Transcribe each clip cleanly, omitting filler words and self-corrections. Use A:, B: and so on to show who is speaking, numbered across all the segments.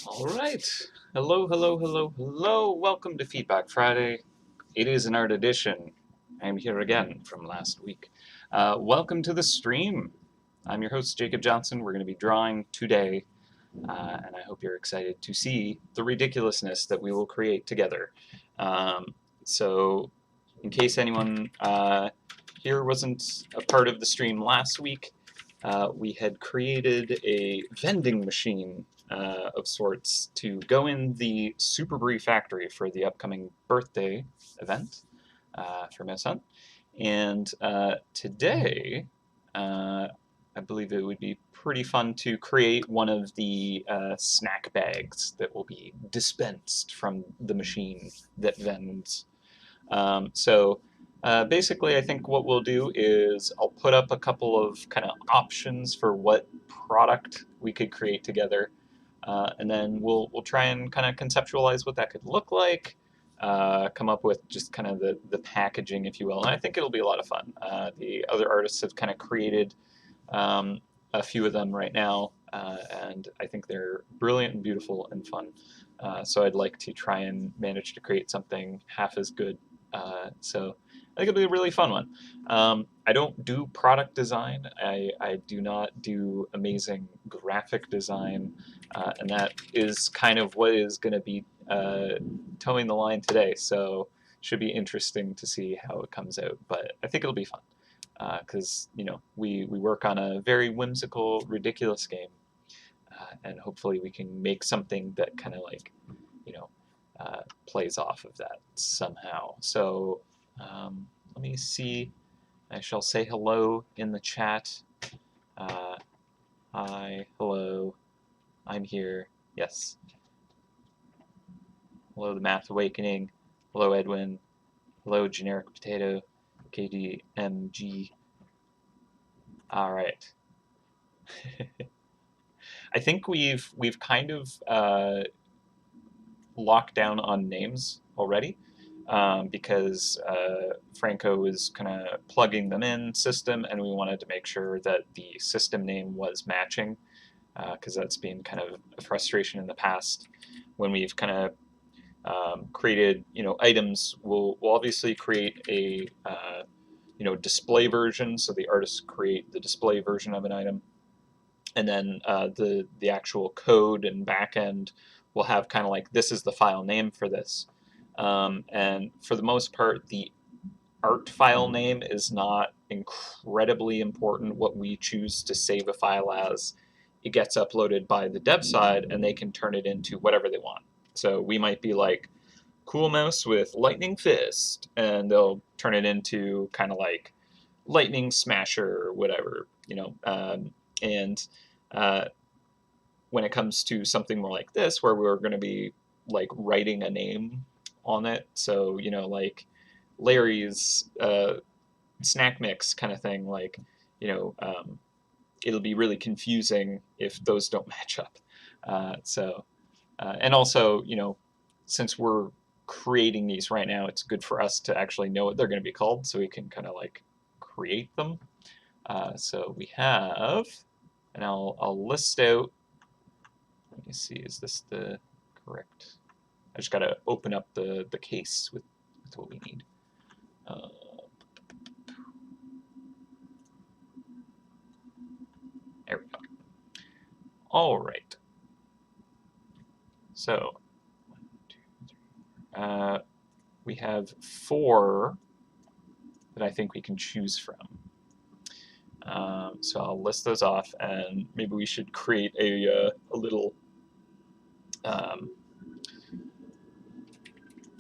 A: All right. Hello, hello, hello, hello. Welcome to Feedback Friday. It is an art edition. I'm here again from last week. Welcome to the stream. I'm your host, Jacob Johnson. We're going to be drawing today, and I hope you're excited to see the ridiculousness that we will create together. So, in case anyone here wasn't a part of the stream last week, we had created a vending machine of sorts to go in the SuperBrie Factory for the upcoming birthday event for MouseHunt. And today, I believe it would be pretty fun to create one of the snack bags that will be dispensed from the machine that vends. Basically, I think what we'll do is I'll put up a couple of kind of options for what product we could create together, and then we'll try and kind of conceptualize what that could look like, come up with just kind of the packaging, if you will. And I think it'll be a lot of fun. The other artists have kind of created a few of them right now, and I think they're brilliant and beautiful and fun. So I'd like to try and manage to create something half as good. So I think it'll be a really fun one. I don't do product design. I do not do amazing graphic design, and that is kind of what is going to be towing the line today. So should be interesting to see how it comes out. But I think it'll be fun because we work on a very whimsical, ridiculous game, and hopefully we can make something that kind of like plays off of that somehow. So let me see. I shall say hello in the chat. Hi, hello. I'm here. Yes. Hello, the Math Awakening. Hello, Edwin. Hello, Generic Potato. KDMG. All right. I think we've kind of locked down on names already, because Franco is kind of plugging them in system, and we wanted to make sure that the system name was matching, because that's been kind of a frustration in the past when we've kind of created items. We'll obviously create a display version, so the artists create the display version of an item, and then the actual code and backend will have kind of like, this is the file name for this. And for the most part, the art file name is not incredibly important. What we choose to save a file as, it gets uploaded by the dev side, and they can turn it into whatever they want. So we might be like, Cool Mouse with Lightning Fist, and they'll turn it into kind of like Lightning Smasher or whatever, and when it comes to something more like this, where we're going to be like writing a name on it, so like Larry's snack mix kind of thing, like it'll be really confusing if those don't match up. And also, since we're creating these right now, it's good for us to actually know what they're going to be called, so we can kind of like create them. So we have, and I'll list out. Let me see, is this the correct? I just got to open up the case with what we need. There we go. All right. So, 1, 2, 3. We have 4 that I think we can choose from. So I'll list those off, and maybe we should create a little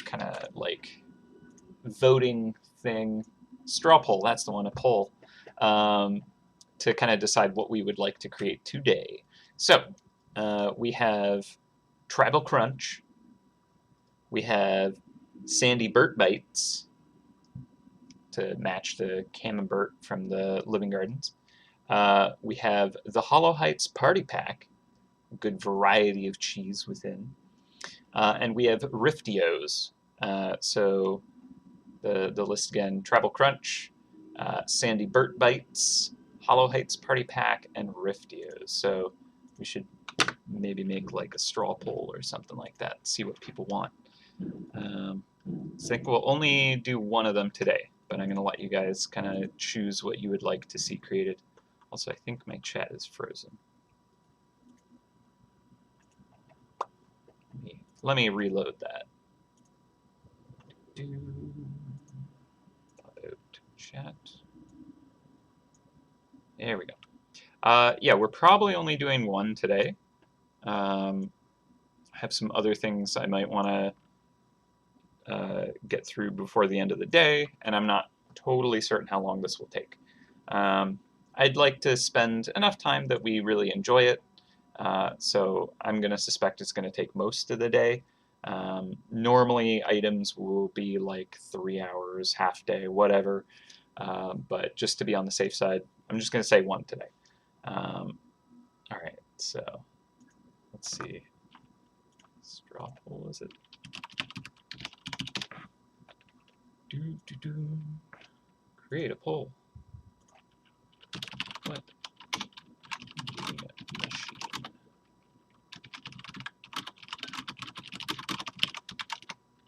A: kind of like voting thing. Straw poll, that's the one, a poll, to kind of decide what we would like to create today. So we have Tribal Crunch, we have Sandy Burt Bites to match the Camembert from the Living Gardens. We have the Hollow Heights Party Pack, a good variety of cheese within. And we have Riftios. So the list again: Tribal Crunch, Sandy Burt Bites, Hollow Heights Party Pack, and Riftios. So we should maybe make like a straw poll or something like that, see what people want. I think we'll only do one of them today, but I'm going to let you guys kind of choose what you would like to see created. Also, I think my chat is frozen. Let me reload that. About chat. There we go. Yeah, we're probably only doing one today. I have some other things I might want to get through before the end of the day, and I'm not totally certain how long this will take. I'd like to spend enough time that we really enjoy it, so I'm going to suspect it's going to take most of the day. Normally items will be like 3 hours, half day, whatever, but just to be on the safe side, I'm just going to say one today. All right, so let's see. Straw poll, is it? Create a poll. What? Machine.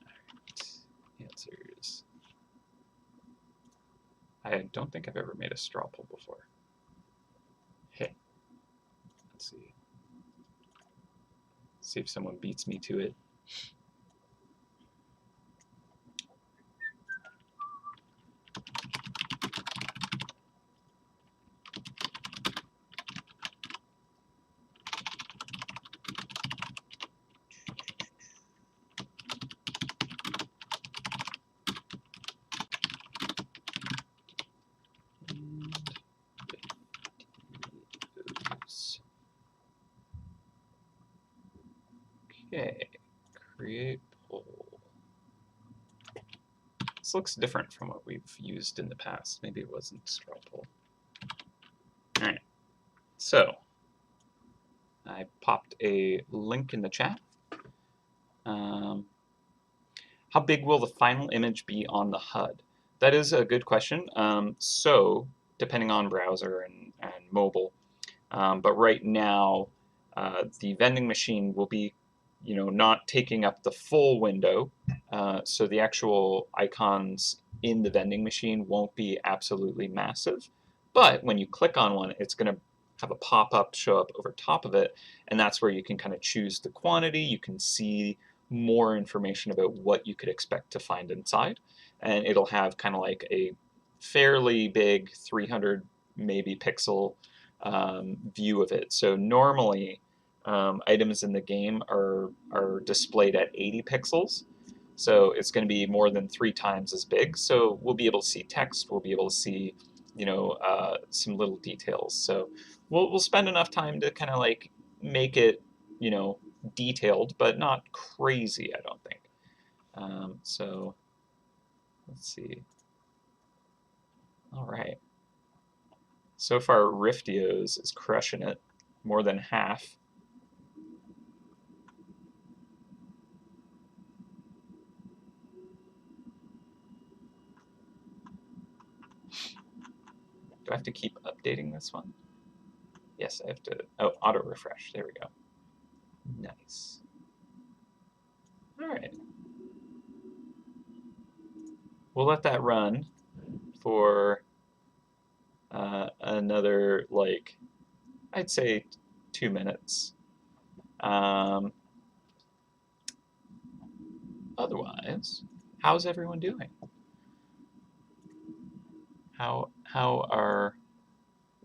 A: Alright. Answers. I don't think I've ever made a straw poll before. Hey. Let's see. See if someone beats me to it. Okay, create poll. This looks different from what we've used in the past. Maybe it wasn't straw poll. All right, so I popped a link in the chat. How big will the final image be on the HUD? That is a good question. So depending on browser and mobile, but right now the vending machine will be, not taking up the full window, so the actual icons in the vending machine won't be absolutely massive. But when you click on one, it's going to have a pop-up show up over top of it, and that's where you can kind of choose the quantity. You can see more information about what you could expect to find inside, and it'll have kind of like a fairly big 300 maybe pixel view of it. So normally items in the game are displayed at 80 pixels, so it's going to be more than 3 times as big. So we'll be able to see text, we'll be able to see some little details. So we'll spend enough time to kind of like make it detailed, but not crazy, I don't think. So let's see. All right. So far, Riftios is crushing it, more than half. Do I have to keep updating this one? Yes, I have to. Oh, auto refresh. There we go. Nice. All right. We'll let that run for another, like, I'd say 2 minutes. Otherwise, how's everyone doing? How are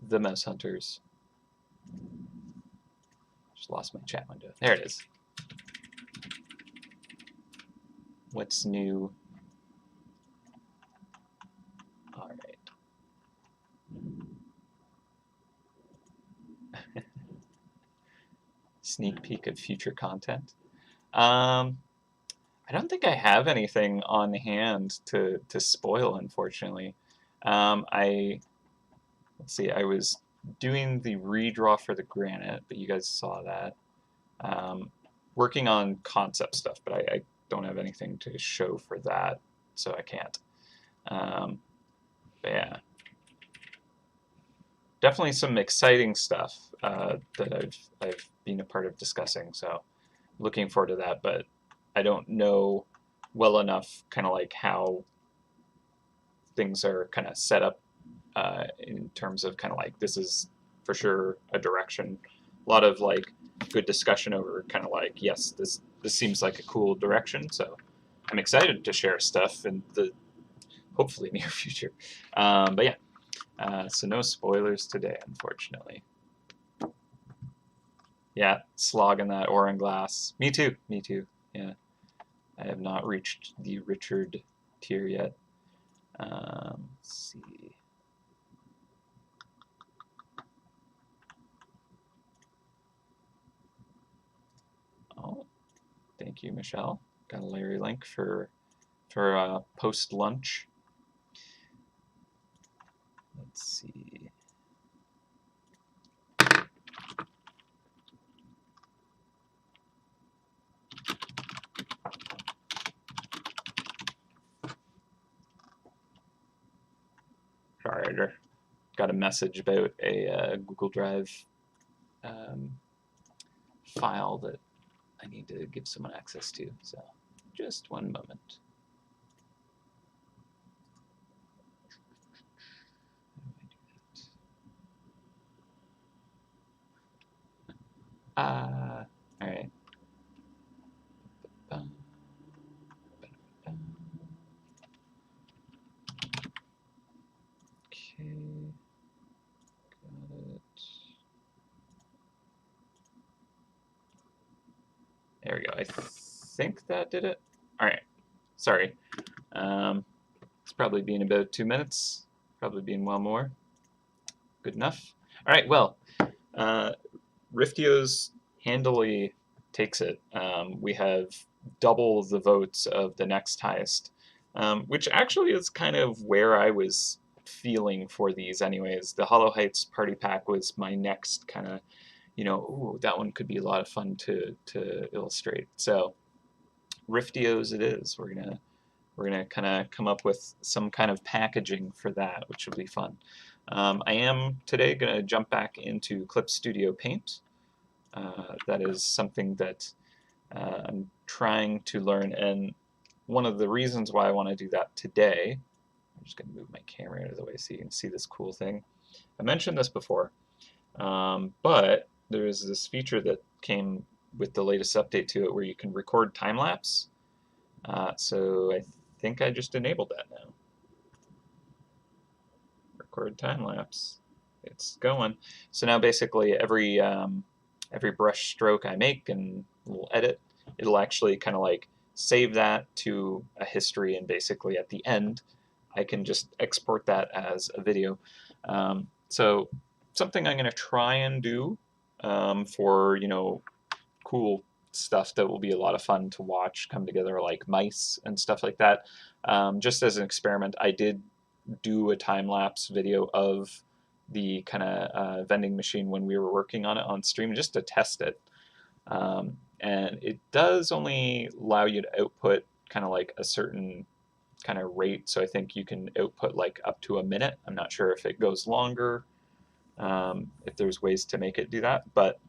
A: the mouse hunters? Just lost my chat window. There it is. What's new? All right. Sneak peek of future content. I don't think I have anything on hand to spoil, unfortunately. Let's see, I was doing the redraw for the granite, but you guys saw that. Working on concept stuff, but I don't have anything to show for that, so I can't. But yeah. definitely some exciting stuff that I've been a part of discussing. So looking forward to that, but I don't know well enough kind of like how things are kind of set up in terms of kind of like this is for sure a direction. A lot of like good discussion over kind of like yes, this seems like a cool direction. So I'm excited to share stuff in the hopefully near future. But yeah, so no spoilers today, unfortunately. Yeah, slogging that Oran glass. Me too. Me too. Yeah, I have not reached the Richard tier yet. Let's see. Oh, thank you, Michelle. Got a Larry link for post lunch. Let's see. Sorry, I got a message about a Google Drive file that I need to give someone access to. So just one moment. All right. Okay, got it. There we go. I think that did it. All right. Sorry. It's probably been about 2 minutes. Probably been one more. Good enough. All right. Well, Riftio's handily takes it. We have double the votes of the next highest, which actually is kind of where I was feeling for these anyways. The Hollow Heights Party Pack was my next kind of, ooh, that one could be a lot of fun to illustrate. So Riftio's it is. We're gonna kind of come up with some kind of packaging for that, which will be fun. I am today going to jump back into Clip Studio Paint. That is something that I'm trying to learn, and one of the reasons why I want to do that today, I'm just going to move my camera out of the way so you can see this cool thing. I mentioned this before, but there's this feature that came with the latest update to it where you can record time-lapse. So I think I just enabled that now. Record time-lapse. It's going. So now basically every brush stroke I make and little edit, it'll actually kind of like save that to a history, and basically at the end I can just export that as a video. So something I'm going to try and do for cool stuff that will be a lot of fun to watch come together, like mice and stuff like that. Just as an experiment, I did do a time-lapse video of the kind of vending machine when we were working on it on stream, just to test it. And it does only allow you to output kind of like a certain kind of rate. So I think you can output like up to a minute. I'm not sure if it goes longer, if there's ways to make it do that. But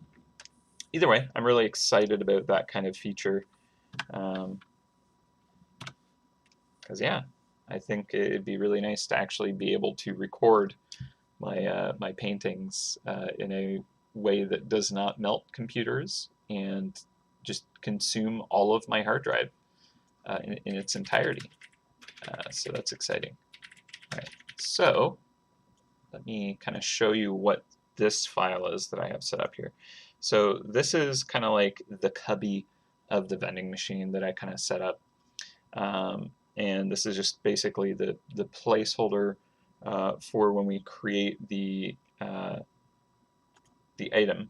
A: either way, I'm really excited about that kind of feature. Because yeah, I think it'd be really nice to actually be able to record my paintings in a way that does not melt computers and just consume all of my hard drive in its entirety. So that's exciting. All right, so let me kind of show you what this file is that I have set up here. So this is kind of like the cubby of the vending machine that I kind of set up. And this is just basically the placeholder for when we create the item.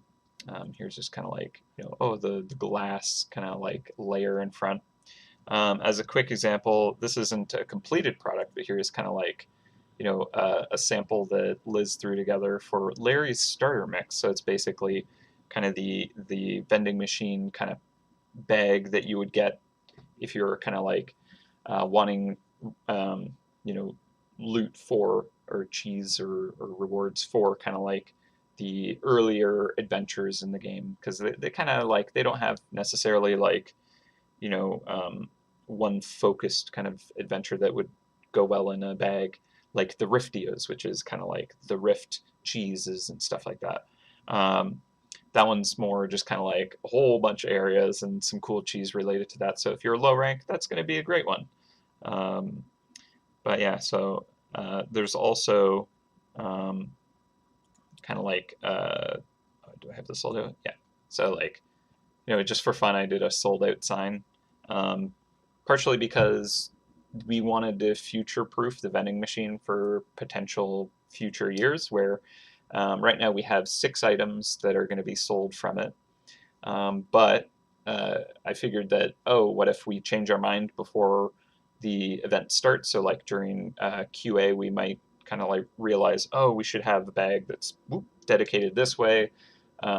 A: Here's just kind of like, the glass kind of like layer in front. As a quick example, this isn't a completed product, but here's kind of like, a sample that Liz threw together for Larry's starter mix. So it's basically kind of the vending machine kind of bag that you would get if you're kind of like wanting, loot for or cheese or rewards for kind of like the earlier adventures in the game, because they kind of like, they don't have necessarily like, you know, one focused kind of adventure that would go well in a bag, like the Riftios, which is kind of like the Rift cheeses and stuff like that. That one's more just kind of like a whole bunch of areas and some cool cheese related to that. So if you're low rank, that's going to be a great one. But yeah, so there's also kind of like, do I have the sold out? Yeah. So like, you know, just for fun, I did a sold out sign, partially because we wanted to future proof the vending machine for potential future years, where right now we have 6 items that are going to be sold from it. But I figured that, oh, what if we change our mind before the event starts? So like during QA, we might kind of like realize, oh, we should have a bag that's dedicated this way.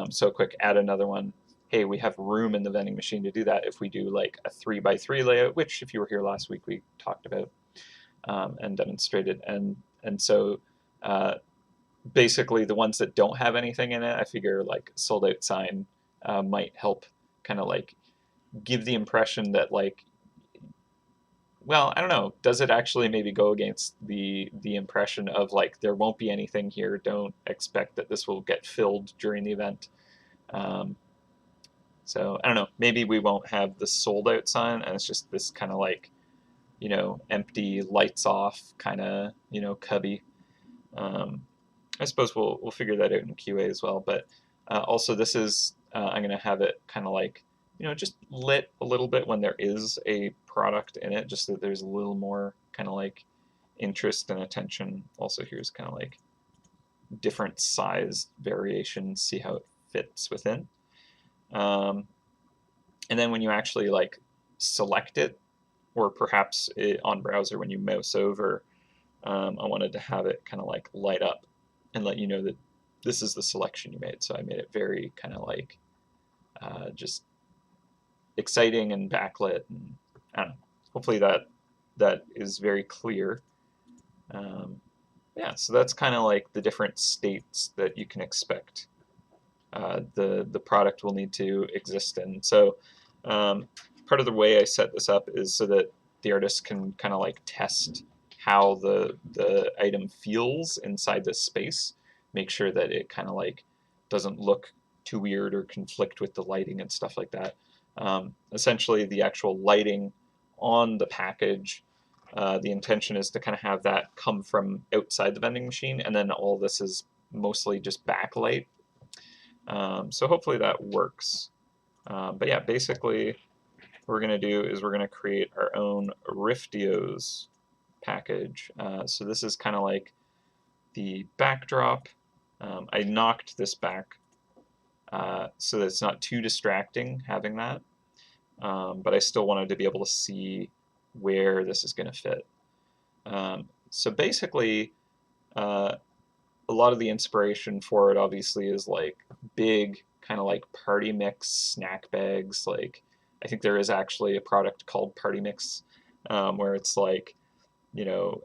A: So quick, add another one. Hey, we have room in the vending machine to do that if we do like a 3x3 layout, which if you were here last week, we talked about and demonstrated. And so basically the ones that don't have anything in it, I figure like sold out sign might help kind of like give the impression that like, well, I don't know, does it actually maybe go against the impression of like there won't be anything here, don't expect that this will get filled during the event. So I don't know, maybe we won't have the sold out sign and it's just this kind of like, you know, empty lights off kind of, you know, cubby. I suppose we'll figure that out in QA as well. But also this is, I'm going to have it kind of like, you know, just lit a little bit when there is a product in it, just so that there's a little more kind of like interest and attention. Also here's kind of like different size variations, see how it fits within. And then when you actually like select it, or perhaps on browser when you mouse over, I wanted to have it kind of like light up and let you know that this is the selection you made. So I made it very kind of like just exciting and backlit, and I don't know. Hopefully that is very clear. Yeah, so that's kind of like the different states that you can expect the product will need to exist in. So part of the way I set this up is so that the artist can kind of like test how the item feels inside this space, make sure that it kind of like doesn't look too weird or conflict with the lighting and stuff like that. Essentially, the actual lighting on the package, the intention is to kind of have that come from outside the vending machine, and then all this is mostly just backlight. So hopefully that works. But yeah, basically what we're going to do is we're going to create our own Riftios package. So this is kind of like the backdrop. I knocked this back so that it's not too distracting having that, but I still wanted to be able to see where this is going to fit. So basically, a lot of the inspiration for it obviously is like big kind of like party mix snack bags. Like I think there is actually a product called Party Mix where it's like, you know,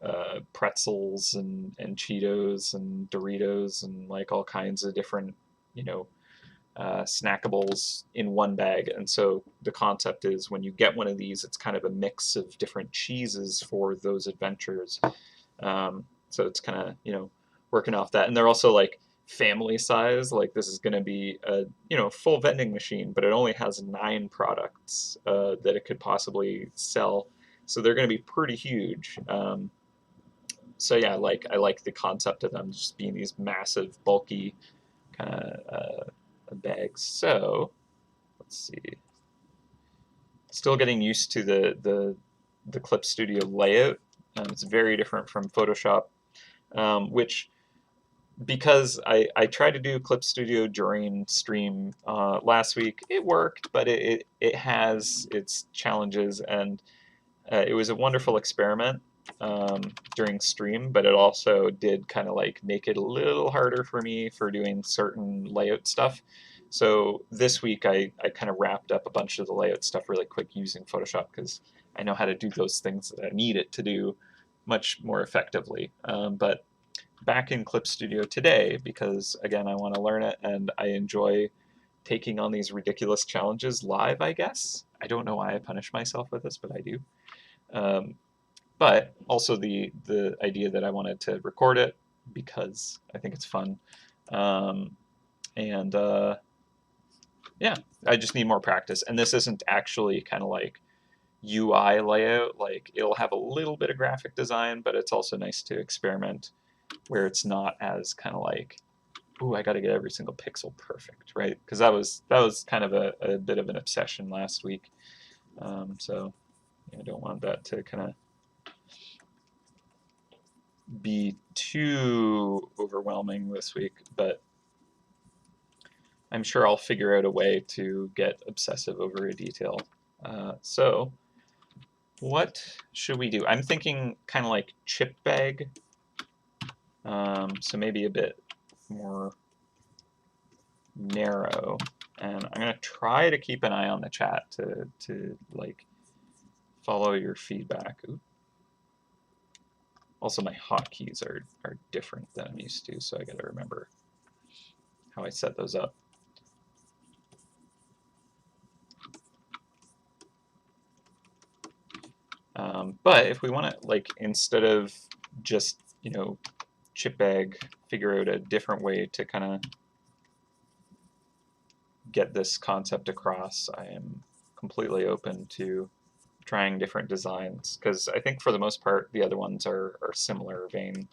A: pretzels and Cheetos and Doritos and like all kinds of different, you know, snackables in one bag. And so the concept is when you get one of these, it's kind of a mix of different cheeses for those adventures. So it's kind of, you know, working off that. And they're also like family size. Like this is going to be a, you know, full vending machine, but it only has 9 products that it could possibly sell. So they're going to be pretty huge. So yeah, like I like the concept of them just being these massive, bulky kind of bags. So let's see. Still getting used to the Clip Studio layout. It's very different from Photoshop, which because I tried to do Clip Studio during stream last week, it worked, but it has its challenges, and it was a wonderful experiment during stream, but it also did kind of like make it a little harder for me for doing certain layout stuff. So this week I kind of wrapped up a bunch of the layout stuff really quick using Photoshop because I know how to do those things that I need it to do much more effectively. But back in Clip Studio today because, again, I want to learn it and I enjoy taking on these ridiculous challenges live, I guess. I don't know why I punish myself with this, but I do. But also the idea that I wanted to record it because I think it's fun. And yeah, I just need more practice. And this isn't actually kind of like UI layout. Like, it'll have a little bit of graphic design, but it's also nice to experiment where it's not as kind of like, ooh, I got to get every single pixel perfect, right? Because that was kind of a bit of an obsession last week. So I don't want that to kind of be too overwhelming this week, but I'm sure I'll figure out a way to get obsessive over a detail. So what should we do? I'm thinking kind of like chip bag, so maybe a bit more narrow. And I'm going to try to keep an eye on the chat to like follow your feedback. Ooh. Also, my hotkeys are different than I'm used to, so I got to remember how I set those up. But if we want to, like, instead of just, you know, chip bag, figure out a different way to kind of get this concept across, I am completely open to trying different designs, because I think for the most part the other ones are similar vein.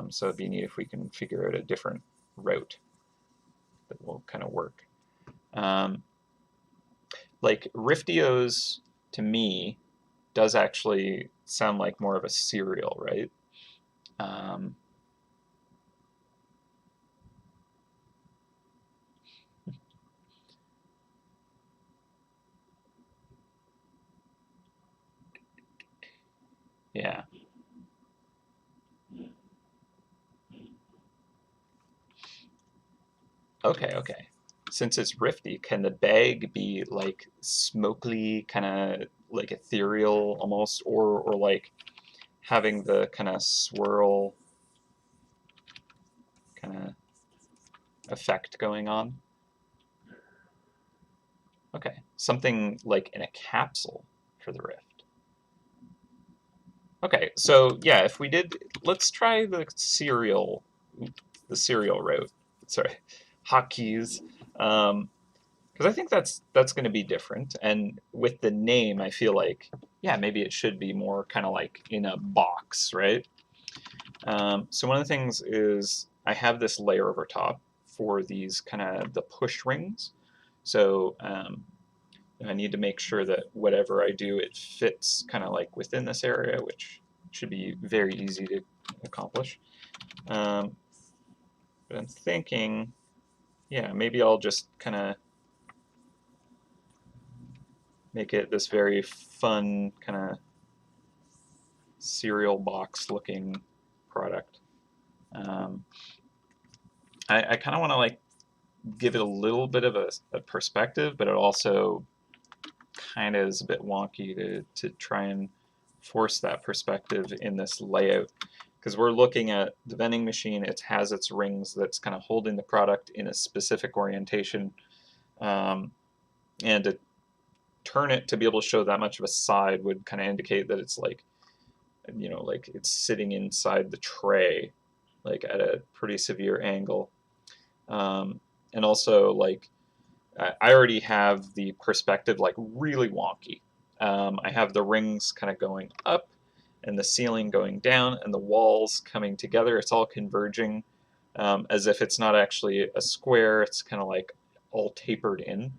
A: So it'd be neat if we can figure out a different route that will kind of work. Like Riftios, to me, does actually sound like more of a cereal, right? Yeah. Okay, okay. Since it's Rifty, can the bag be like smokily, kind of like ethereal almost, or like having the kind of swirl kind of effect going on? Okay, something like in a capsule for the Rift. Okay, so yeah, if we did, let's try the serial route. Sorry, hotkeys. Because I think that's going to be different. And with the name, I feel like, yeah, maybe it should be more kind of like in a box, right? So one of the things is I have this layer over top for these kind of the push rings. So I need to make sure that whatever I do, it fits kind of like within this area, which should be very easy to accomplish. But I'm thinking, yeah, maybe I'll just kind of make it this very fun kind of cereal box looking product. I kind of want to like give it a little bit of a perspective, but it also kind of is a bit wonky to try and force that perspective in this layout, because we're looking at the vending machine. It has its rings that's kind of holding the product in a specific orientation, and to turn it to be able to show that much of a side would kind of indicate that it's like, you know, like it's sitting inside the tray, like at a pretty severe angle. And also, like, I already have the perspective like really wonky. I have the rings kind of going up and the ceiling going down and the walls coming together. It's all converging, as if it's not actually a square. It's kind of like all tapered in.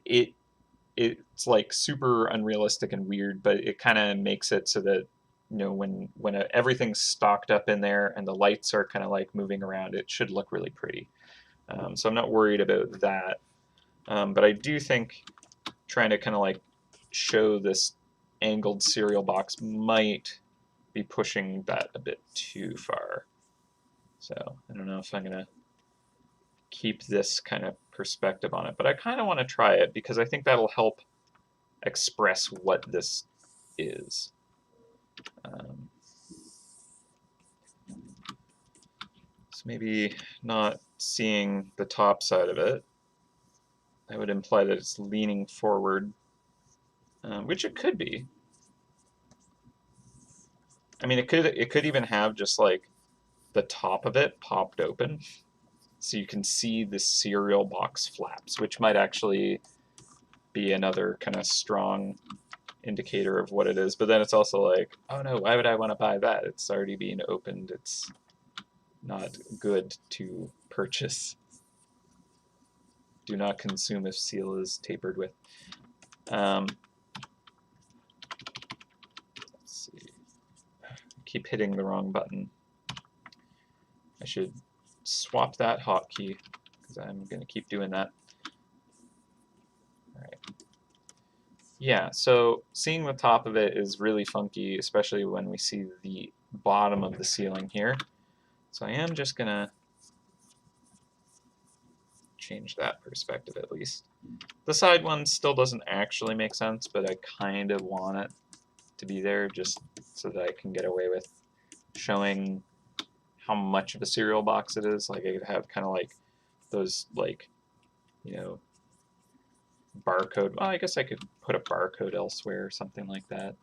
A: It's like super unrealistic and weird, but it kind of makes it so that, you know, when everything's stocked up in there and the lights are kind of like moving around, it should look really pretty. So I'm not worried about that. But I do think trying to kind of like show this angled cereal box might be pushing that a bit too far. So I don't know if I'm gonna keep this kind of perspective on it, but I kind of want to try it because I think that'll help express what this is. So maybe not seeing the top side of it. That would imply that it's leaning forward, which it could be. I mean, it could even have just like the top of it popped open, so you can see the cereal box flaps, which might actually be another kind of strong indicator of what it is. But then it's also like, oh no, why would I want to buy that? It's already being opened. It's not good to purchase. Do not consume if seal is tapered with. Let's see. Keep hitting the wrong button. I should swap that hotkey because I'm going to keep doing that. All right. Yeah, so seeing the top of it is really funky, especially when we see the bottom of the ceiling here. So I am just going to change that perspective at least. The side one still doesn't actually make sense, but I kind of want it to be there just so that I can get away with showing how much of a cereal box it is. Like I could have kind of like those, like, you know, barcode. Well, I guess I could put a barcode elsewhere or something like that.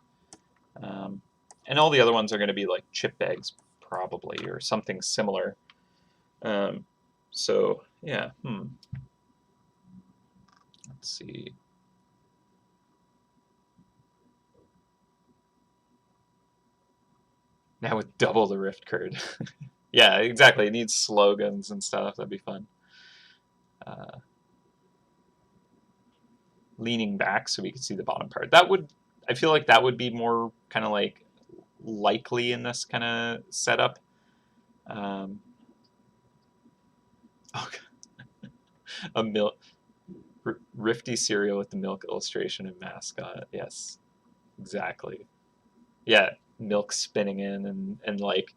A: And all the other ones are going to be like chip bags probably, or something similar. So yeah, let's see. Now with double the Rift Curd. Yeah, exactly. It needs slogans and stuff. That'd be fun. Leaning back so we can see the bottom part. That would, I feel like that would be more kind of like likely in this kind of setup. Okay. A milk, Rifty cereal with the milk illustration and mascot. Yes, exactly. Yeah, milk spinning in and like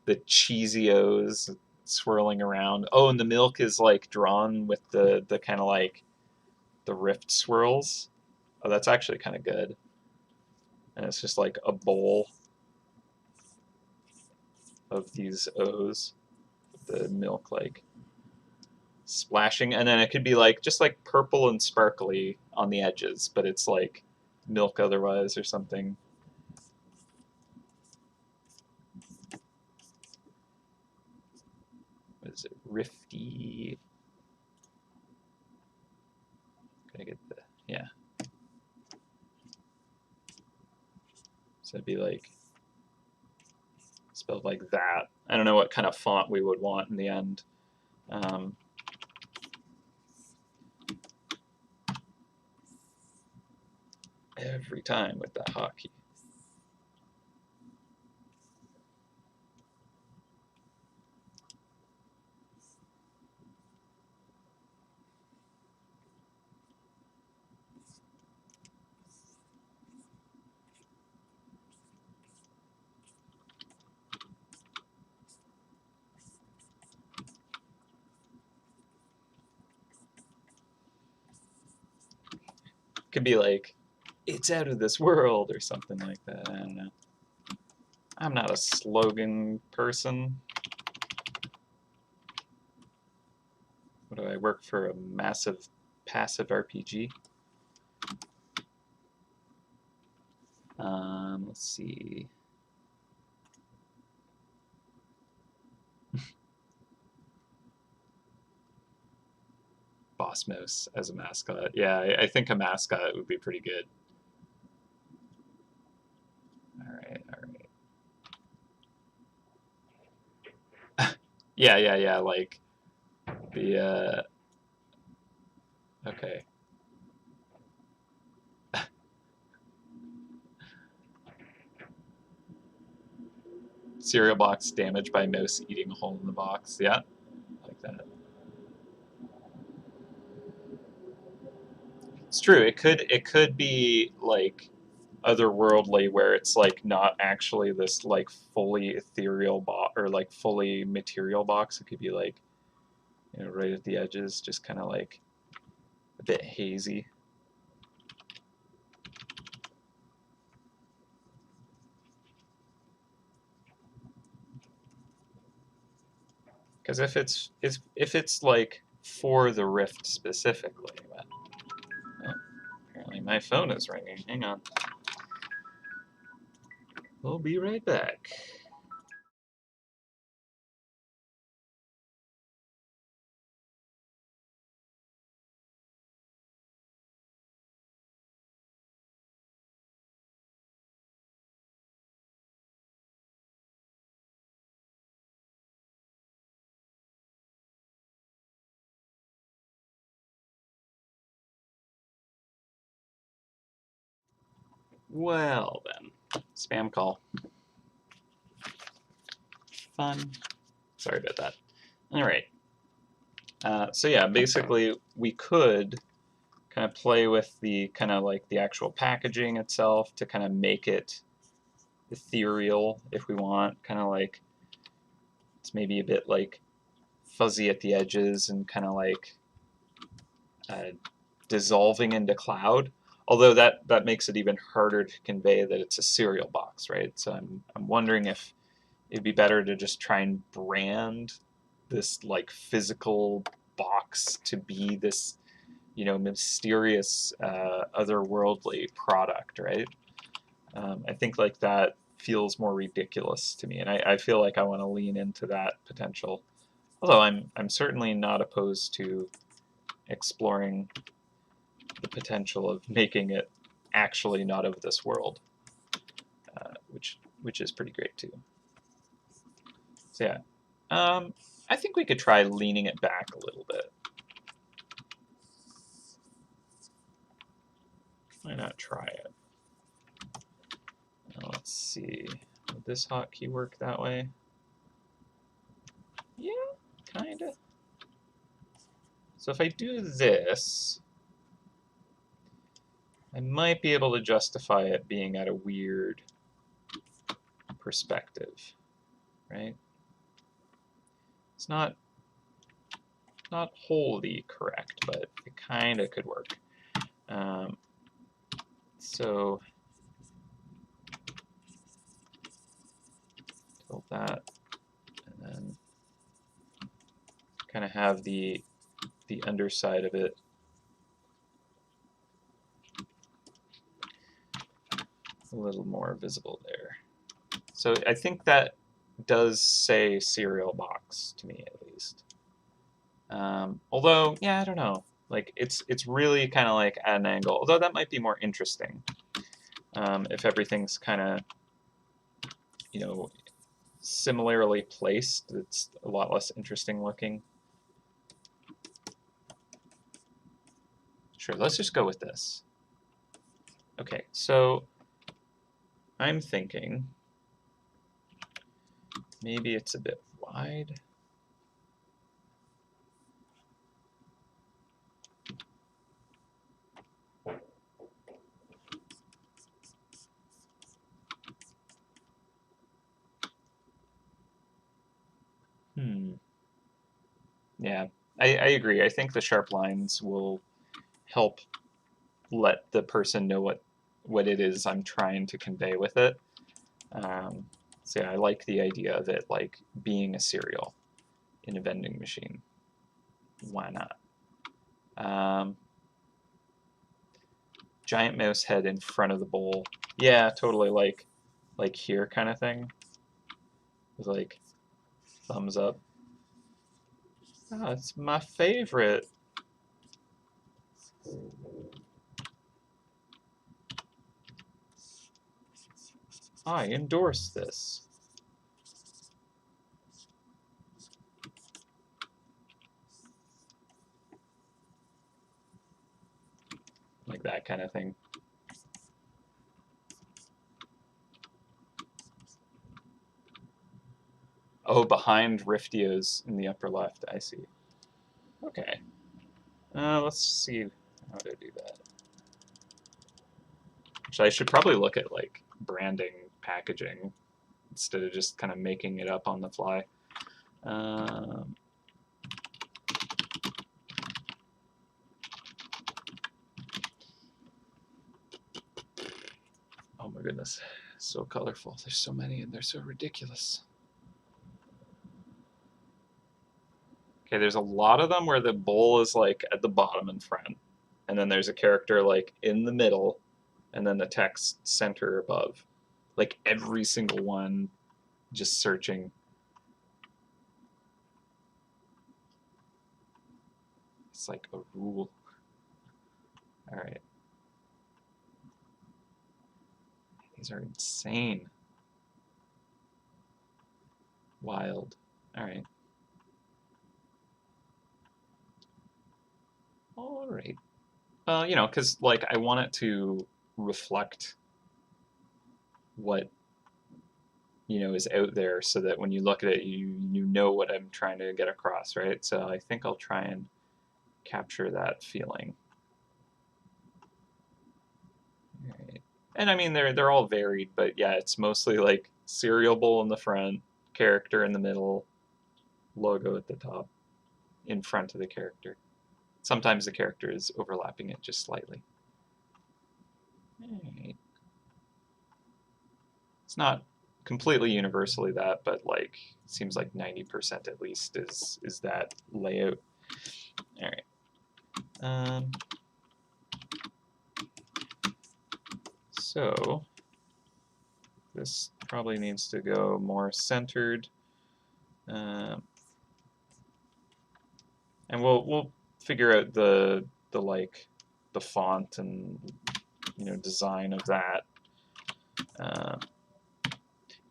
A: the Cheezios swirling around. Oh, and the milk is like drawn with the kind of like the rift swirls. Oh, that's actually kind of good. And it's just like a bowl of these O's, the milk like splashing, and then it could be like just like purple and sparkly on the edges, but it's like milk otherwise or something. What is it? Rifty. Gotta get the, yeah. So it'd be like spelled like that. I don't know what kind of font we would want in the end. Every time with that hotkey. Could be like, it's out of this world or something like that. I don't know. I'm not a slogan person. What do I work for? A massive passive RPG? Let's see. Boss Mouse as a mascot. Yeah, I think a mascot would be pretty good. All right, all right. Yeah, like the, okay. Cereal box damaged by mouse eating a hole in the box. Yeah, like that. It's true. It could be like otherworldly where it's like not actually this like fully ethereal box or like fully material box. It could be like, you know, right at the edges, just kind of like a bit hazy. Because if it's like for the Rift specifically, well, oh, apparently my phone is ringing. Hang on. We'll be right back. Well then, spam call. Fun. Sorry about that. All right. So yeah, basically we could kind of play with the kind of like the actual packaging itself to kind of make it ethereal if we want, kind of like it's maybe a bit like fuzzy at the edges and kind of like uh, dissolving into cloud. Although that makes it even harder to convey that it's a cereal box, right? So I'm wondering if it'd be better to just try and brand this like physical box to be this, you know, mysterious otherworldly product, right? I think like that feels more ridiculous to me, and I feel like I want to lean into that potential. Although I'm certainly not opposed to exploring the potential of making it actually not of this world, which is pretty great too. So yeah, I think we could try leaning it back a little bit. Why not try it? Now let's see. Would this hotkey work that way? Yeah, kinda. So if I do this, I might be able to justify it being at a weird perspective, right? It's not wholly correct, but it kind of could work. So tilt that, and then kind of have the underside of it a little more visible there. So I think that does say cereal box to me at least. Although, yeah, I don't know. Like it's really kind of like at an angle. Although that might be more interesting if everything's kind of, you know, similarly placed. It's a lot less interesting looking. Sure, let's just go with this. Okay, so I'm thinking maybe it's a bit wide. Yeah, I agree. I think the sharp lines will help let the person know what it is I'm trying to convey with it. So yeah, I like the idea of it like being a cereal in a vending machine. Why not? Giant mouse head in front of the bowl. Yeah, totally like here kind of thing. With like thumbs up. Oh, it's my favorite. I endorse this. Like that kind of thing. Oh, behind Riftio's in the upper left, I see. Okay. Let's see how to do that. Actually, I should probably look at like branding, packaging, instead of just kind of making it up on the fly. Um, oh my goodness, so colorful. There's so many and they're so ridiculous. Okay, there's a lot of them where the bowl is like at the bottom and front, and then there's a character like in the middle, and then the text center above. Like every single one, just searching. It's like a rule. All right. These are insane. Wild. All right. All right. You know, because like I want it to reflect what is out there, so that when you look at it, you know what I'm trying to get across, right? So I think I'll try and capture that feeling. All right. And I mean they're all varied, but yeah, it's mostly like cereal bowl in the front, character in the middle, logo at the top, in front of the character. Sometimes the character is overlapping it just slightly. All right. It's not completely universally that, but like it seems like 90% at least is that layout. All right. So this probably needs to go more centered, and we'll figure out the like the font and design of that.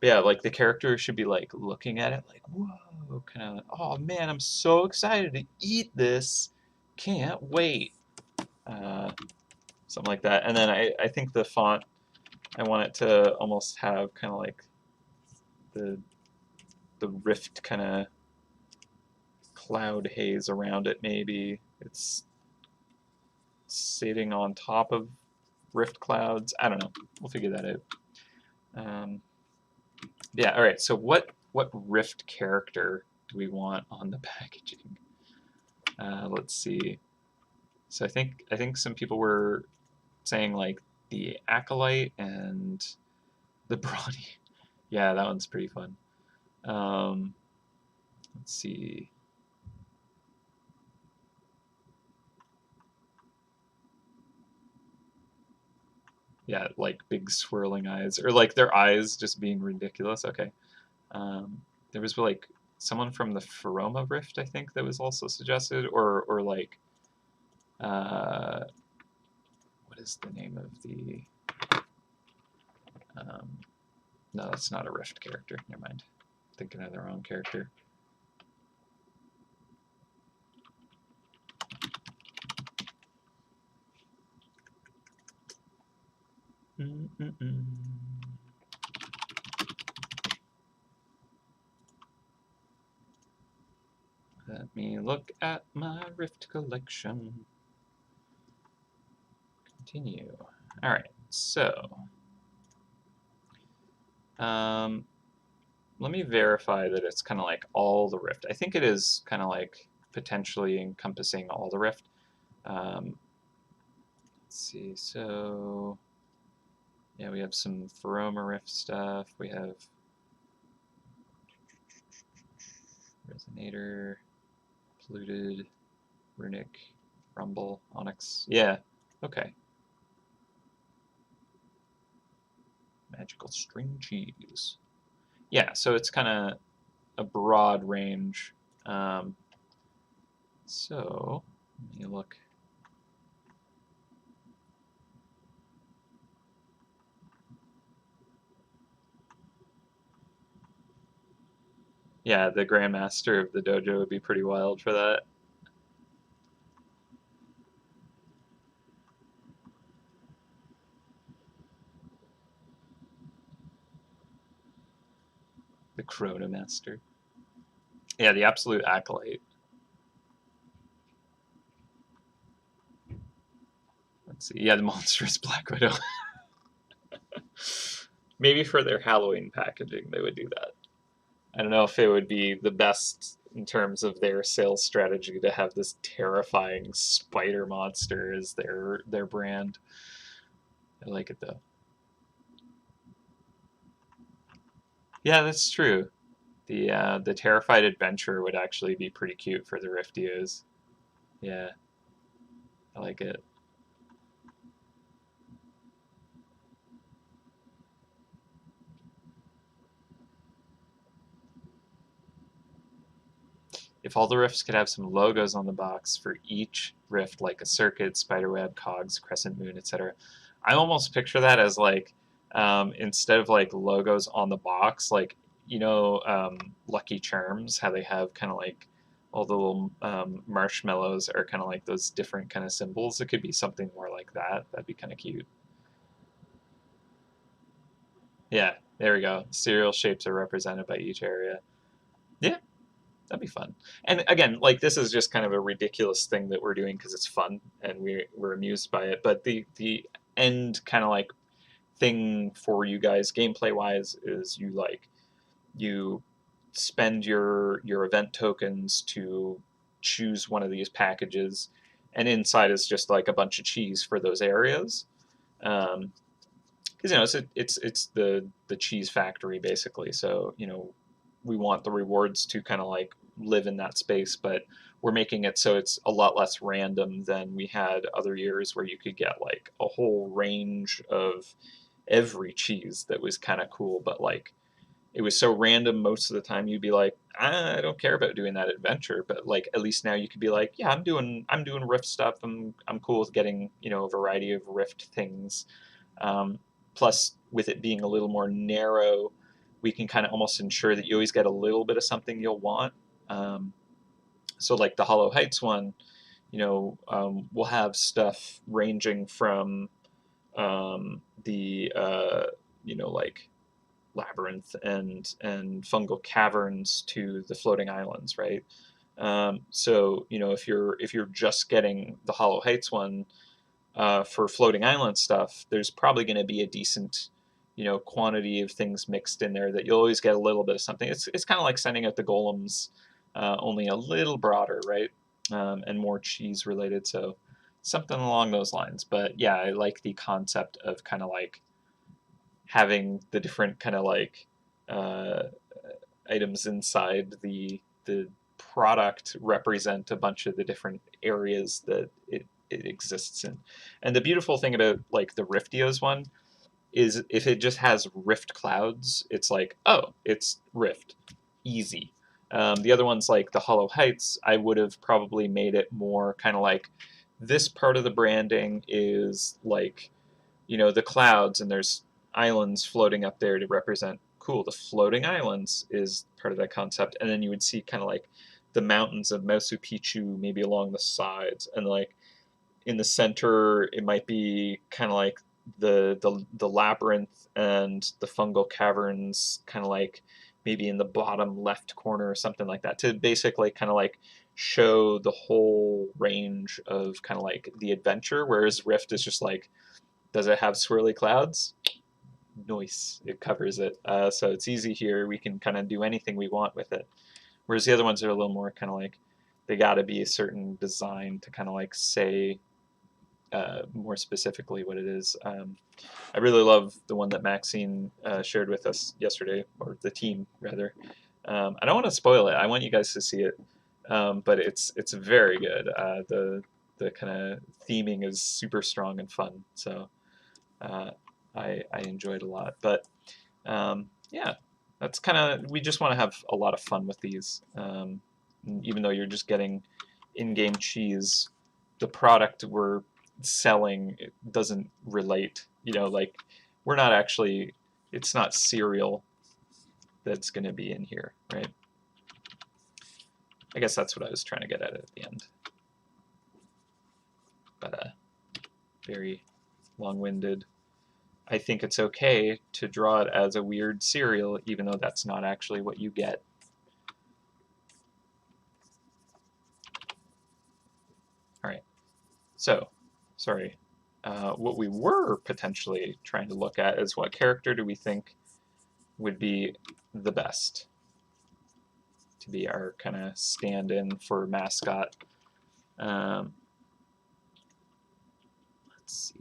A: But yeah, like the character should be like looking at it like, whoa, kind of, oh man, I'm so excited to eat this, can't wait, something like that. And then I think the font, I want it to almost have kind of like the rift kind of cloud haze around it. Maybe it's sitting on top of rift clouds. I don't know. We'll figure that out. Yeah. All right. So what rift character do we want on the packaging? Let's see. So I think some people were saying like the acolyte and the brawny. Yeah, that one's pretty fun. Let's see. Yeah, like big swirling eyes, or like their eyes just being ridiculous. Okay. There was like someone from the Feroma Rift, I think, that was also suggested, or like, what is the name of the? No, that's not a Rift character. Never mind. Thinking of the wrong character. Let me look at my Rift collection. Continue. All right, so let me verify that it's kind of like all the Rift. I think it is kind of like potentially encompassing all the Rift. Let's see, so yeah, we have some Feroma Rift stuff. We have Resonator, Polluted, Runic, Rumble, Onyx. Yeah, okay. Magical String Cheese. Yeah, so it's kind of a broad range. So let me look. Yeah, the Grandmaster of the dojo would be pretty wild for that. The Chronomaster. Yeah, the absolute acolyte. Let's see. Yeah, the monstrous Black Widow. Maybe for their Halloween packaging, they would do that. I don't know if it would be the best in terms of their sales strategy to have this terrifying spider monster as their brand. I like it though. Yeah, that's true. The Terrified Adventurer would actually be pretty cute for the Riftios. Yeah, I like it. If all the rifts could have some logos on the box for each rift, like a circuit, spiderweb, cogs, crescent moon, etc., I almost picture that as like instead of like logos on the box, like Lucky Charms, how they have kind of like all the little marshmallows are kind of like those different kind of symbols. It could be something more like that. That'd be kind of cute. Yeah, there we go. Cereal shapes are represented by each area. Yeah, that'd be fun. And again, like this is just kind of a ridiculous thing that we're doing because it's fun and we're amused by it. But the end kind of like thing for you guys gameplay wise is you spend your event tokens to choose one of these packages, and inside is just like a bunch of cheese for those areas. Um, because it's the cheese factory basically. So we want the rewards to kind of like live in that space, but we're making it so it's a lot less random than we had other years where you could get like a whole range of every cheese that was kind of cool, but like it was so random most of the time you'd be like, I don't care about doing that adventure, but like at least now you could be like, yeah, I'm doing rift stuff. I'm cool with getting a variety of rift things. um, Plus, with it being a little more narrow, we can kind of almost ensure that you always get a little bit of something you'll want. um, so like the Hollow Heights one, we'll have stuff ranging from the like labyrinth and fungal caverns to the floating islands, right? So if you're just getting the Hollow Heights one for floating island stuff, there's probably going to be a decent quantity of things mixed in there that you'll always get a little bit of something. It's kind of like sending out the golems, only a little broader, right? And more cheese related. So something along those lines. But yeah, I like the concept of kind of like having the different kind of like uh, items inside the product represent a bunch of the different areas that it exists in. And the beautiful thing about like the Riftios one is if it just has Rift clouds, it's like, oh, it's Rift, easy. The other ones like the Hollow Heights, I would have probably made it more kind of like this part of the branding is like the clouds, and there's islands floating up there to represent, cool, the floating islands is part of that concept. And then you would see kind of like the mountains of Machu Picchu maybe along the sides, and like in the center it might be kind of like the labyrinth and the fungal caverns kind of like maybe in the bottom left corner or something like that, to basically kind of like show the whole range of kind of like the adventure, whereas Rift is just like, does it have swirly clouds? Nice, it covers it. So it's easy here. We can kind of do anything we want with it. Whereas the other ones are a little more kind of like they got to be a certain design to kind of like say more specifically what it is. I really love the one that Maxine shared with us yesterday, or the team rather. I don't want to spoil it. I want you guys to see it, but it's very good. The kind of theming is super strong and fun. So uh, I enjoyed a lot. But yeah, that's kind of, we just want to have a lot of fun with these. Even though you're just getting in-game cheese, the product we're selling it doesn't relate. Like we're not actually, it's not cereal that's going to be in here, right? I guess that's what I was trying to get at the end. But very long-winded. I think it's okay to draw it as a weird cereal, even though that's not actually what you get. All right. So, sorry. What we were potentially trying to look at is what character do we think would be the best to be our kind of stand-in for mascot. Let's see.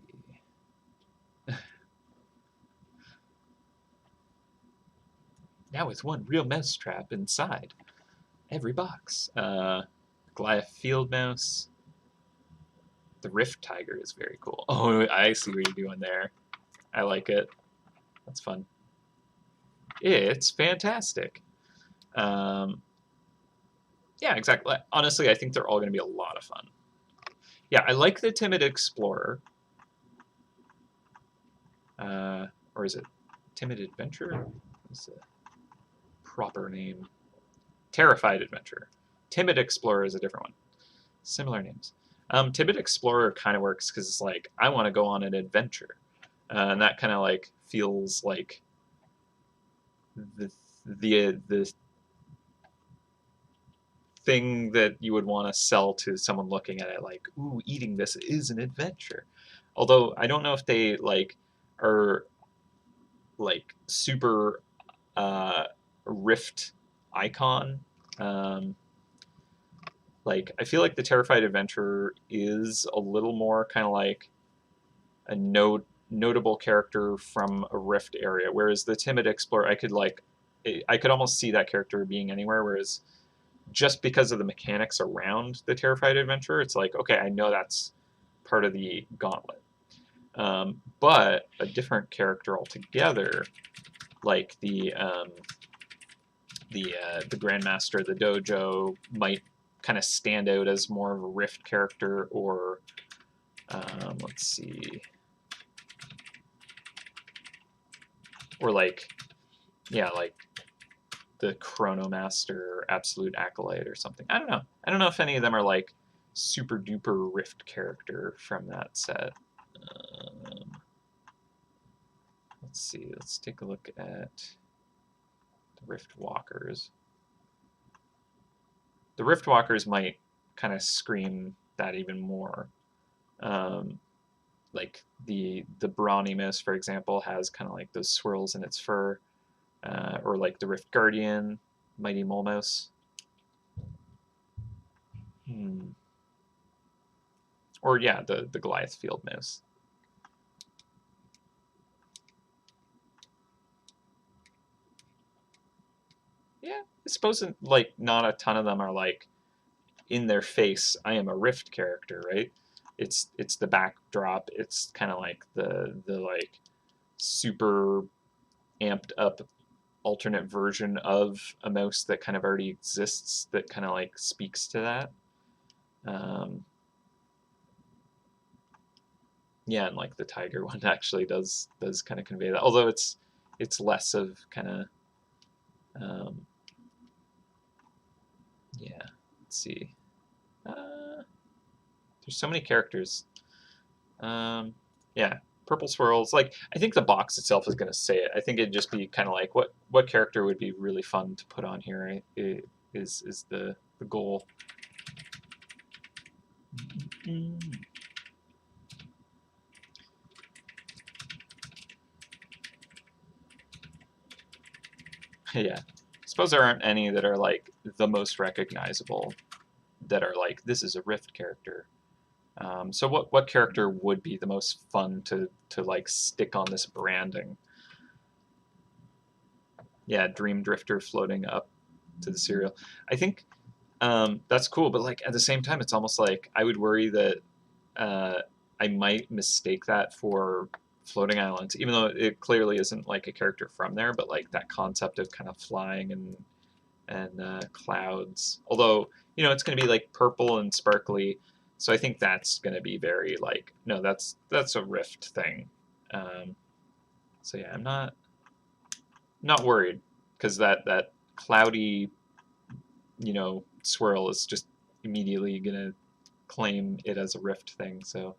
A: Now with one real mouse trap inside every box. Goliath field mouse. The Rift Tiger is very cool. Oh, I see what you're doing there. I like it. That's fun. It's fantastic. Um, yeah, exactly. Honestly, I think they're all going to be a lot of fun. Yeah, I like the Timid Explorer. Or is it Timid Adventure? What's the proper name? Terrified Adventure. Timid Explorer is a different one. Similar names. Timid Explorer kind of works because it's like, I want to go on an adventure. And that kind of like feels like the thing that you would want to sell to someone looking at it like, ooh, eating this is an adventure. Although I don't know if they like are like super Rift icon. Like I feel like the Terrified Adventurer is a little more kind of like a notable character from a Rift area, whereas the Timid Explorer, I could almost see that character being anywhere. Whereas just because of the mechanics around the Terrified Adventurer, it's like, okay, I know that's part of the gauntlet. But a different character altogether, like the Grandmaster, the Dojo, might kind of stand out as more of a Rift character, or let's see, or like, yeah, like the Chronomaster, Absolute Acolyte, or something. I don't know. I don't know if any of them are like super duper Rift character from that set. Let's see. Let's take a look at the Rift Walkers. The Rift Walkers might kind of scream that even more. Like the Brawny Mouse, for example, has kind of like those swirls in its fur, or like the Rift Guardian, Mighty Mole Mouse. Or yeah, the Goliath Field Mouse. Yeah, I suppose like not a ton of them are like in their face, I am a Rift character, right? It's the backdrop. It's kind of like the like super amped up alternate version of a mouse that kind of already exists that kind of like speaks to that. Yeah, and like the tiger one actually does kind of convey that, although it's less of kind of yeah. Let's see. There's so many characters. Yeah, purple swirls. Like I think the box itself is going to say it. I think it'd just be kind of like what character would be really fun to put on here, right? Is the goal. Yeah, I suppose there aren't any that are like the most recognizable. That are like this is a Rift character. So what character would be the most fun to like stick on this branding? Yeah, Dream Drifter floating up to the cereal. I think that's cool, but like at the same time, it's almost like I would worry that I might mistake that for Floating Islands, even though it clearly isn't like a character from there, but like that concept of kind of flying and clouds. Although it's going to be like purple and sparkly, so I think that's going to be very like no, that's a Rift thing. So yeah, I'm not worried because that cloudy swirl is just immediately gonna claim it as a Rift thing. So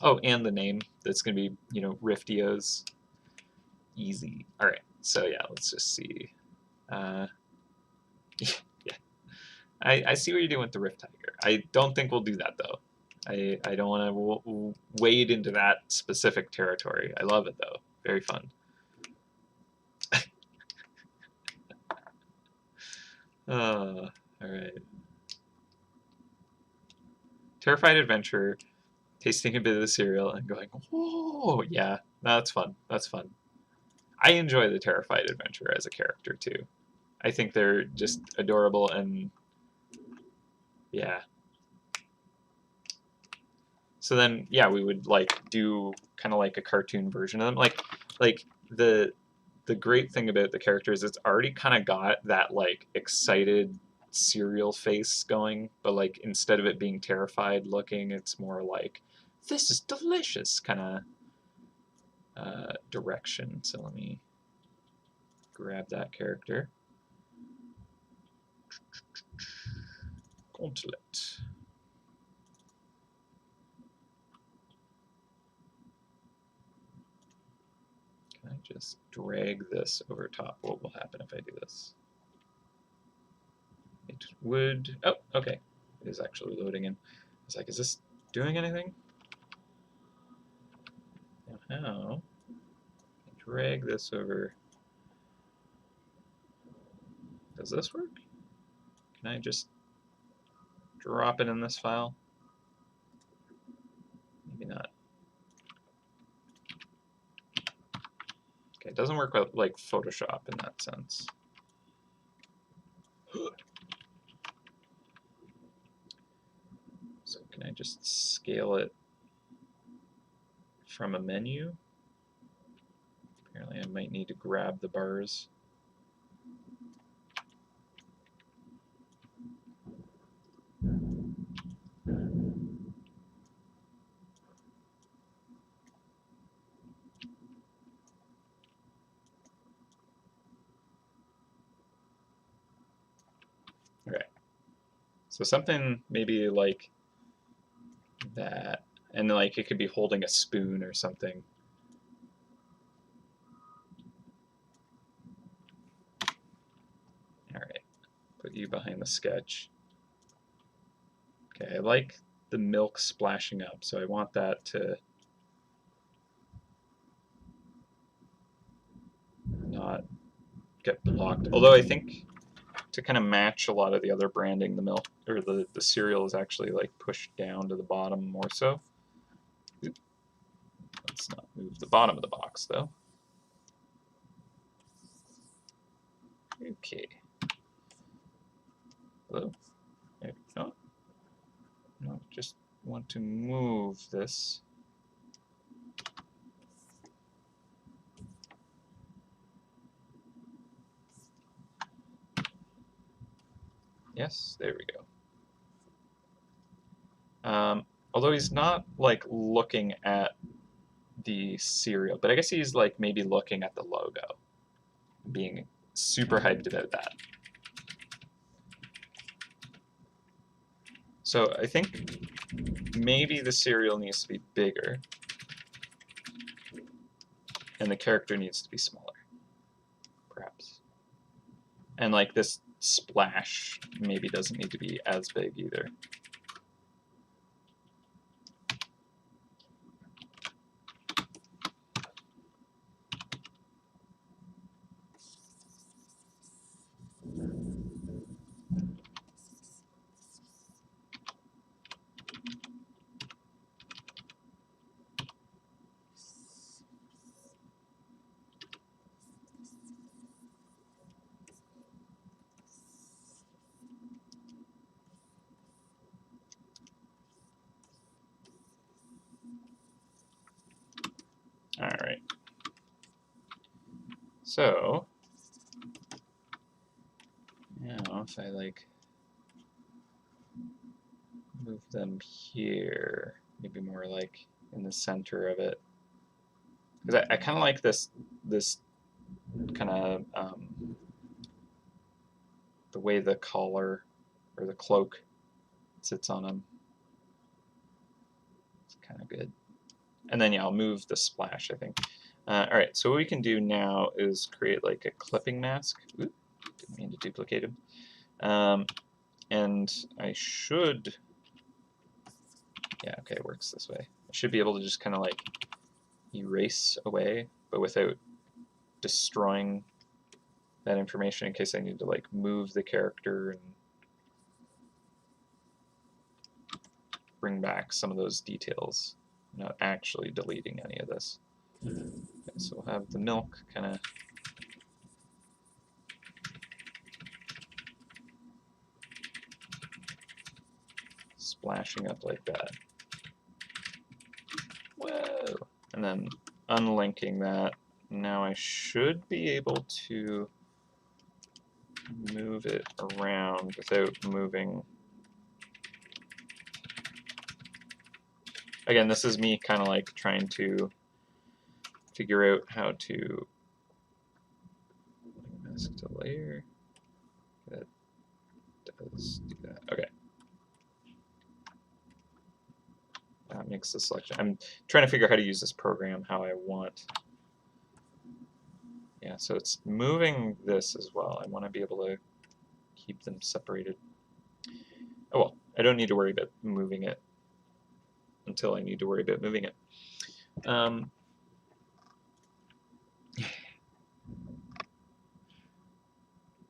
A: and the name that's gonna be Riftios. Easy. All right. So yeah, let's just see. Yeah, I see what you're doing with the Rift Tiger. I don't think we'll do that though. I don't want to wade into that specific territory. I love it though. Very fun. All right. Terrified Adventure, tasting a bit of the cereal and going, whoa, yeah, that's fun. That's fun. I enjoy the Terrified Adventurer as a character too. I think they're just adorable, and yeah. So then, yeah, we would like do kind of like a cartoon version of them. Like the great thing about the characters is it's already kind of got that like excited cereal face going, but like instead of it being terrified looking, it's more like this is delicious kind of direction. So let me grab that character. Gauntlet. Can I just drag this over top? What will happen if I do this? It would... Oh, okay. It is actually loading in. I was like, is this doing anything? Now how? Drag this over. Does this work? Can I just drop it in this file? Maybe not. Okay, it doesn't work with like Photoshop in that sense. So can I just scale it from a menu? Apparently I might need to grab the bars. Okay. So something maybe like that. And like it could be holding a spoon or something. Alright. Put you behind the sketch. Okay, I like the milk splashing up, so I want that to not get blocked. Although I think to kind of match a lot of the other branding, the milk or the cereal is actually like pushed down to the bottom more so. Let's not move the bottom of the box though. Okay. Hello? No, no, just want to move this. Yes, there we go. Although he's not like looking at the cereal, but I guess he's like maybe looking at the logo, being super hyped about that. So I think maybe the cereal needs to be bigger and the character needs to be smaller, perhaps. And like this splash maybe doesn't need to be as big either. All right. So now if I like move them here, maybe more like in the center of it, because I kind of like this kind of the way the collar or the cloak sits on him. It's kind of good. And then yeah, I'll move the splash, I think. All right, so what we can do now is create like a clipping mask. Oop, didn't mean to duplicate him. And I should, yeah, okay, it works this way. I should be able to just kind of like erase away, but without destroying that information in case I need to like move the character and bring back some of those details. I'm not actually deleting any of this. Okay, so we'll have the milk kind of splashing up like that. Whoa! And then unlinking that. Now I should be able to move it around without moving. Again, this is me kind of like trying to figure out how to mask to layer. That does do that. Okay. That makes the selection. I'm trying to figure out how to use this program how I want. Yeah, so it's moving this as well. I want to be able to keep them separated. Oh well, I don't need to worry about moving it until I need to worry about moving it.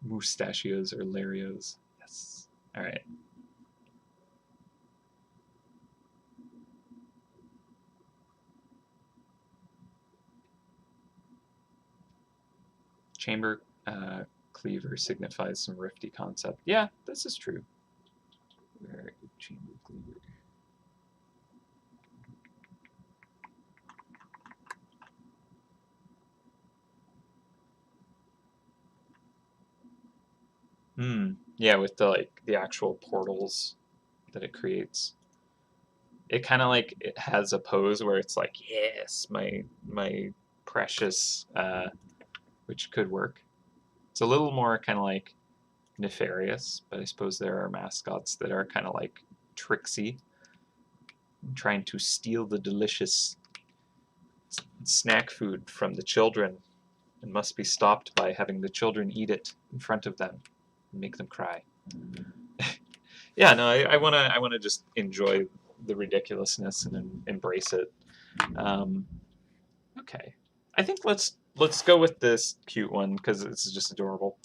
A: Mustachios or Larios. Yes. All right. Chamber cleaver signifies some rifty concept. Yeah, this is true. Where chamber cleaver? Yeah, with the actual portals that it creates. It kind of like it has a pose where it's like, yes, my precious, which could work. It's a little more kind of like nefarious, but I suppose there are mascots that are kind of like tricksy, trying to steal the delicious snack food from the children and must be stopped by having the children eat it in front of them and make them cry. Yeah, no, I wanna just enjoy the ridiculousness and embrace it. Okay, I think let's go with this cute one because this is just adorable.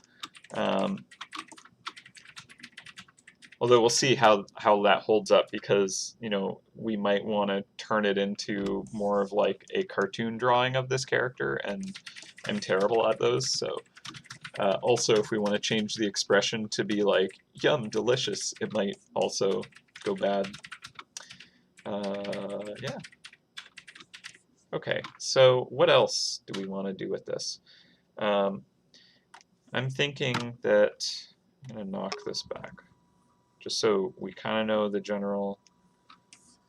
A: Although we'll see how that holds up because we might want to turn it into more of like a cartoon drawing of this character, and I'm terrible at those. So also, if we want to change the expression to be like "yum, delicious," it might also go bad. Yeah. Okay. So what else do we want to do with this? I'm thinking that I'm gonna knock this back, just so we kind of know the general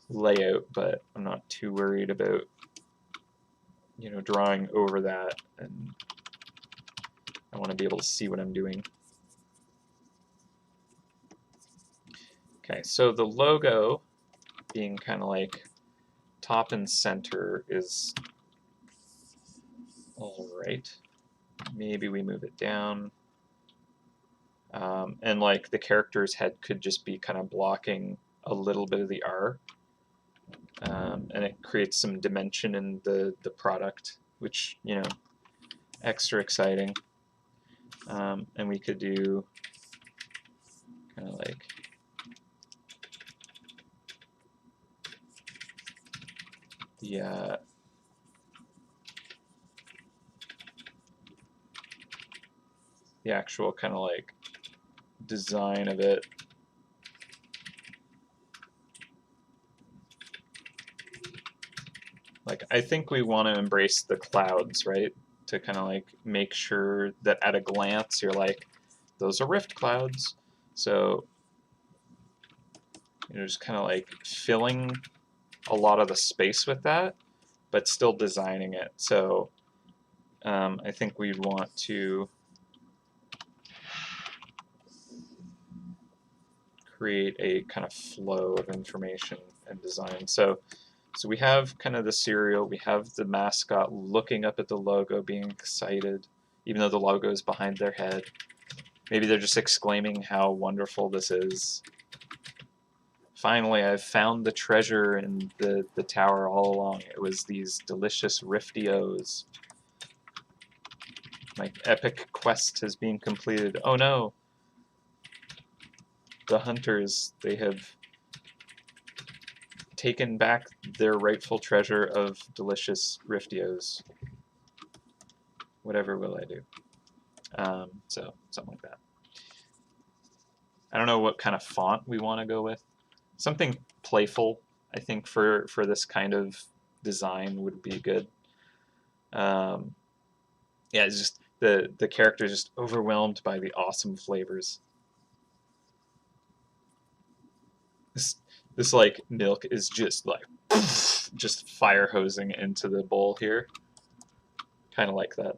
A: layout, but I'm not too worried about drawing over that, and I want to be able to see what I'm doing. Okay, so the logo being kind of like top and center is all right. Maybe we move it down. And like the character's head could just be kind of blocking a little bit of the R. And it creates some dimension in the product, which, extra exciting. And we could do kind of like the actual kind of like design of it. Like, I think we want to embrace the clouds, right? To kind of like make sure that at a glance you're like, those are rift clouds. So, just kind of like filling a lot of the space with that, but still designing it. So, I think we'd want to create a kind of flow of information and design. So we have kind of the cereal, we have the mascot looking up at the logo, being excited, even though the logo is behind their head. Maybe they're just exclaiming how wonderful this is. Finally, I've found the treasure in the tower all along. It was these delicious Riftios. My epic quest has been completed. Oh no! The hunters, they have taken back their rightful treasure of delicious Riftios. Whatever will I do? So something like that. I don't know what kind of font we want to go with. Something playful, I think, for this kind of design would be good. Yeah, it's just the character is just overwhelmed by the awesome flavors. This like milk is just like just fire hosing into the bowl here. Kind of like that.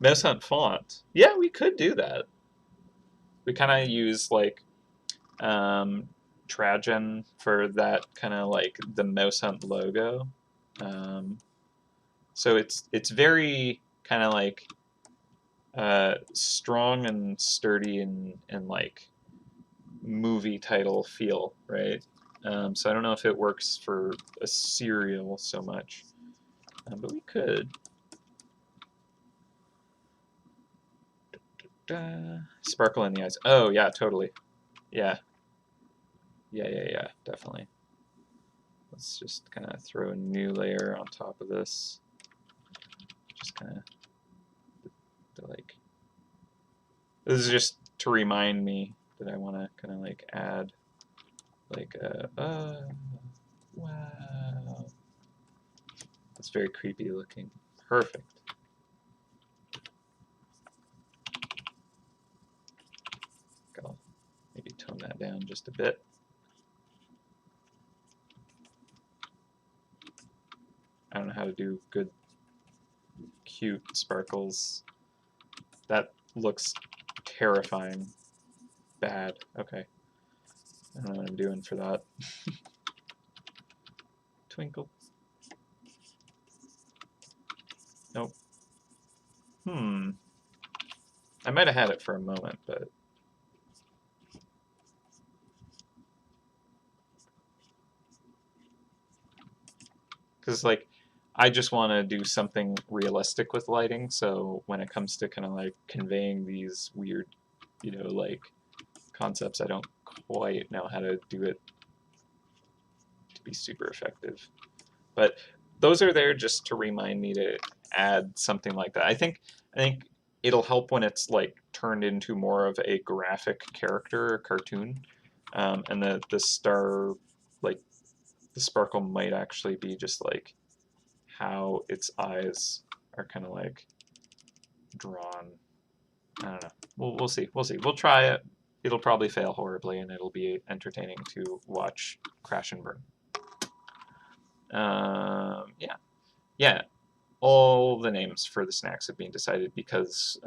A: MouseHunt font. Yeah, we could do that. We kind of use like Trajan for that kind of like the MouseHunt logo. So it's very kind of like strong and sturdy and like movie title feel, right? So I don't know if it works for a cereal so much, but we could. Sparkle in the eyes. Oh yeah, totally. Yeah. Yeah, definitely. Let's just kind of throw a new layer on top of this. Just kind of like. This is just to remind me that I want to kind of like add like wow. That's very creepy looking. Perfect. I'll maybe tone that down just a bit. I don't know how to do good, cute sparkles. That looks terrifying. Bad. Okay. I don't know what I'm doing for that. Twinkle. Nope. I might have had it for a moment, but because like I just want to do something realistic with lighting, so when it comes to kind of like conveying these weird, like concepts, I don't quite know how to do it to be super effective. But those are there just to remind me to add something like that. I think it'll help when it's like turned into more of a graphic character or cartoon, and the star, like the sparkle, might actually be just like how its eyes are kind of like drawn. I don't know. We'll see. We'll see. We'll try it. It'll probably fail horribly, and it'll be entertaining to watch crash and burn. Yeah. All the names for the snacks have been decided because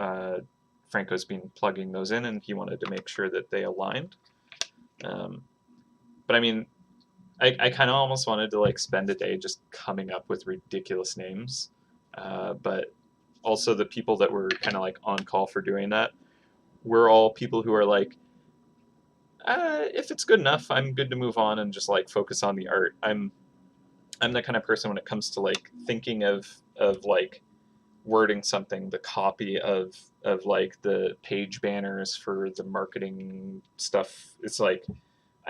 A: Franco's been plugging those in, and he wanted to make sure that they aligned. But I mean, I kind of almost wanted to like spend a day just coming up with ridiculous names, but also the people that were kind of like on call for doing that were all people who are like, if it's good enough, I'm good to move on and just like focus on the art. I'm the kind of person when it comes to like thinking of like wording something, the copy of like the page banners for the marketing stuff. It's like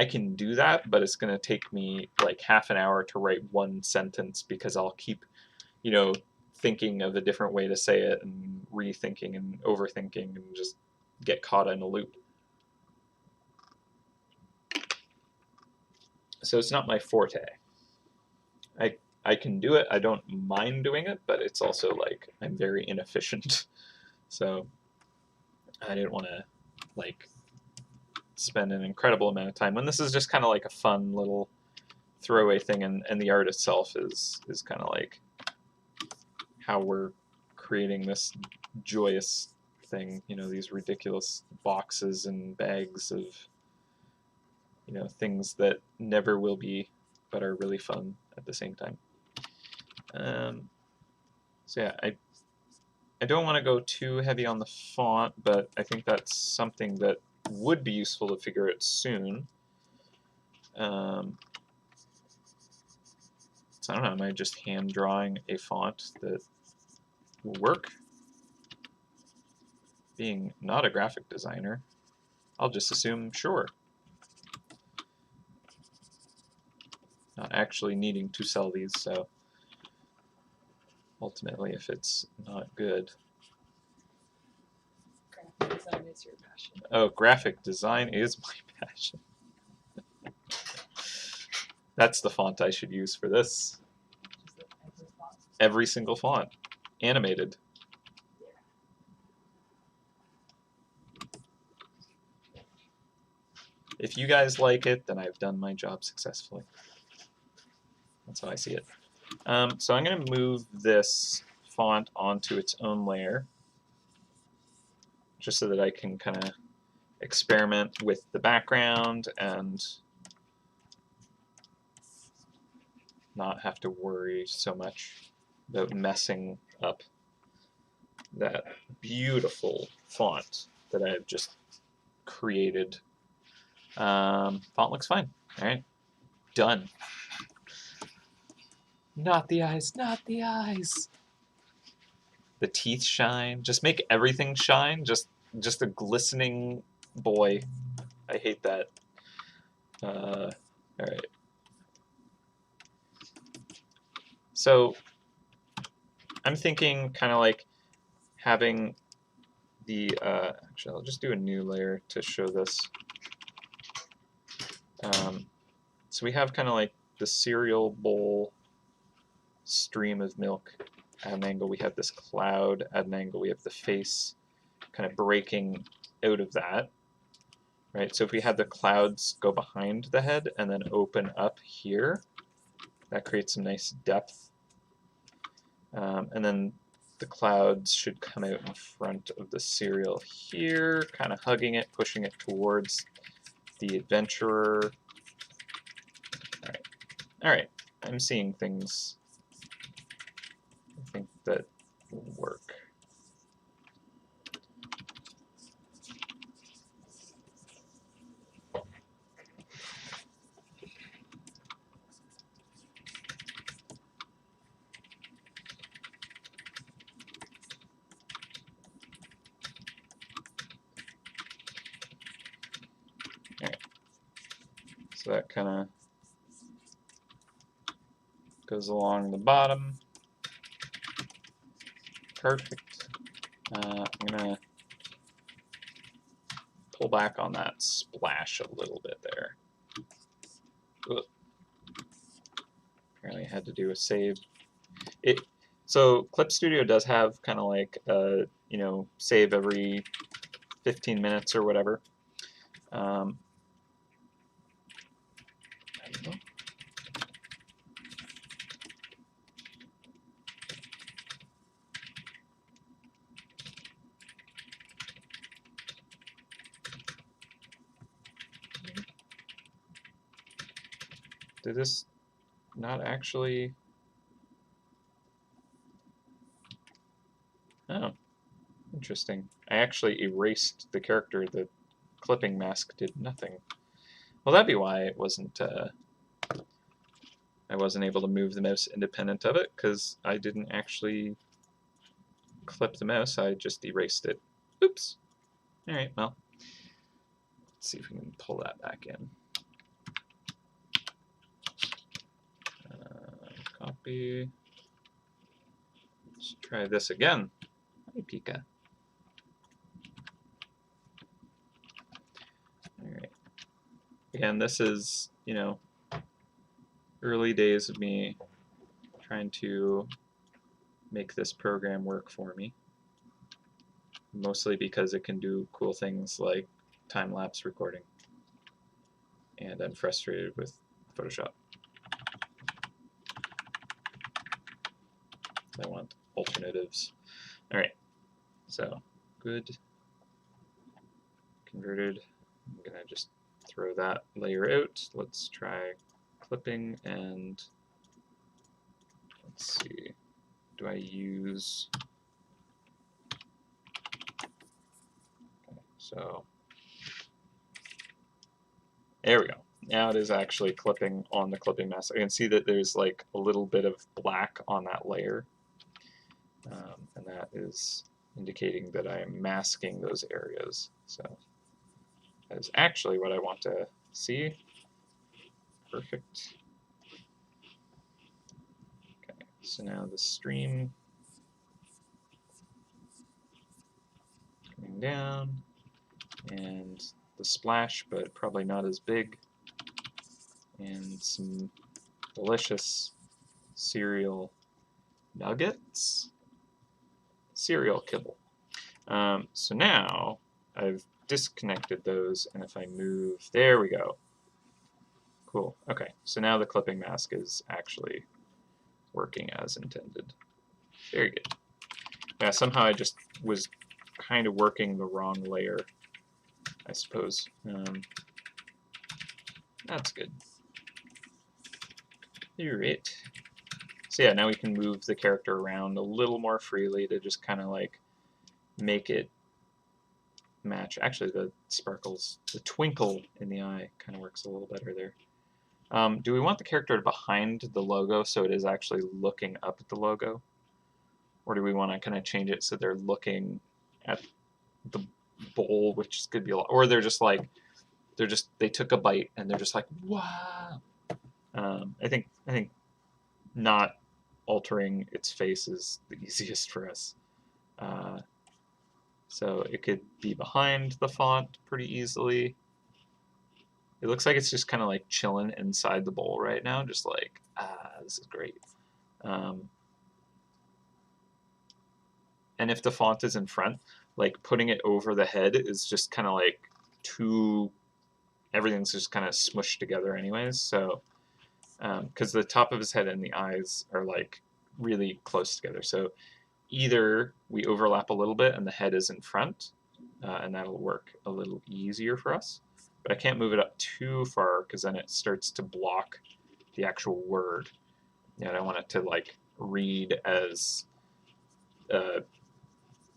A: I can do that, but it's going to take me like half an hour to write one sentence because I'll keep, thinking of a different way to say it and rethinking and overthinking and just get caught in a loop. So it's not my forte. I can do it. I don't mind doing it, but it's also like I'm very inefficient. So I didn't want to like spend an incredible amount of time when this is just kind of like a fun little throwaway thing, and the art itself is kind of like how we're creating this joyous thing, these ridiculous boxes and bags of things that never will be but are really fun at the same time. So yeah, I don't want to go too heavy on the font, but I think that's something that would be useful to figure out soon. So I don't know, am I just hand drawing a font that will work? Being not a graphic designer, I'll just assume sure. not actually needing to sell these, so ultimately if it's not good.
B: Graphic design is your passion.
A: Oh, graphic design is my passion. That's the font I should use for this.
B: Just like every font.
A: Every single font. Animated. If you guys like it, then I've done my job successfully. That's how I see it. So I'm going to move this font onto its own layer, just so that I can kind of experiment with the background and not have to worry so much about messing up that beautiful font that I've just created. Font looks fine. All right, done. Not the eyes, not the eyes. The teeth shine. Just make everything shine. Just a glistening boy. I hate that. All right. So I'm thinking kind of like having the, actually I'll just do a new layer to show this. So we have kind of like the cereal bowl stream of milk at an angle. We have this cloud at an angle. We have the face kind of breaking out of that. Right, so if we had the clouds go behind the head and then open up here, that creates some nice depth. And then the clouds should come out in front of the cereal here, kind of hugging it, pushing it towards the adventurer. All right, I'm seeing things I think that will work. All right, so that kind of goes along the bottom. Perfect. I'm gonna pull back on that splash a little bit there. Ugh. Apparently I had to do a save. So Clip Studio does have kind of like you know, save every 15 minutes or whatever. I don't know. Did this not actually? Oh, interesting. I actually erased the character. The clipping mask did nothing. Well, that'd be why it wasn't. I wasn't able to move the mouse independent of it, because I didn't actually clip the mouse. I just erased it. Oops. All right. Well, let's see if we can pull that back in. Copy. Let's try this again. Hi, Pika. All right. Again, this is, you know, early days of me trying to make this program work for me. Mostly because it can do cool things like time-lapse recording. And I'm frustrated with Photoshop. I want alternatives. All right, so good. Converted. I'm gonna just throw that layer out. Let's try clipping, and let's see. Do I use? Okay, so there we go. Now it is actually clipping on the clipping mask. I can see that there's like a little bit of black on that layer. And that is indicating that I am masking those areas. So that is actually what I want to see. Perfect. So now the stream coming down, and the splash, but probably not as big, and some delicious cereal nuggets, cereal kibble. So now I've disconnected those, and if I move, there we go. Cool. Okay, so now the clipping mask is actually working as intended. Very good. Yeah, somehow I just was kind of working the wrong layer, I suppose. That's good. You're it. So yeah, now we can move the character around a little more freely to just kind of like make it match. Actually, the sparkles, the twinkle in the eye kind of works a little better there. Do we want the character behind the logo so it is actually looking up at the logo? Or do we want to kind of change it so they're looking at the bowl, which is going to be a lot, or they're just like, they took a bite and they're just like, wow. I think not altering its face is the easiest for us. So it could be behind the font pretty easily. It looks like it's just kind of like chilling inside the bowl right now, just like, this is great. And if the font is in front, like putting it over the head is just kind of like everything's just kind of smushed together anyways. So, because the top of his head and the eyes are like really close together. So either we overlap a little bit and the head is in front, and that'll work a little easier for us. But I can't move it up too far because then it starts to block the actual word. And I want it to like read as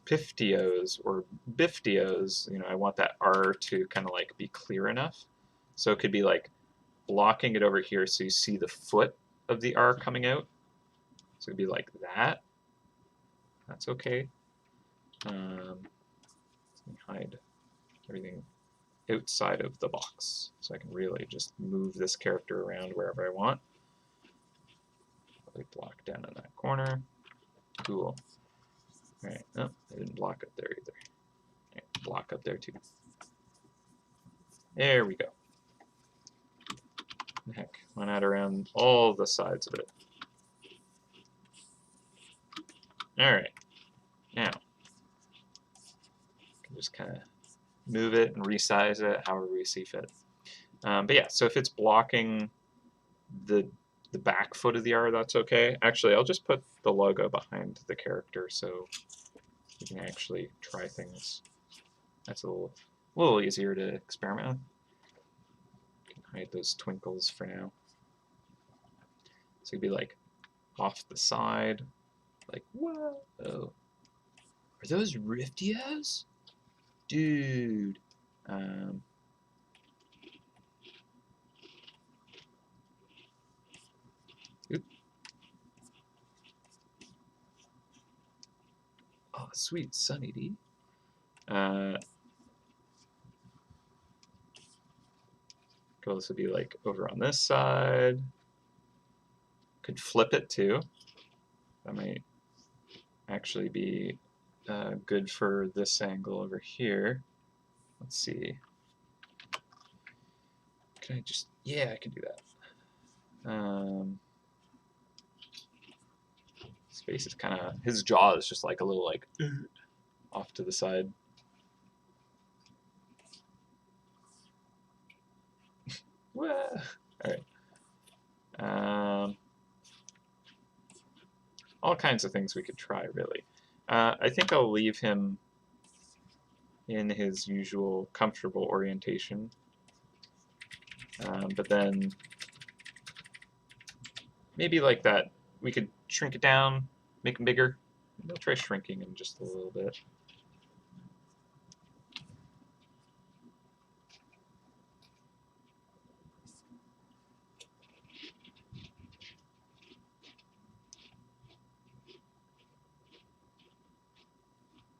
A: Piftios or Biftios. I want that R to kind of like be clear enough. So it could be like blocking it over here so you see the foot of the R coming out. So it'd be like that. That's okay. Let me hide everything outside of the box so I can really just move this character around wherever I want. Probably block down in that corner. Cool. Alright, oh, I didn't block up there either. Right, block up there too. There we go. Heck, why not around all the sides of it? Alright, now just kind of move it and resize it however we see fit. But yeah, so if it's blocking the back foot of the R, that's okay. Actually, I'll just put the logo behind the character so we can actually try things. That's a little easier to experiment with. Can hide those twinkles for now. So it'd be like off the side, like whoa. Are those Riftios? Dude. Oh, sweet Sunny D. Could also be like over on this side. Could flip it too. That might actually be good for this angle over here. Let's see. Can I just, yeah, I can do that. His face is kind of, his jaw is just like a little like off to the side. All right. All kinds of things we could try, really. I think I'll leave him in his usual comfortable orientation. But then maybe like that, we could shrink it down, make him bigger. We'll try shrinking him just a little bit.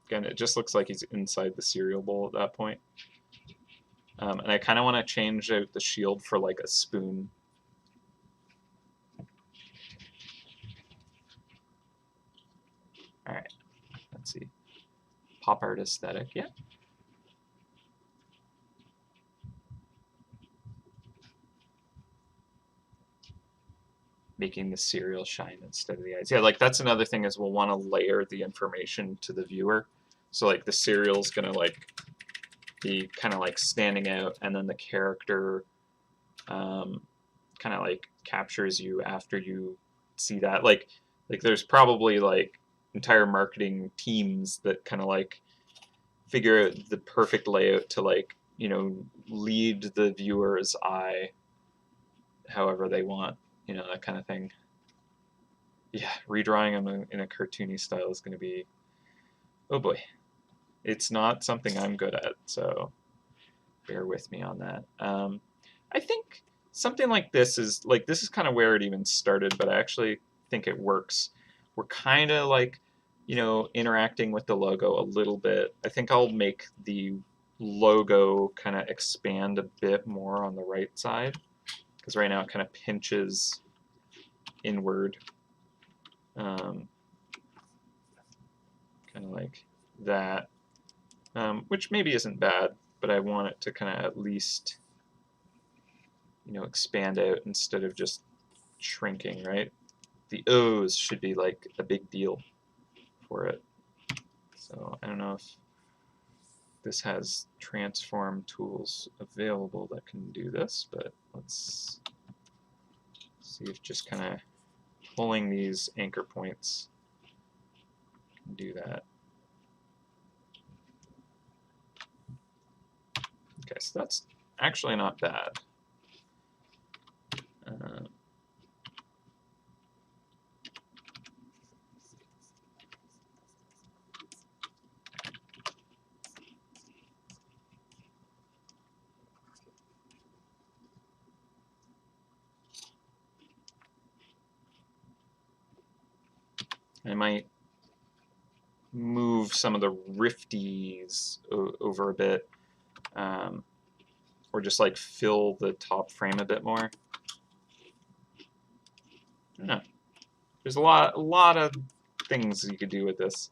A: Again, it just looks like he's inside the cereal bowl at that point. And I kind of want to change out the shield for like a spoon. pop art aesthetic, yeah. Making the cereal shine instead of the eyes. Yeah, like that's another thing is we'll want to layer the information to the viewer. So like the cereal's gonna like be kind of like standing out, and then the character kind of like captures you after you see that. Like there's probably like entire marketing teams that kind of like figure out the perfect layout to like lead the viewer's eye however they want, that kind of thing. Yeah, redrawing them in a cartoony style is going to be, oh boy, it's not something I'm good at, so bear with me on that. I think something like this is kind of where it even started, but I actually think it works. We're kind of like, interacting with the logo a little bit. I think I'll make the logo kind of expand a bit more on the right side, because right now it kind of pinches inward. Kind of like that, which maybe isn't bad, but I want it to kind of at least, expand out instead of just shrinking, right? The O's should be like a big deal for it. So I don't know if this has transform tools available that can do this, but let's see if just kind of pulling these anchor points can do that. Okay, so that's actually not bad. I might move some of the rifties over a bit, or just like fill the top frame a bit more. I don't know. There's a lot of things you could do with this,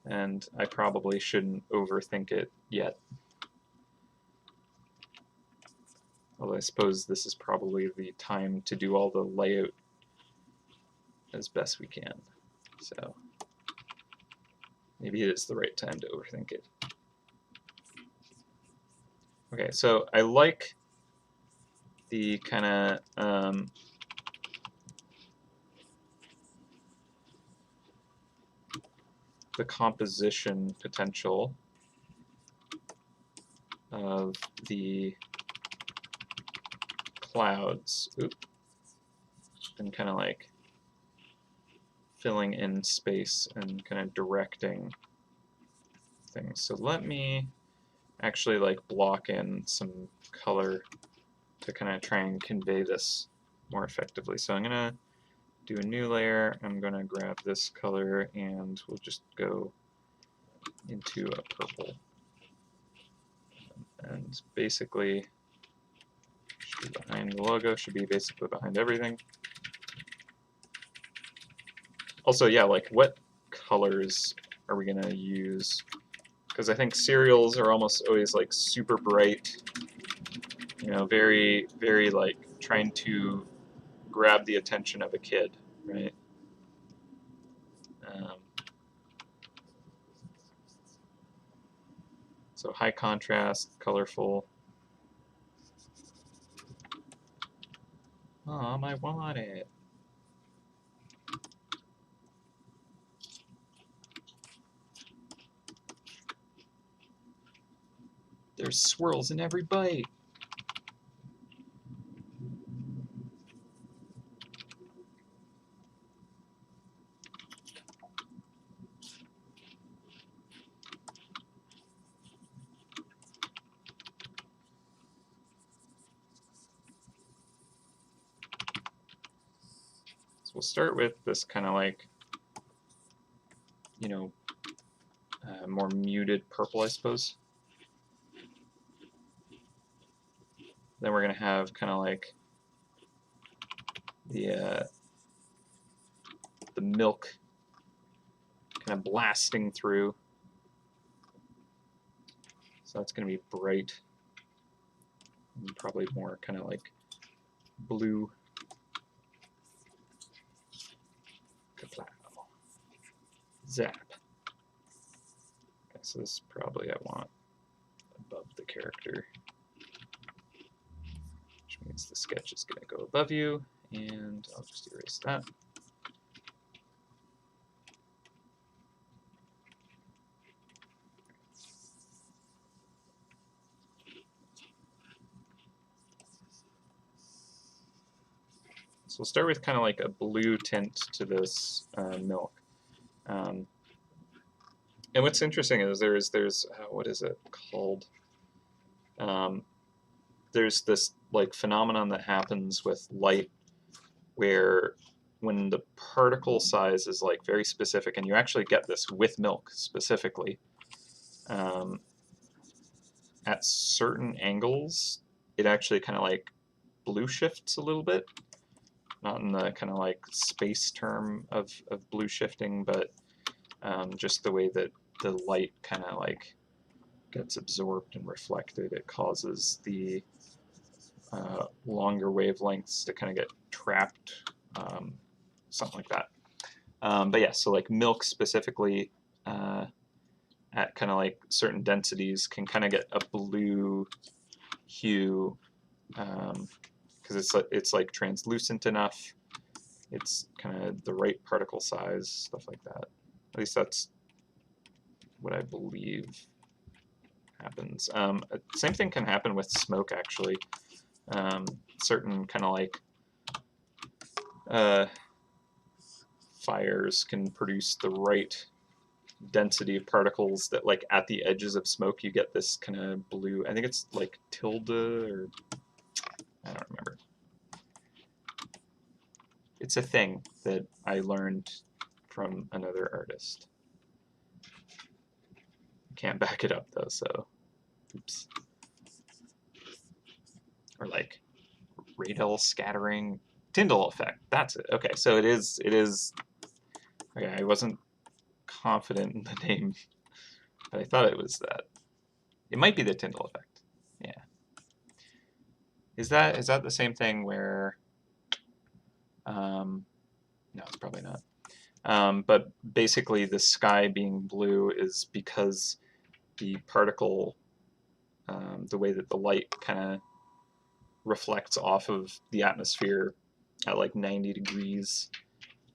A: and I probably shouldn't overthink it yet. Although I suppose this is probably the time to do all the layout as best we can. So maybe it is the right time to overthink it. Okay, so I like the kind of the composition potential of the clouds. Oop. And kind of like filling in space and kind of directing things. So let me actually like block in some color to kind of try and convey this more effectively. So I'm going to do a new layer. I'm going to grab this color and we'll just go into a purple. And basically, should be behind the logo, should be basically behind everything. Also, yeah, like what colors are we going to use? Because I think cereals are almost always like super bright, very, very like trying to grab the attention of a kid, right? So high contrast, colorful. Mom, I want it. There's swirls in every bite. So we'll start with this kind of like, more muted purple, I suppose. Then we're going to have kind of like the milk kind of blasting through. So that's going to be bright, and probably more kind of like blue. Kaplow. Zap. Okay, so this probably I want above the character, which means the sketch is going to go above you, and I'll just erase that. So we'll start with kind of like a blue tint to this milk. And what's interesting is there's what is it called? There's this like phenomenon that happens with light where when the particle size is like very specific, and you actually get this with milk specifically, at certain angles, it actually kind of like blue shifts a little bit. Not in the kind of like space term of blue shifting, but just the way that the light kind of like gets absorbed and reflected, it causes the longer wavelengths to kind of get trapped, something like that. But yeah, so like milk specifically at kind of like certain densities can kind of get a blue hue because it's like translucent enough. It's kind of the right particle size, stuff like that. At least that's what I believe happens. Same thing can happen with smoke, actually. Certain kind of like fires can produce the right density of particles that, like, at the edges of smoke, you get this kind of blue. I think it's like tilde, or I don't remember. It's a thing that I learned from another artist. Can't back it up though, so oops. Or like Radel scattering, Tyndall effect. That's it. Okay, so it is. Okay, I wasn't confident in the name, but I thought it was that. It might be the Tyndall effect. Yeah. Is that the same thing where? No, it's probably not. But basically, the sky being blue is because the particle, the way that the light kind of reflects off of the atmosphere at like 90 degrees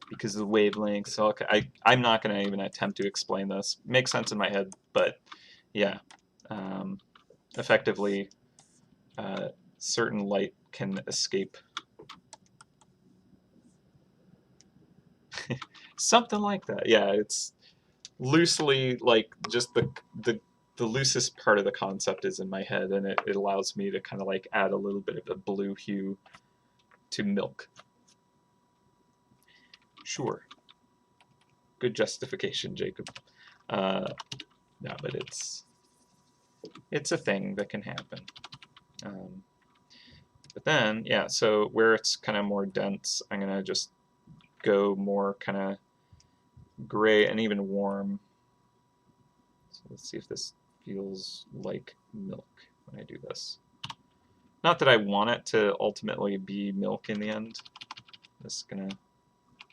A: because of the wavelength. So okay, I'm not going to even attempt to explain this. Makes sense in my head, but yeah, effectively, certain light can escape. Something like that. Yeah, it's loosely like just the loosest part of the concept is in my head, and it allows me to kind of like add a little bit of a blue hue to milk. Sure. Good justification, Jacob. No, but it's a thing that can happen. But then, yeah, so where it's kind of more dense, I'm going to just go more kind of gray and even warm. So let's see if this feels like milk when I do this. Not that I want it to ultimately be milk in the end. This is going to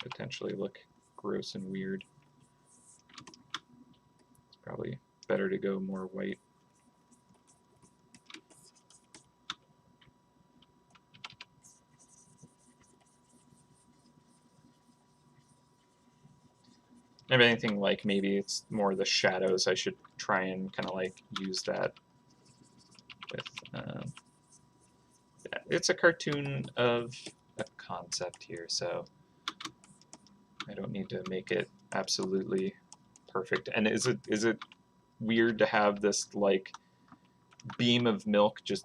A: potentially look gross and weird. It's probably better to go more white. If anything, like maybe it's more the shadows, I should try and kind of like use that with, yeah, it's a cartoon of a concept here, so I don't need to make it absolutely perfect. And is it weird to have this like beam of milk just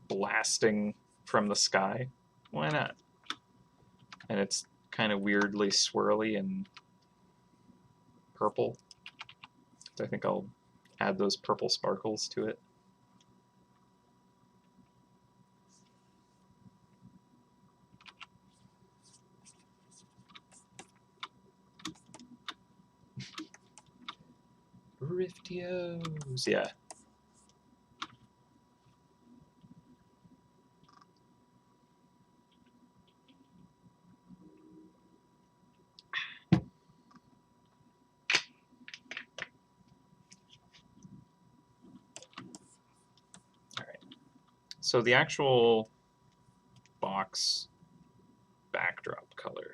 A: blasting from the sky? Why not? And it's kind of weirdly swirly and purple. So I think I'll add those purple sparkles to it. Riftios, yeah. So the actual box backdrop color.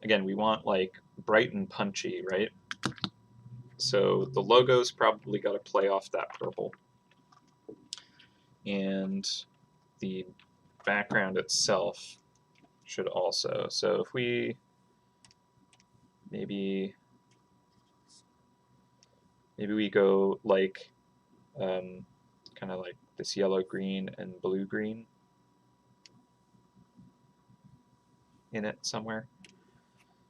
A: Again, we want like bright and punchy, right? So the logo's probably got to play off that purple. And the background itself should also. So if we maybe we go like kind of like this yellow green and blue green in it somewhere.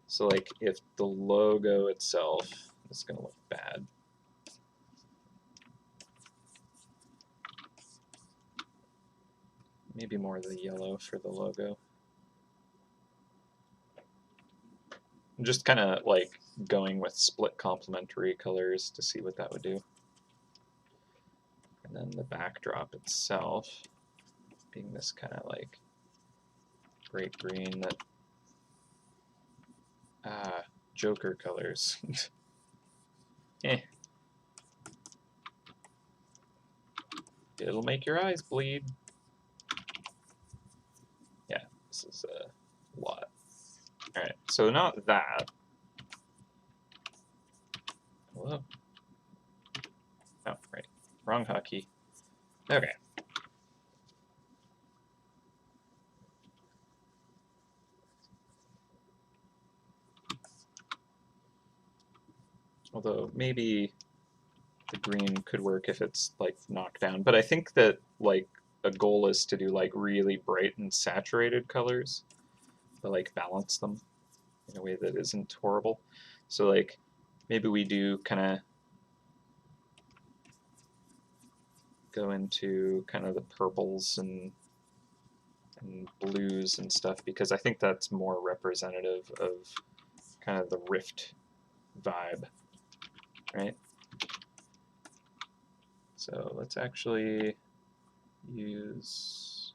A: So like if the logo itself is going to look bad. Maybe more of the yellow for the logo. I'm just kind of like going with split complementary colors to see what that would do. And then the backdrop itself being this kind of like bright green that Joker colors. Eh. It'll make your eyes bleed. Yeah, this is a lot. Alright, so not that. Hello? Oh, right. Wrong hotkey. Okay. Although maybe the green could work if it's like knocked down. But I think that like a goal is to do like really bright and saturated colors, but like balance them in a way that isn't horrible. So like maybe we do kind of go into kind of the purples and blues and stuff, because I think that's more representative of kind of the Rift vibe, right? So let's actually use,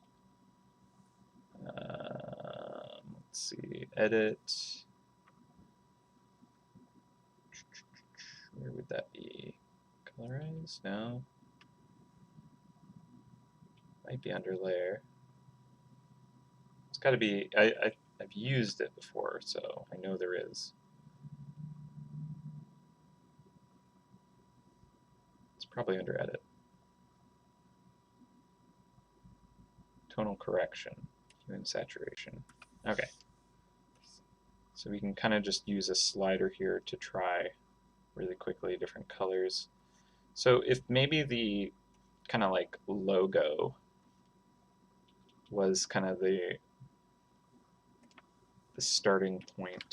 A: let's see, edit. Where would that be? Colorize? No. Might be under layer. It's got to be, I've used it before, so I know there is. It's probably under edit. Tonal correction, hue and saturation. Okay. So we can kind of just use a slider here to try really quickly different colors. So if maybe the kind of like logo was kind of the starting point.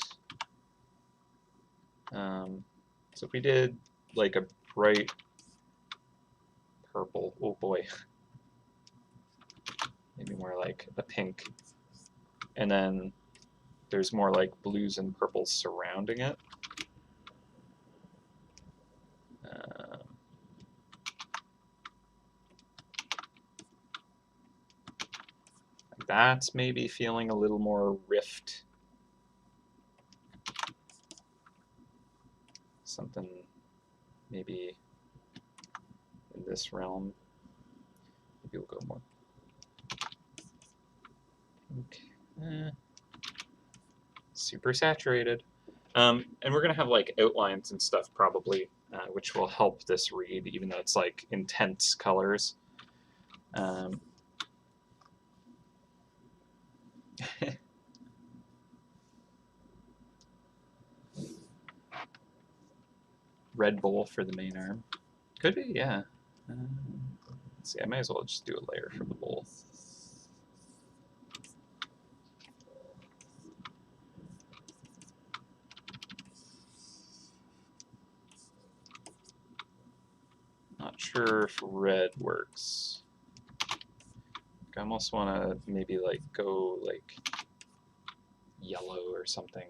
A: So if we did like a bright purple, oh boy, maybe more like a pink, and then there's more like blues and purples surrounding it. That's maybe feeling a little more Rift. Something maybe in this realm. Maybe we'll go more pink. Super saturated. And we're going to have like outlines and stuff probably, which will help this read, even though it's like intense colors. Red Bull for the main arm. Could be, yeah. Let's see, I might as well just do a layer for the bowl. Not sure if red works. I almost want to maybe like go like yellow or something.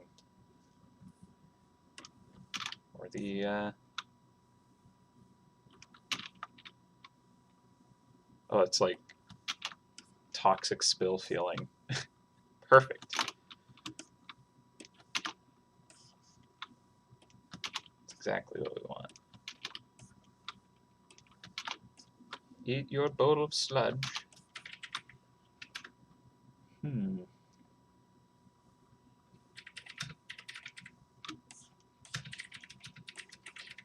A: Or the oh, it's like toxic spill feeling. Perfect. That's exactly what we want. Eat your bowl of sludge.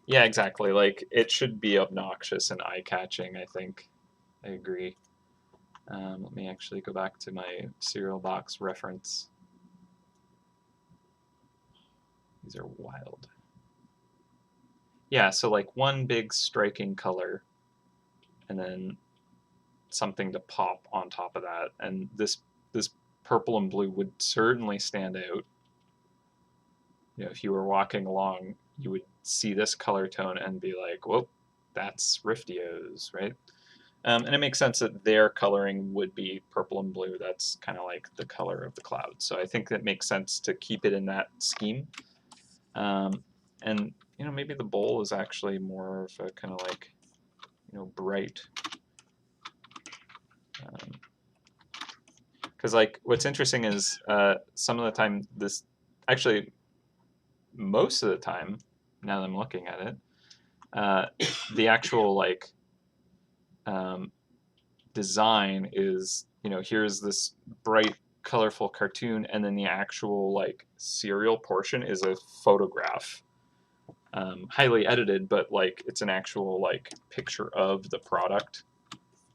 A: Yeah, exactly. Like, it should be obnoxious and eye-catching, I think. I agree. Let me actually go back to my cereal box reference. These are wild. Yeah, so like one big striking color, and then something to pop on top of that. And this purple and blue would certainly stand out. You know, if you were walking along, you would see this color tone and be like, "Whoa, that's Riftios," right? And it makes sense that their coloring would be purple and blue. That's kind of like the color of the cloud. So I think that makes sense to keep it in that scheme. And you know, maybe the bowl is actually more of a kind of like, you know, bright. Because like what's interesting is some of the time this actually most of the time now that I'm looking at it, the actual like design is, you know, here's this bright colorful cartoon, and then the actual like cereal portion is a photograph, highly edited, but like it's an actual like picture of the product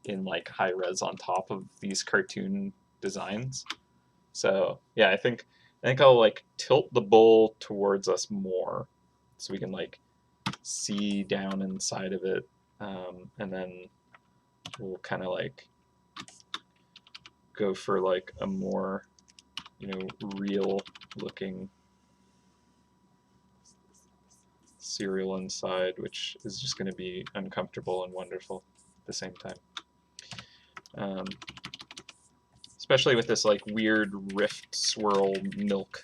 A: in like high res on top of these cartoon designs. So yeah, I think I'll like tilt the bowl towards us more so we can like see down inside of it, and then we'll kind of like go for like a more, you know, real looking cereal inside, which is just going to be uncomfortable and wonderful at the same time. Especially with this like weird rift swirl milk.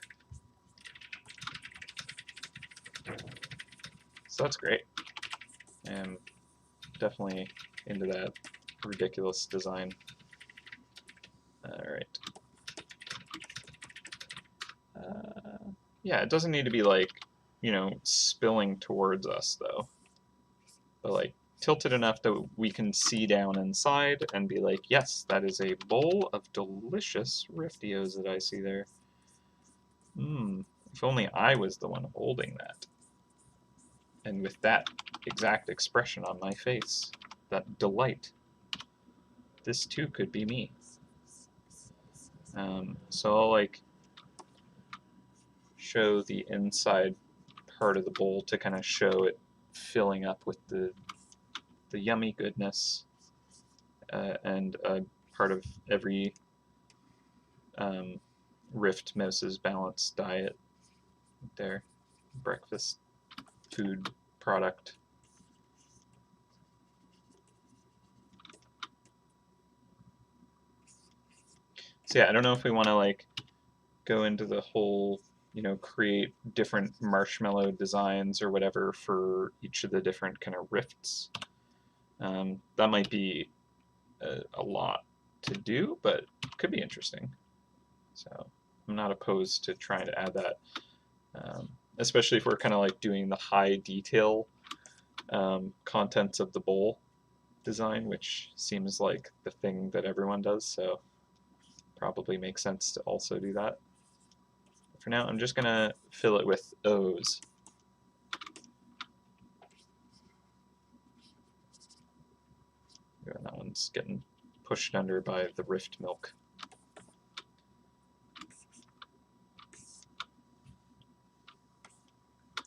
A: So that's great. And definitely into that ridiculous design. All right. Yeah, it doesn't need to be like, you know, spilling towards us though. But like tilted enough that we can see down inside and be like, yes, that is a bowl of delicious Riftios that I see there. If only I was the one holding that. And with that exact expression on my face, that delight. This too could be me. So I'll like show the inside part of the bowl to kind of show it filling up with the yummy goodness, and part of every Rift Mouse's balanced diet, their breakfast food product. So yeah, I don't know if we want to like go into the whole, you know, create different marshmallow designs or whatever for each of the different kind of rifts. That might be a lot to do, but could be interesting. So I'm not opposed to trying to add that, especially if we're kind of like doing the high detail contents of the bowl design, which seems like the thing that everyone does. So probably makes sense to also do that. For now, I'm just gonna fill it with O's. And that one's getting pushed under by the Rift milk.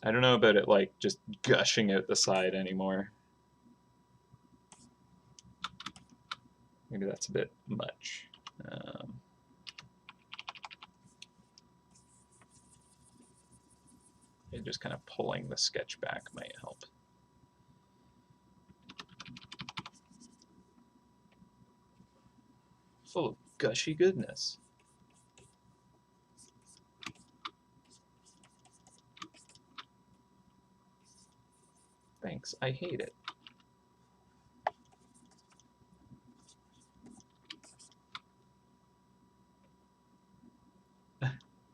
A: I don't know about it like just gushing out the side anymore. Maybe that's a bit much. Just kind of pulling the sketch back might help. Full of gushy goodness. Thanks, I hate it.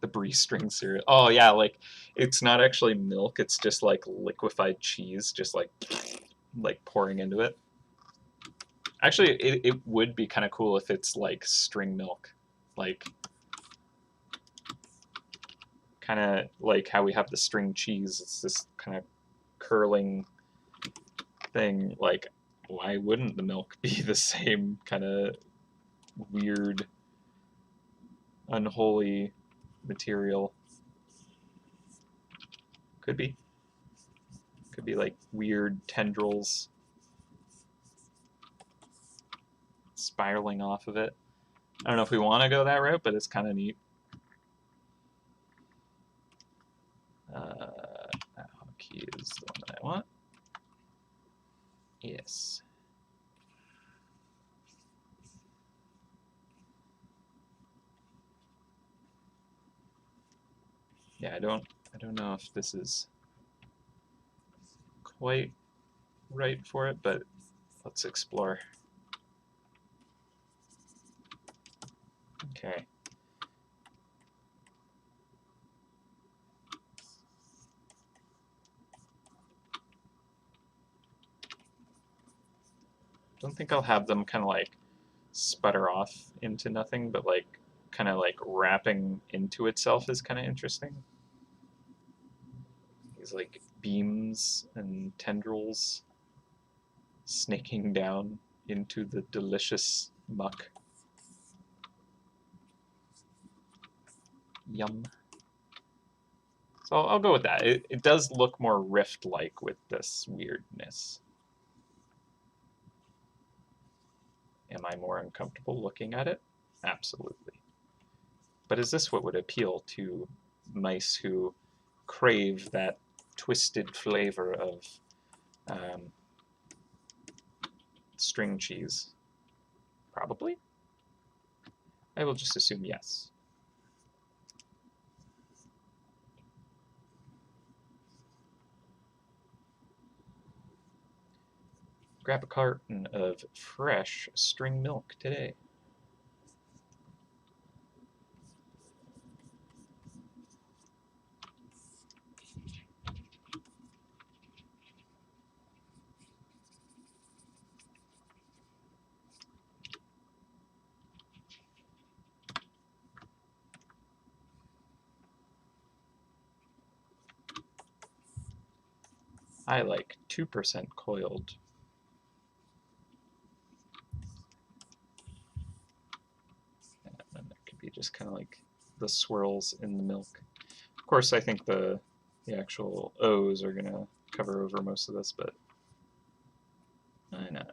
A: The brie string cereal. Oh yeah, like it's not actually milk, it's just like liquefied cheese, just like pouring into it. Actually, it would be kind of cool if it's like string milk, like kind of like how we have the string cheese. It's this kind of curling thing. Like, why wouldn't the milk be the same kind of weird, unholy material? Could be. Could be like weird tendrils spiraling off of it. I don't know if we want to go that route, but it's kind of neat. That hotkey is the one that I want. Yes. Yeah, I don't know if this is quite right for it, but let's explore. Okay. Don't think I'll have them kind of like sputter off into nothing, but like kind of like wrapping into itself is kind of interesting. These like beams and tendrils snaking down into the delicious muck. Yum. So I'll go with that. It does look more Rift-like with this weirdness. Am I more uncomfortable looking at it? Absolutely. But is this what would appeal to mice who crave that twisted flavor of string cheese? Probably. I will just assume yes. Grab a carton of fresh string milk today. I like 2% coiled. And it could be just kind of like the swirls in the milk. Of course, I think the actual O's are going to cover over most of this, but why not?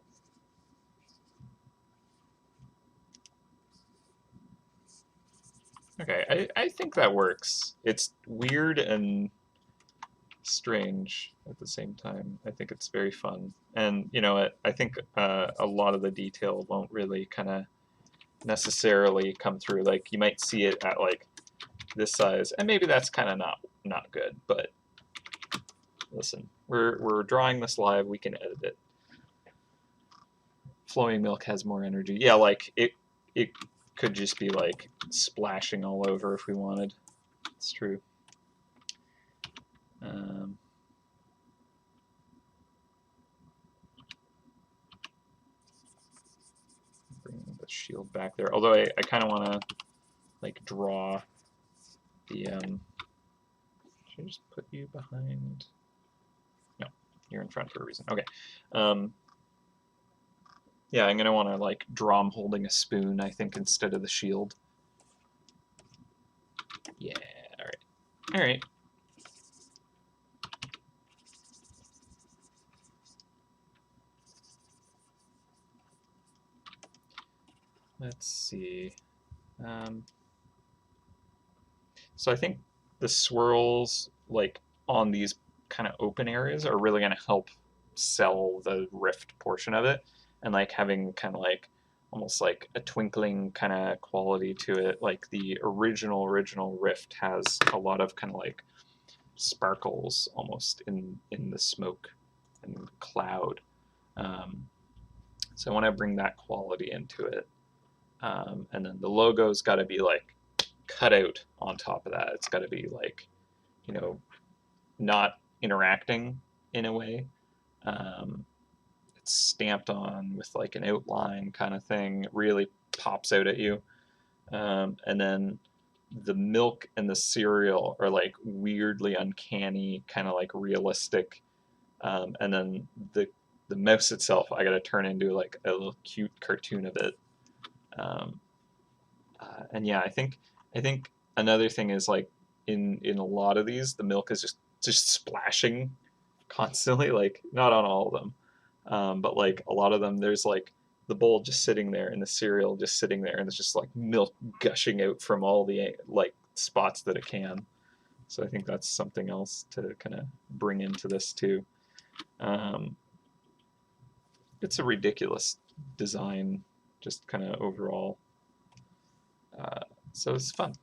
A: Okay, I think that works. It's weird and strange at the same time. I think it's very fun. And, you know, I think a lot of the detail won't really kind of necessarily come through. Like, you might see it at, like, this size, and maybe that's kind of not good, but listen, we're drawing this live, we can edit it. Flowing milk has more energy. Yeah, like, it could just be, like, splashing all over if we wanted. It's true. Bring the shield back there. Although I kind of want to like draw the. Should I just put you behind? No, you're in front for a reason. Okay. Yeah, I'm gonna want to like draw him holding a spoon, I think, instead of the shield. Yeah. All right. All right. Let's see. So I think the swirls like on these kind of open areas are really going to help sell the Rift portion of it, and like having kind of like almost like a twinkling kind of quality to it. Like the original Rift has a lot of kind of like sparkles almost in the smoke and cloud. So I want to bring that quality into it. And then the logo's got to be like cut out on top of that. It's got to be like, you know, not interacting in a way. stamped on with like an outline kind of thing. It really pops out at you. And then the milk and the cereal are like weirdly uncanny, kind of like realistic. And then the mouse itself, I got to turn into like a little cute cartoon of it. Um, and yeah, I think another thing is like in a lot of these, the milk is just splashing constantly. Like not on all of them, but like a lot of them, there's like the bowl just sitting there and the cereal just sitting there, and it's just like milk gushing out from all the like spots that it can. So I think that's something else to kind of bring into this too. Um, it's a ridiculous design, just kind of overall. Uh, so it's fun.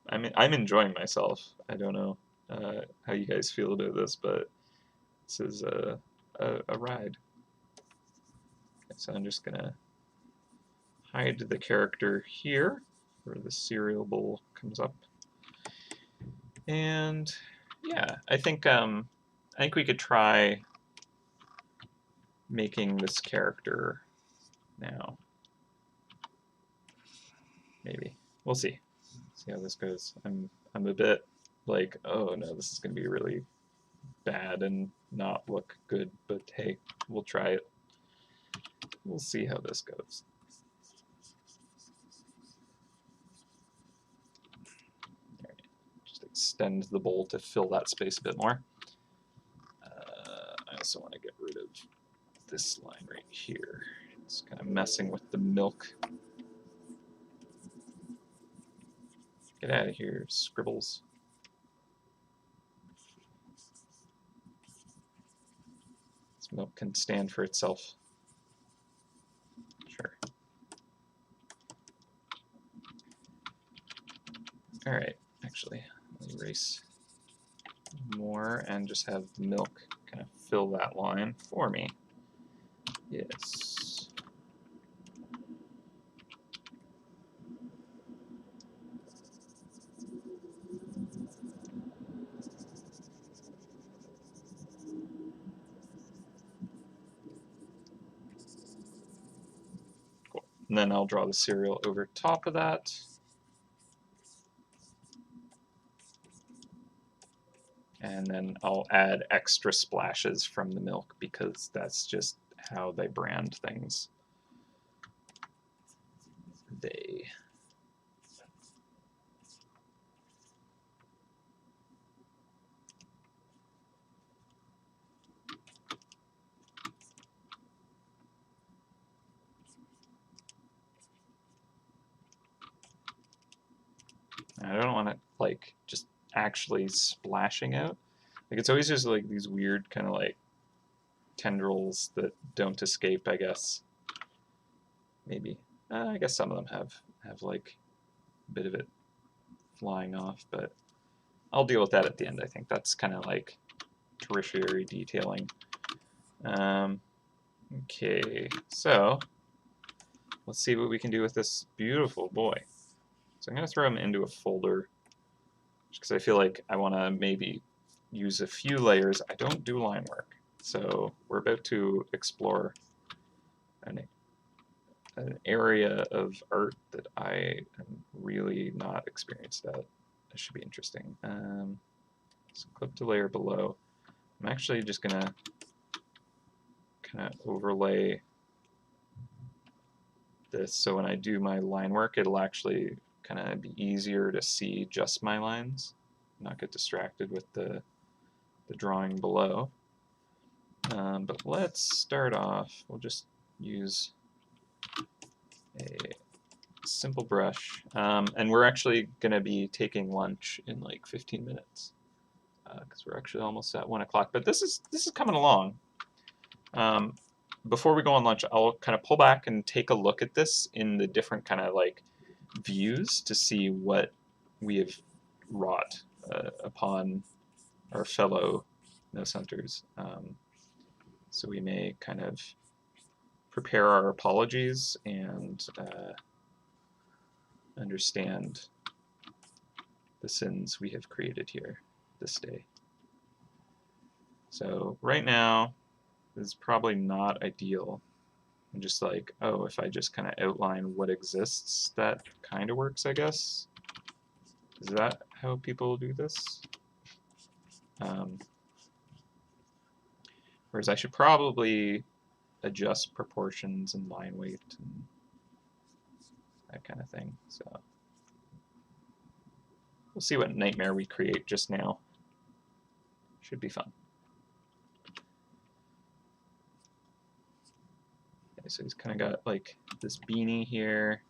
A: I'm enjoying myself. I don't know how you guys feel about this, but this is a ride. Okay, so I'm just gonna hide the character here, where the cereal bowl comes up, and yeah, I think we could try making this character now. Maybe we'll see. See how this goes. I'm a bit like, oh no, this is gonna be really bad and not look good, but hey, we'll try it. We'll see how this goes. Right. Just extend the bowl to fill that space a bit more. I also want to get rid of this line right here. It's kind of messing with the milk. Get out of here, scribbles. This milk can stand for itself. Sure. All right, actually, let me erase more and just have the milk kind of fill that line for me. Yes. Cool. And then I'll draw the cereal over top of that. And then I'll add extra splashes from the milk because that's just how they brand things. They. I don't want it like just actually splashing out. Like it's always just like these weird kind of like tendrils that don't escape, I guess. Maybe. I guess some of them have like a bit of it flying off, but I'll deal with that at the end. I think that's kind of like tertiary detailing. Okay, so let's see what we can do with this beautiful boy. So I'm going to throw him into a folder because I feel like I want to maybe use a few layers. I don't do line work, so we're about to explore an area of art that I am really not experienced at. This should be interesting. So clip to layer below. I'm actually just going to kind of overlay this so when I do my line work, it'll actually kind of be easier to see just my lines, not get distracted with the drawing below. But let's start off, we'll just use a simple brush, and we're actually going to be taking lunch in like 15 minutes because we're actually almost at 1 o'clock, but this is coming along. Before we go on lunch, I'll kind of pull back and take a look at this in the different kind of like views to see what we have wrought upon our fellow mouse hunters. So we may kind of prepare our apologies and understand the sins we have created here this day. So right now, is probably not ideal. And just like, oh, if I just kind of outline what exists, that kind of works, I guess. Is that how people do this? Whereas I should probably adjust proportions and line weight and that kind of thing. So we'll see what nightmare we create just now. Should be fun. Okay, so he's kind of got like this beanie here.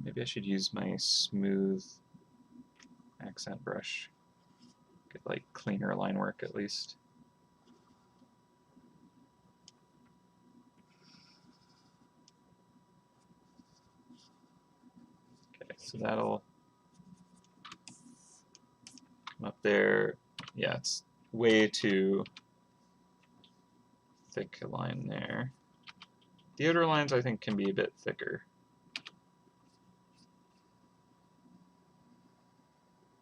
A: Maybe I should use my smooth accent brush. Get like cleaner line work at least. Okay, so that'll come up there. Yeah, it's way too thick a line there. The outer lines I think can be a bit thicker.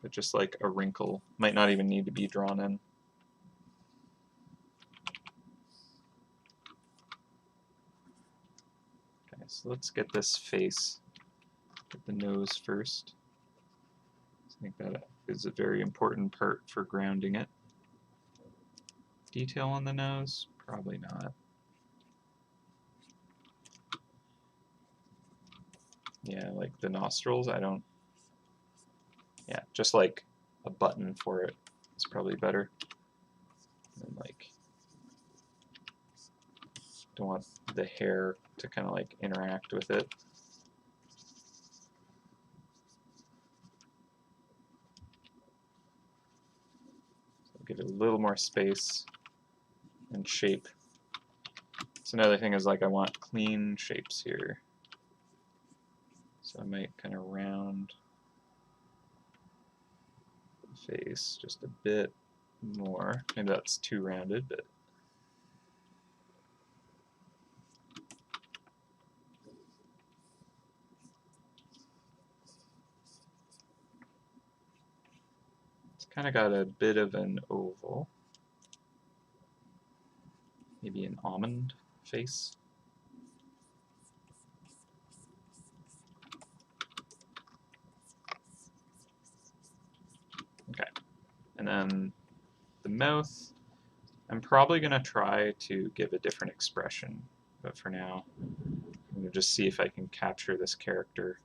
A: But just like a wrinkle might not even need to be drawn in. Okay, so let's get this face, get the nose first. I think that is a very important part for grounding it. Detail on the nose? Probably not. Yeah, like the nostrils, I don't. Yeah, just like a button for it is probably better. And like, don't want the hair to kind of like interact with it. So give it a little more space and shape. So another thing is like I want clean shapes here. So I might kind of round the face just a bit more. Maybe that's too rounded, but it's kind of got a bit of an oval. Maybe an almond face. Okay, and then the mouth, I'm probably going to try to give a different expression, but for now, I'm going to just see if I can capture this character.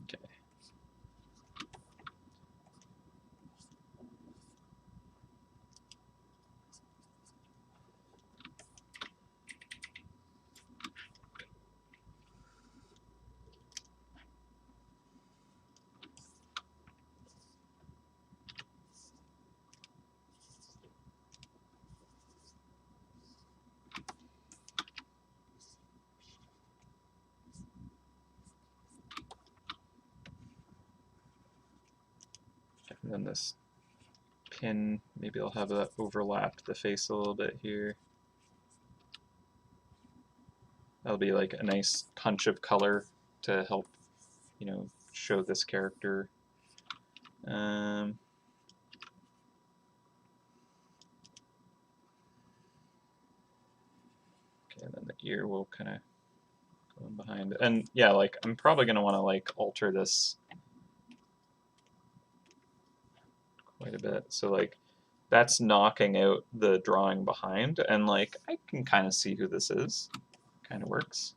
A: Okay. And then this pin, maybe I'll have that overlap the face a little bit here. That'll be like a nice punch of color to help, you know, show this character. Okay, and then the ear will kind of go in behind. And yeah, like I'm probably gonna want to like alter this quite a bit. So like that's knocking out the drawing behind, and like I can kind of see who this is. Kind of works.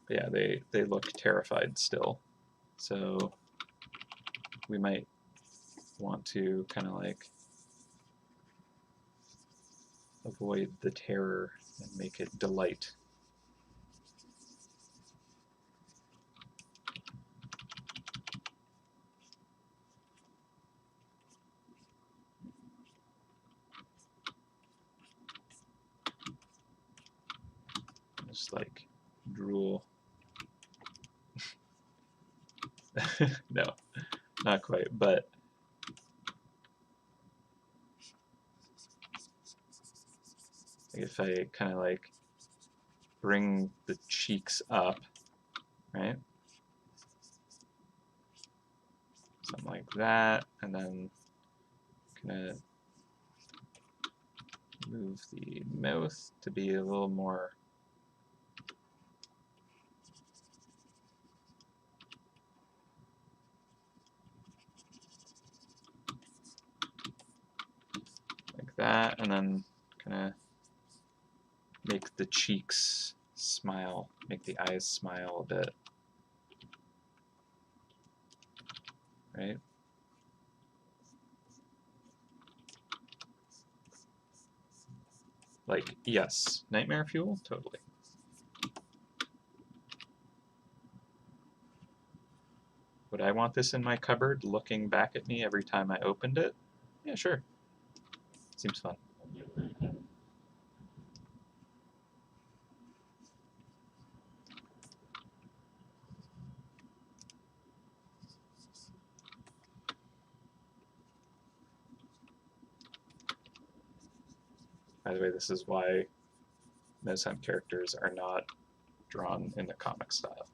A: But yeah, they look terrified still. So we might want to kind of like avoid the terror and make it delight. Just like drool. No, not quite, but if I kind of like bring the cheeks up, right? Something like that, and then kind of move the mouth to be a little more like that, and then kind of make the cheeks smile, make the eyes smile a bit, right? Like, yes, nightmare fuel, totally. Would I want this in my cupboard looking back at me every time I opened it? Yeah, sure. Seems fun. By the way, this is why MouseHunt characters are not drawn in the comic style.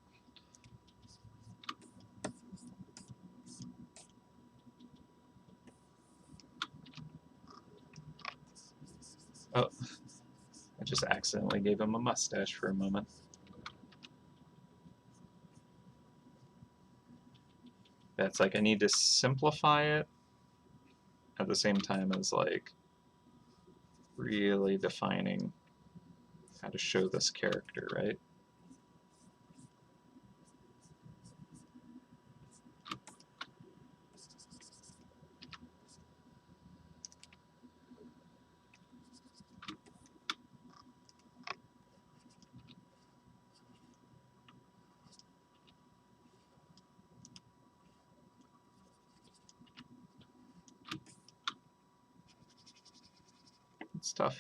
A: Oh, I just accidentally gave him a mustache for a moment. That's like, I need to simplify it at the same time as like really defining how to show this character, right? It's tough.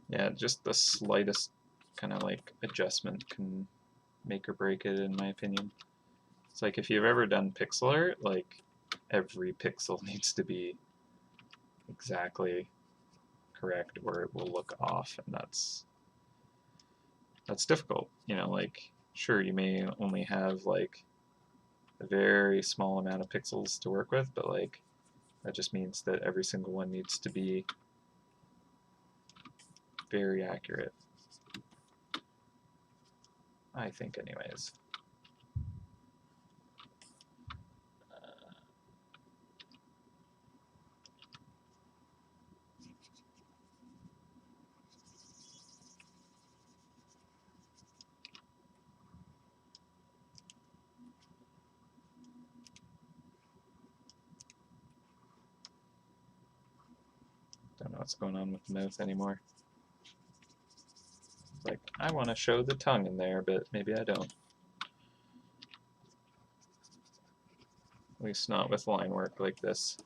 A: Yeah, just the slightest kind of like adjustment can make or break it, in my opinion. It's like if you've ever done pixel art, like every pixel needs to be exactly correct or it will look off, and that's difficult. You know, like sure you may only have like a very small amount of pixels to work with, but like that just means that every single one needs to be very accurate. I think anyways. Don't know what's going on with the mouth anymore. Like, I want to show the tongue in there, but maybe I don't. At least not with line work like this.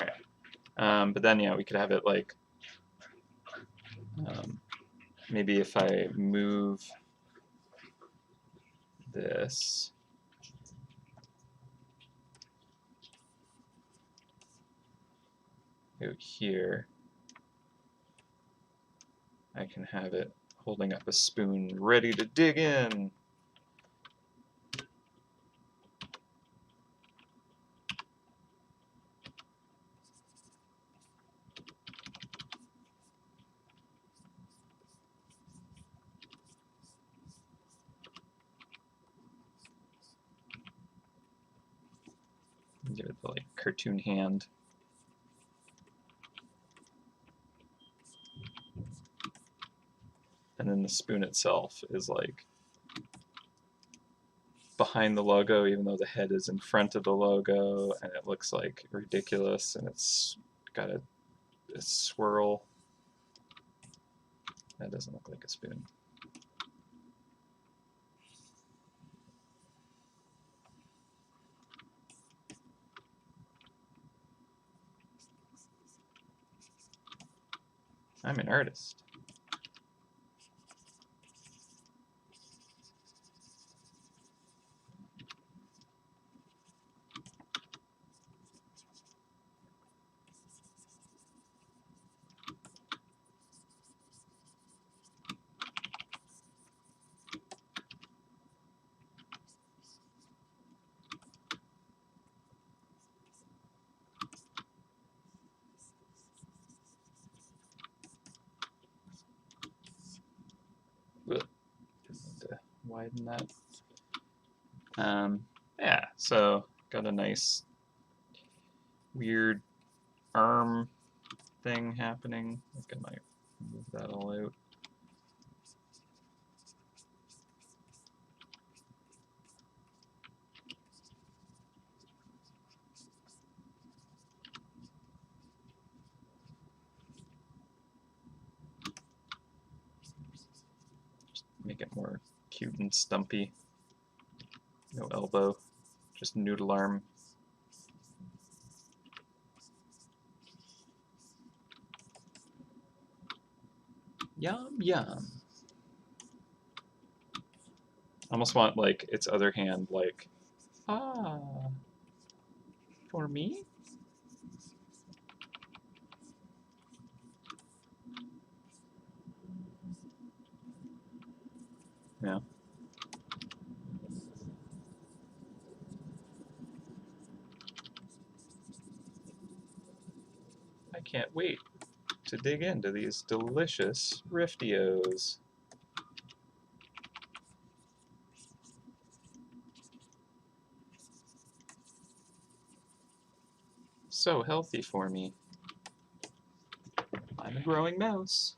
A: Alright. But then, yeah, we could have it like, maybe if I move this, out here, I can have it holding up a spoon ready to dig in. Give it the like cartoon hand. And then the spoon itself is like behind the logo, even though the head is in front of the logo, and it looks like ridiculous, and it's got a swirl. That doesn't look like a spoon. I'm an artist. Ugh. Need to widen that. Yeah, so got a nice weird arm thing happening. I think I might move that all out. Just make it more cute and stumpy. No elbow, just noodle arm. Yum, yum. I almost want like its other hand like, ah, for me? Yeah. I can't wait to dig into these delicious Riftios. So healthy for me. I'm a growing mouse.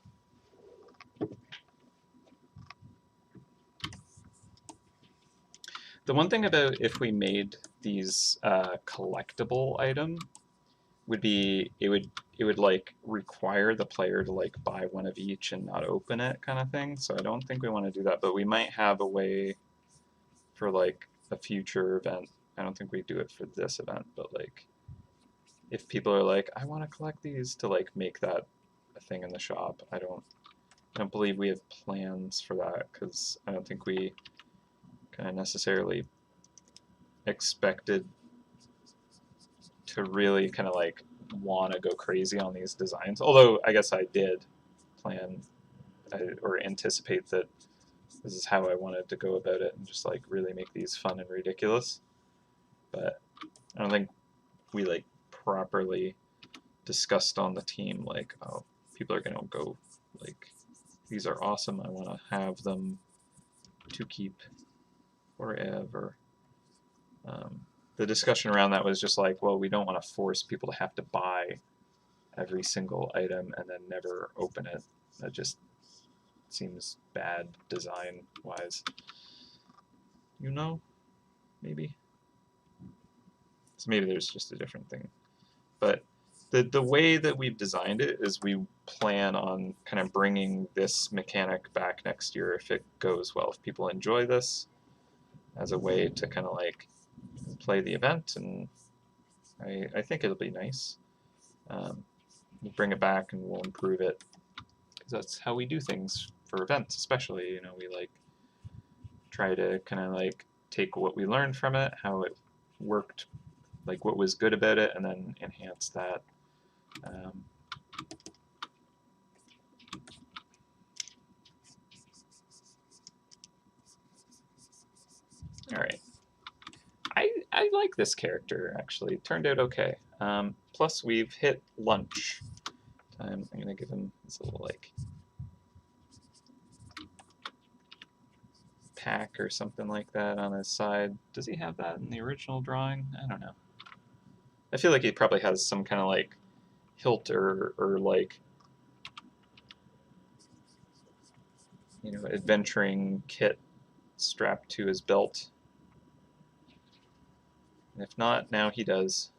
A: The one thing about if we made these collectible item would be it would like require the player to like buy one of each and not open it kind of thing. So I don't think we want to do that, but we might have a way for like a future event. I don't think we do it for this event, but like if people are like, I want to collect these, to like make that a thing in the shop. I don't believe we have plans for that because I don't think we kind of necessarily expected to really kind of like want to go crazy on these designs. Although I guess I did plan or anticipate that this is how I wanted to go about it and just like really make these fun and ridiculous. But I don't think we like properly discussed on the team like, oh, people are gonna go like, these are awesome. I want to have them to keep forever. The discussion around that was just like, well, we don't want to force people to have to buy every single item and then never open it. That just seems bad design wise. You know, maybe. So maybe there's just a different thing. But the way that we've designed it is we plan on kind of bringing this mechanic back next year if it goes well. If people enjoy this as a way to kind of like play the event, and I think it'll be nice. We'll bring it back and we'll improve it because that's how we do things for events, especially. You know, we like try to kind of like take what we learned from it, how it worked, like what was good about it, and then enhance that. All right. I like this character, actually. It turned out okay. Plus, we've hit lunch time. I'm going to give him this little, like, pack or something like that on his side. Does he have that in the original drawing? I don't know. I feel like he probably has some kind of like hilt or like, you know, adventuring kit strapped to his belt. And if not, now he does.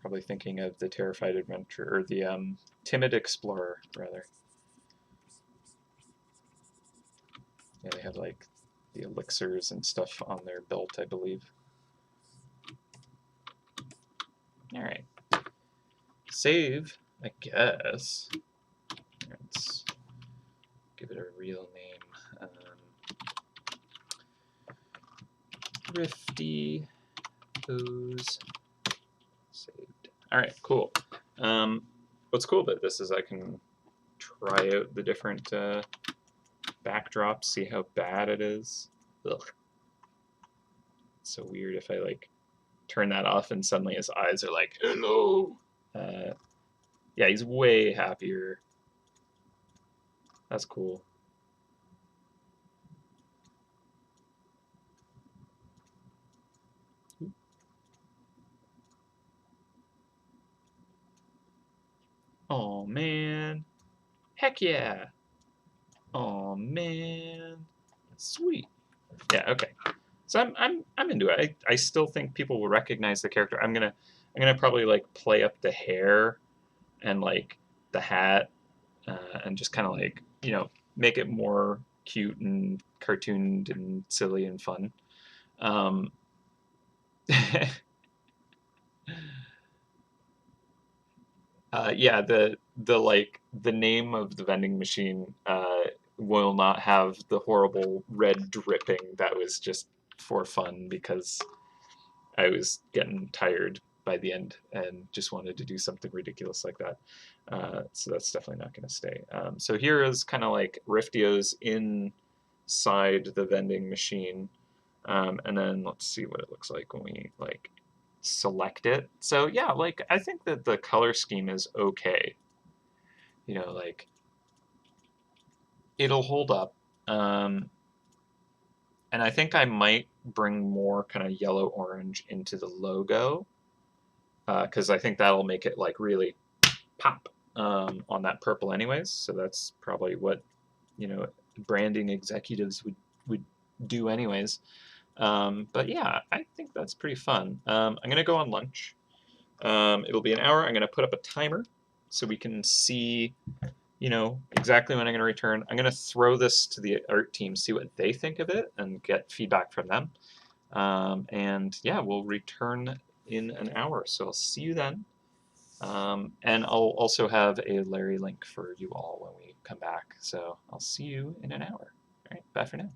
A: Probably thinking of the terrified adventurer, or the timid explorer, rather. Yeah, they have like the elixirs and stuff on their belt, I believe. All right, save, I guess. Let's give it a real name. Thrifty Hose saved. All right, cool. What's cool about this is I can try out the different backdrops, see how bad it is. Ugh. It's so weird if I like turn that off and suddenly his eyes are like, hello. Yeah, he's way happier. That's cool. Oh man. Heck yeah. Oh man. Sweet. Yeah, okay. So I'm into it. I still think people will recognize the character. I'm gonna probably like play up the hair and like the hat and just kind of like, you know, make it more cute and cartooned and silly and fun. Um, yeah, the like the name of the vending machine will not have the horrible red dripping. That was just for fun because I was getting tired by the end and just wanted to do something ridiculous like that. So that's definitely not going to stay. So here is kind of like Riftio's inside the vending machine. And then let's see what it looks like when we like select it. So yeah, like I think that the color scheme is okay. You know, like it'll hold up. Um, and I think I might bring more kind of yellow orange into the logo because I think that'll make it like really pop on that purple anyways. So that's probably what, you know, branding executives would do anyways. But yeah, I think that's pretty fun. I'm gonna go on lunch. It'll be an hour. I'm gonna put up a timer so we can see, you know, exactly when I'm gonna return. I'm gonna throw this to the art team, see what they think of it, and get feedback from them. And yeah, we'll return in an hour. So I'll see you then. And I'll also have a Larry link for you all when we come back. So I'll see you in an hour. All right, bye for now.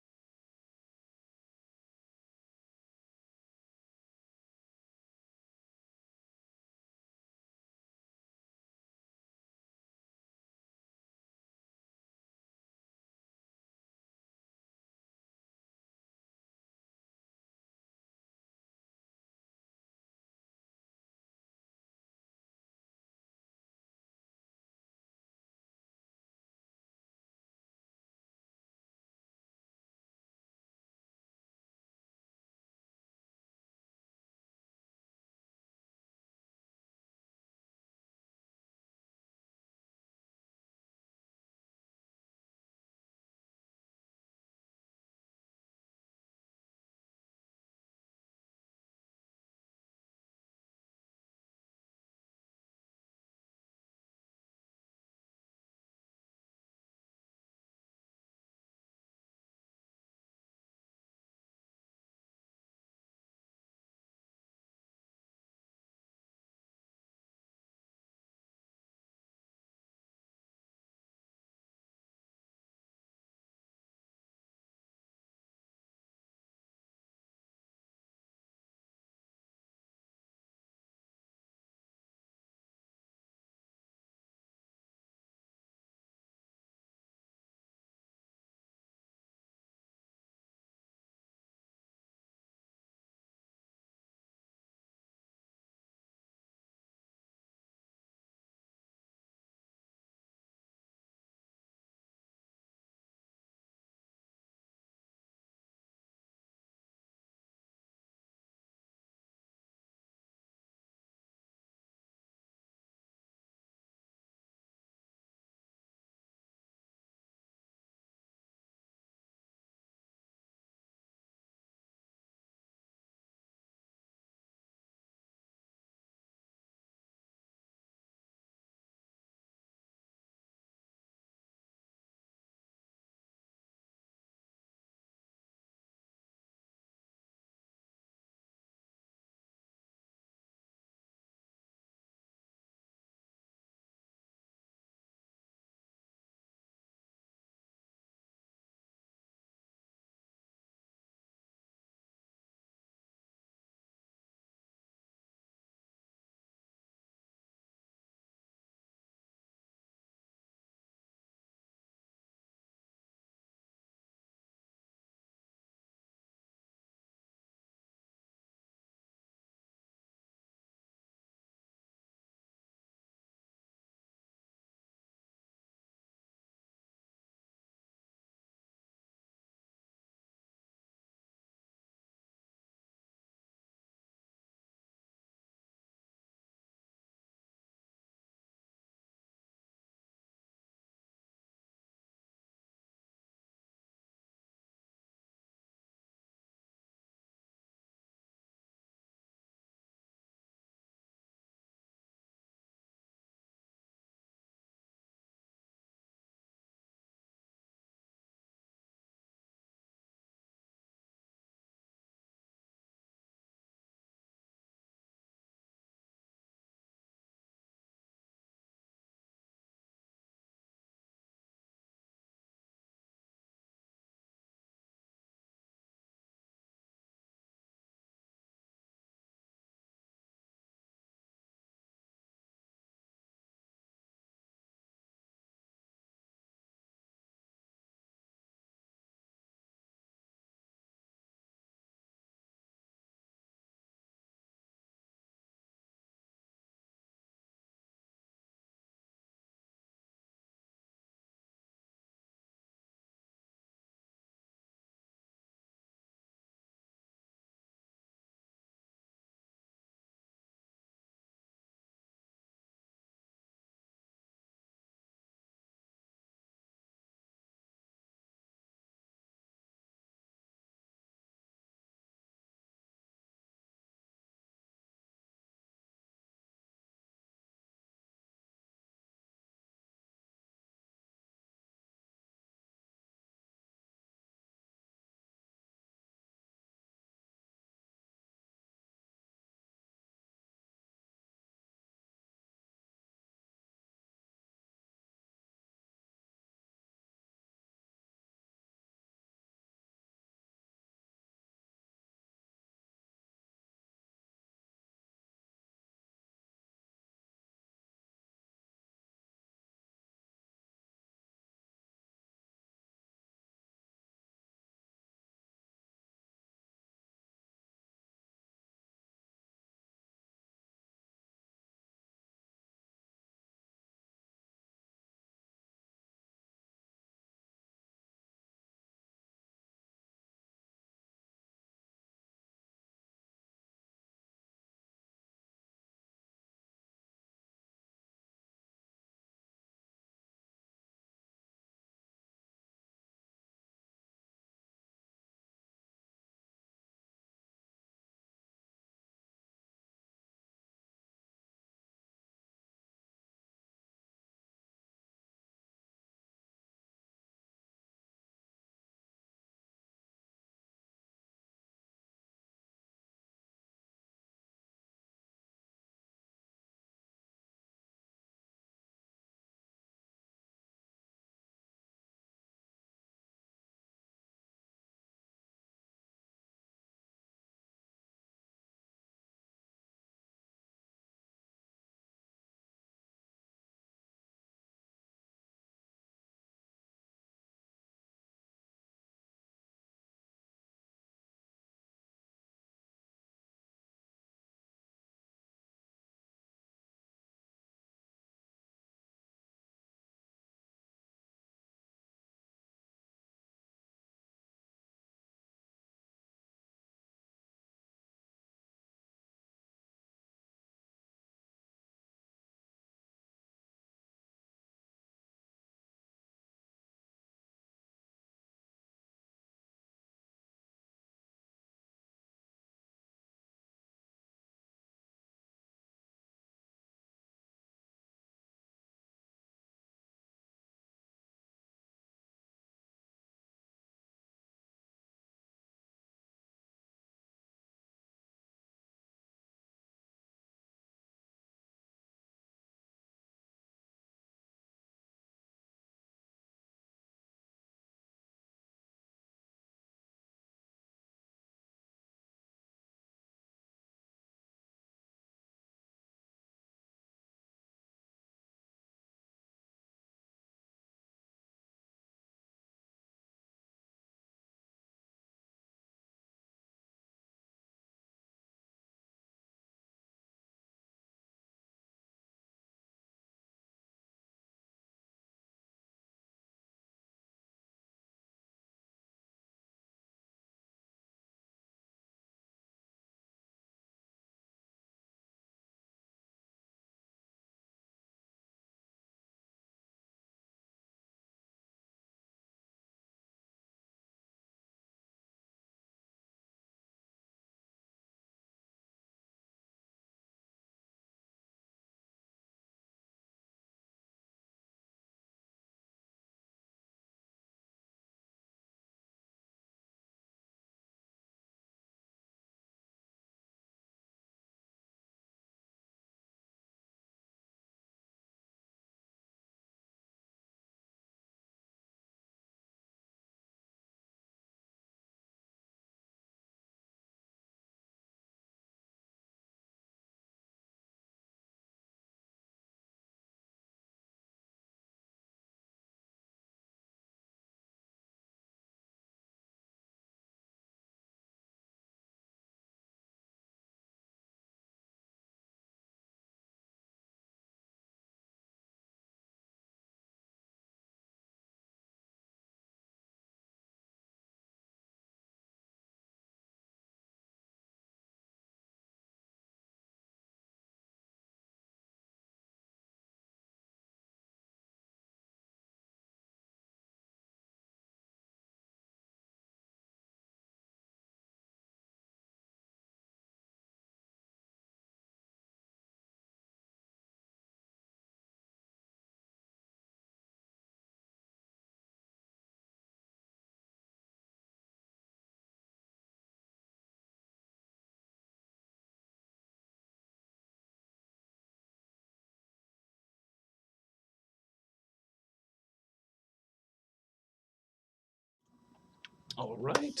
A: All right,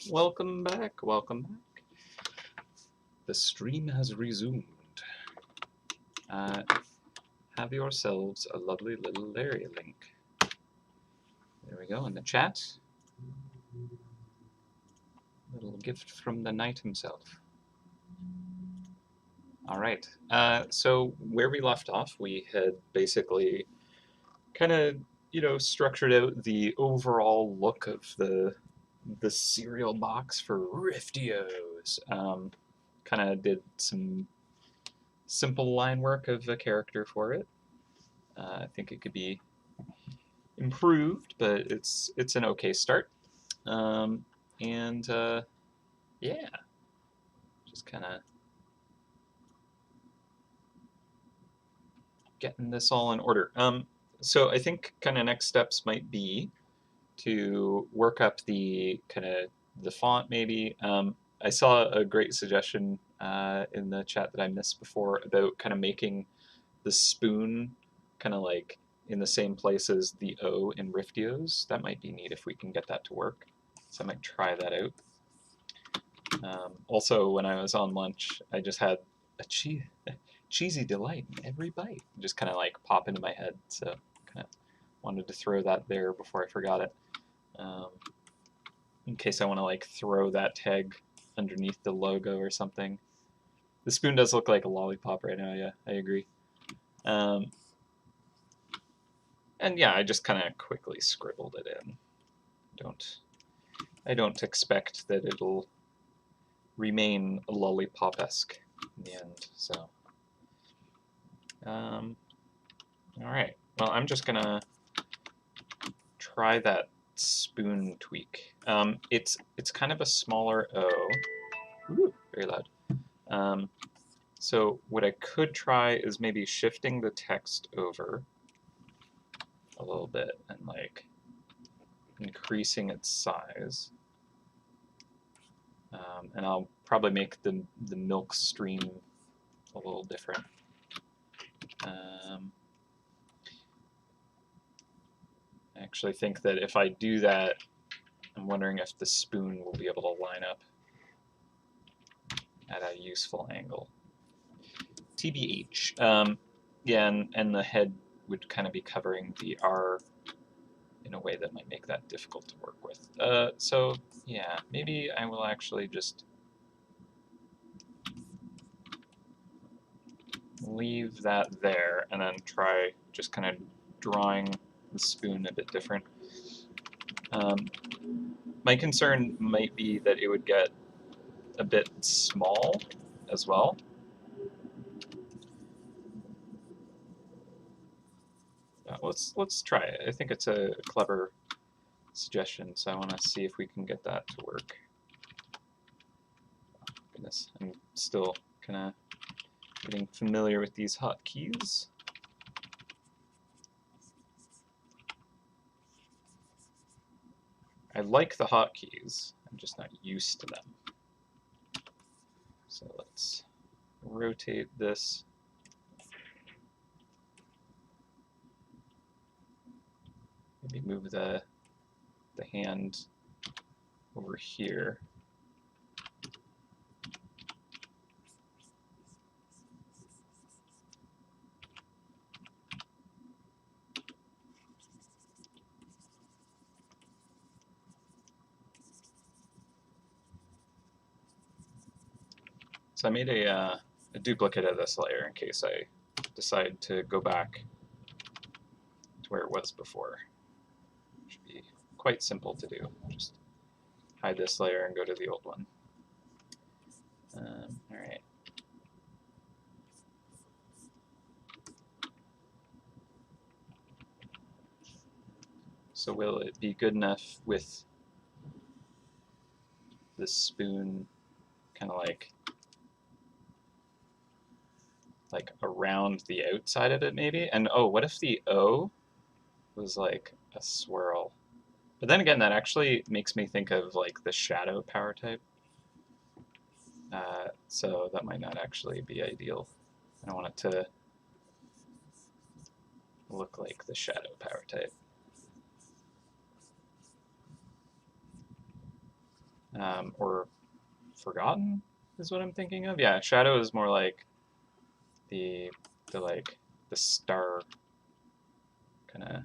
A: welcome back, welcome back. The stream has resumed. Have yourselves a lovely little Larry link. There we go in the chat. Little gift from the knight himself. All right, so where we left off, we had basically kind of, structured out the overall look of the cereal box for Riftios. Kind of did some simple line work of a character for it. I think it could be improved, but it's an okay start. And yeah, just kind of getting this all in order. So I think kind of next steps might be to work up the kind of the font maybe. I saw a great suggestion in the chat that I missed before about kind of making the spoon kind of like in the same place as the O in Riftios. That might be neat if we can get that to work. So I might try that out. Also, when I was on lunch, I just had a cheesy delight in every bite. Just kind of like pop into my head. So kind of wanted to throw that there before I forgot it. In case I want to like throw that tag underneath the logo or something. The spoon does look like a lollipop right now, yeah, I agree. And yeah, I just kind of quickly scribbled it in. I don't expect that it'll remain lollipop-esque in the end, so. All right, well, I'm just gonna try that spoon tweak. It's kind of a smaller O. Ooh, very loud. So what I could try is maybe shifting the text over a little bit and like increasing its size. And I'll probably make the milk stream a little different. I actually think that if I do that, I'm wondering if the spoon will be able to line up at a useful angle. TBH. Yeah, and the head would kind of be covering the R in a way that might make that difficult to work with. So yeah, maybe I will actually just leave that there and then try just kind of drawing the spoon a bit different. My concern might be that it would get a bit small as well. Let's try it. I think it's a clever suggestion, so I want to see if we can get that to work. Oh, goodness, I'm still kind of getting familiar with these hotkeys. I like the hotkeys, I'm just not used to them. So let's rotate this. Maybe move the hand over here. So I made a duplicate of this layer in case I decide to go back to where it was before. It should be quite simple to do. Just hide this layer and go to the old one. All right. So will it be good enough with this spoon kind of like around the outside of it maybe? And oh, what if the O was like a swirl? But then again, that actually makes me think of like the shadow power type. So that might not actually be ideal. I don't want it to look like the shadow power type. or forgotten is what I'm thinking of. Yeah, shadow is more like the like the star kind of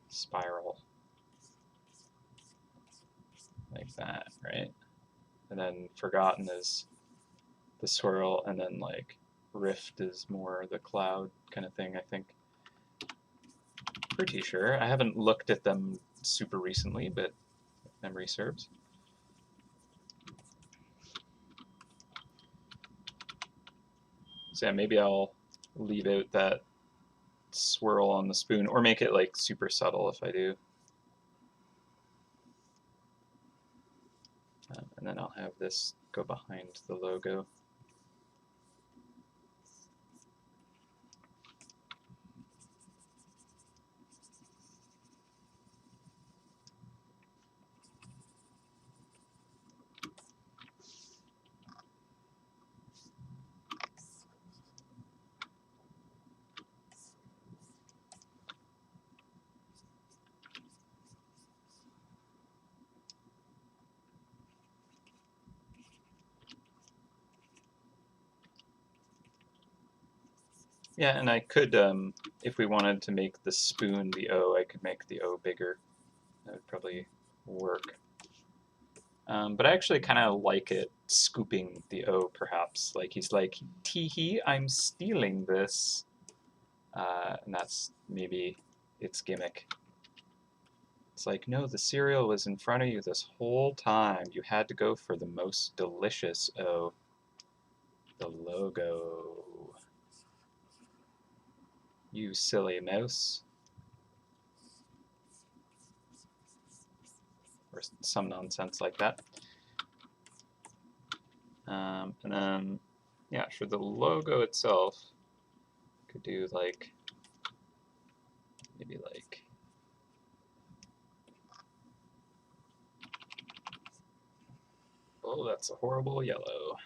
A: spiral like that, right? And then forgotten is the swirl, and then like rift is more the cloud kind of thing, I think. Pretty sure. I haven't looked at them super recently, but if memory serves. So yeah, maybe I'll leave out that swirl on the spoon, or make it like super subtle if I do. And then I'll have this go behind the logo. Yeah, and I could, if we wanted to make the spoon the O, I could make the O bigger. That would probably work. But I actually kind of like it scooping the O, perhaps. Like he's like, tee-hee, I'm stealing this. And that's maybe its gimmick. It's like, no, the cereal was in front of you this whole time. You had to go for the most delicious O. The logo. You silly mouse. Or some nonsense like that. And then, yeah, for the logo itself, could do like, maybe like, oh, that's a horrible yellow.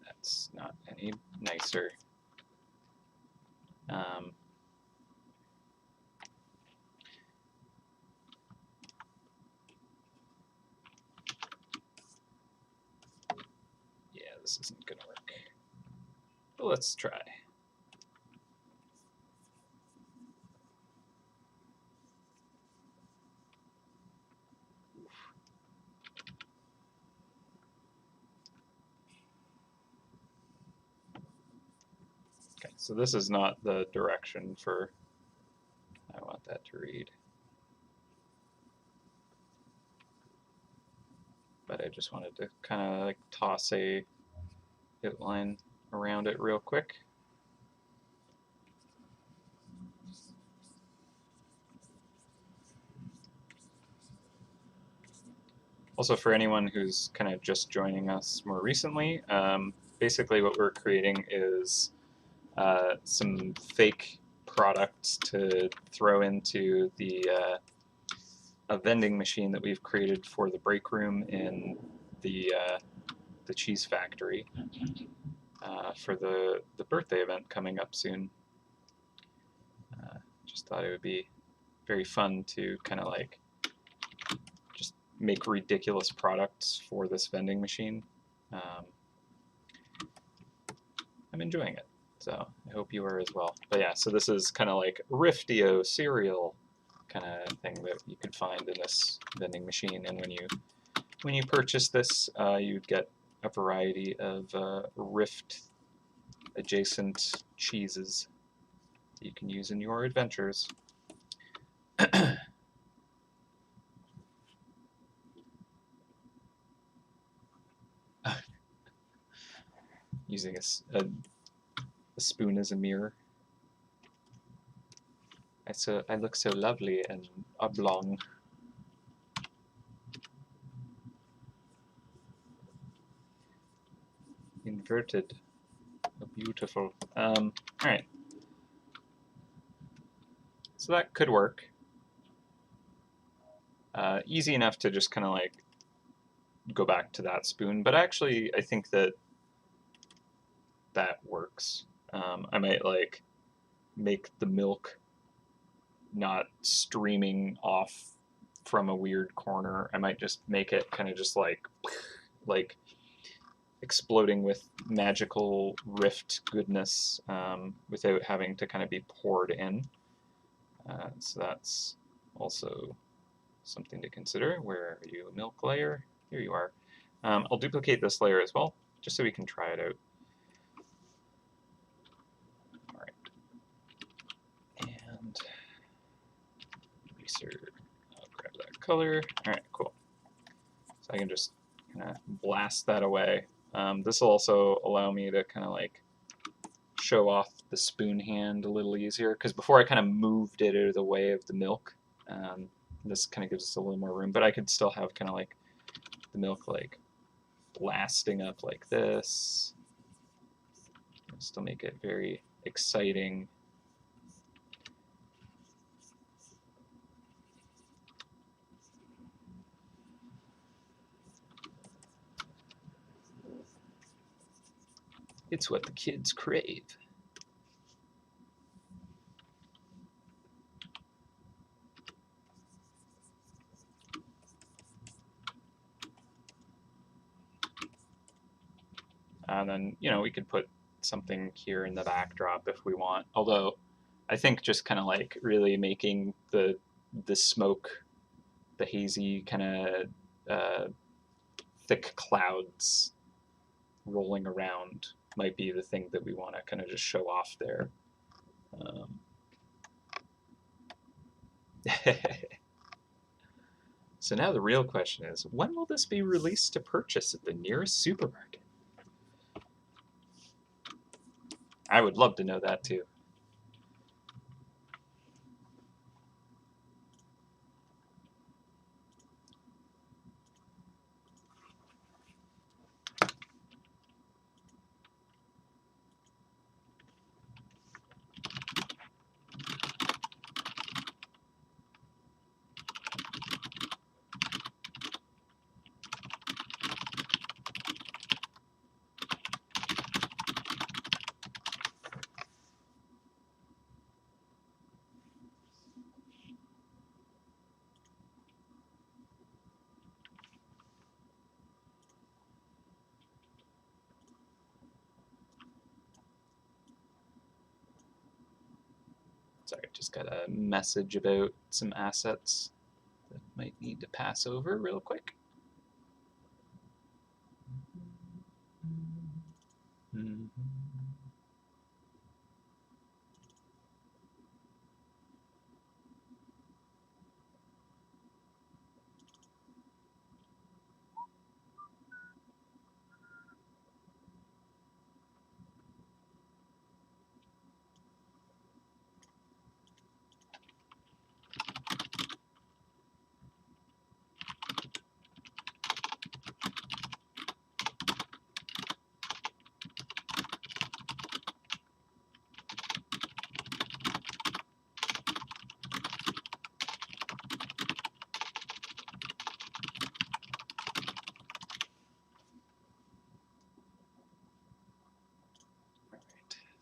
A: That's not any nicer. Yeah, this isn't gonna work. But let's try. Okay, so this is not the direction for I want that to read. But I just wanted to kind of like toss a outline around it real quick. Also, for anyone who's kind of just joining us more recently, basically what we're creating is some fake products to throw into the a vending machine that we've created for the break room in the cheese factory for the birthday event coming up soon. Just thought it would be very fun to kind of like just make ridiculous products for this vending machine. I'm enjoying it, so I hope you are as well. But yeah, so this is kind of like Riftio cereal kind of thing that you could find in this vending machine, and when you purchase this, you'd get a variety of Rift adjacent cheeses that you can use in your adventures. Using a spoon as a mirror. I look so lovely and oblong. Inverted. Beautiful. Alright. So that could work. Easy enough to just kind of like go back to that spoon, but actually I think that that works. I might like make the milk not streaming off from a weird corner. I might just make it kind of just like exploding with magical rift goodness without having to kind of be poured in. So that's also something to consider. Where are you, milk layer? Here you are. I'll duplicate this layer as well, just so we can try it out. All right. And eraser, I'll grab that color. All right, cool. So I can just kind of blast that away. This will also allow me to kind of like show off the spoon hand a little easier, because before I kind of moved it out of the way of the milk. This kind of gives us a little more room, but I could still have kind of like the milk like blasting up like this. Still make it very exciting. It's what the kids crave. And then, you know, we could put something here in the backdrop if we want. Although I think just kind of like really making the smoke, the hazy kind of thick clouds rolling around might be the thing that we want to kind of just show off there. So now the real question is, when will this be released to purchase at the nearest supermarket? I would love to know that too. Sorry, just got a message about some assets that might need to pass over real quick.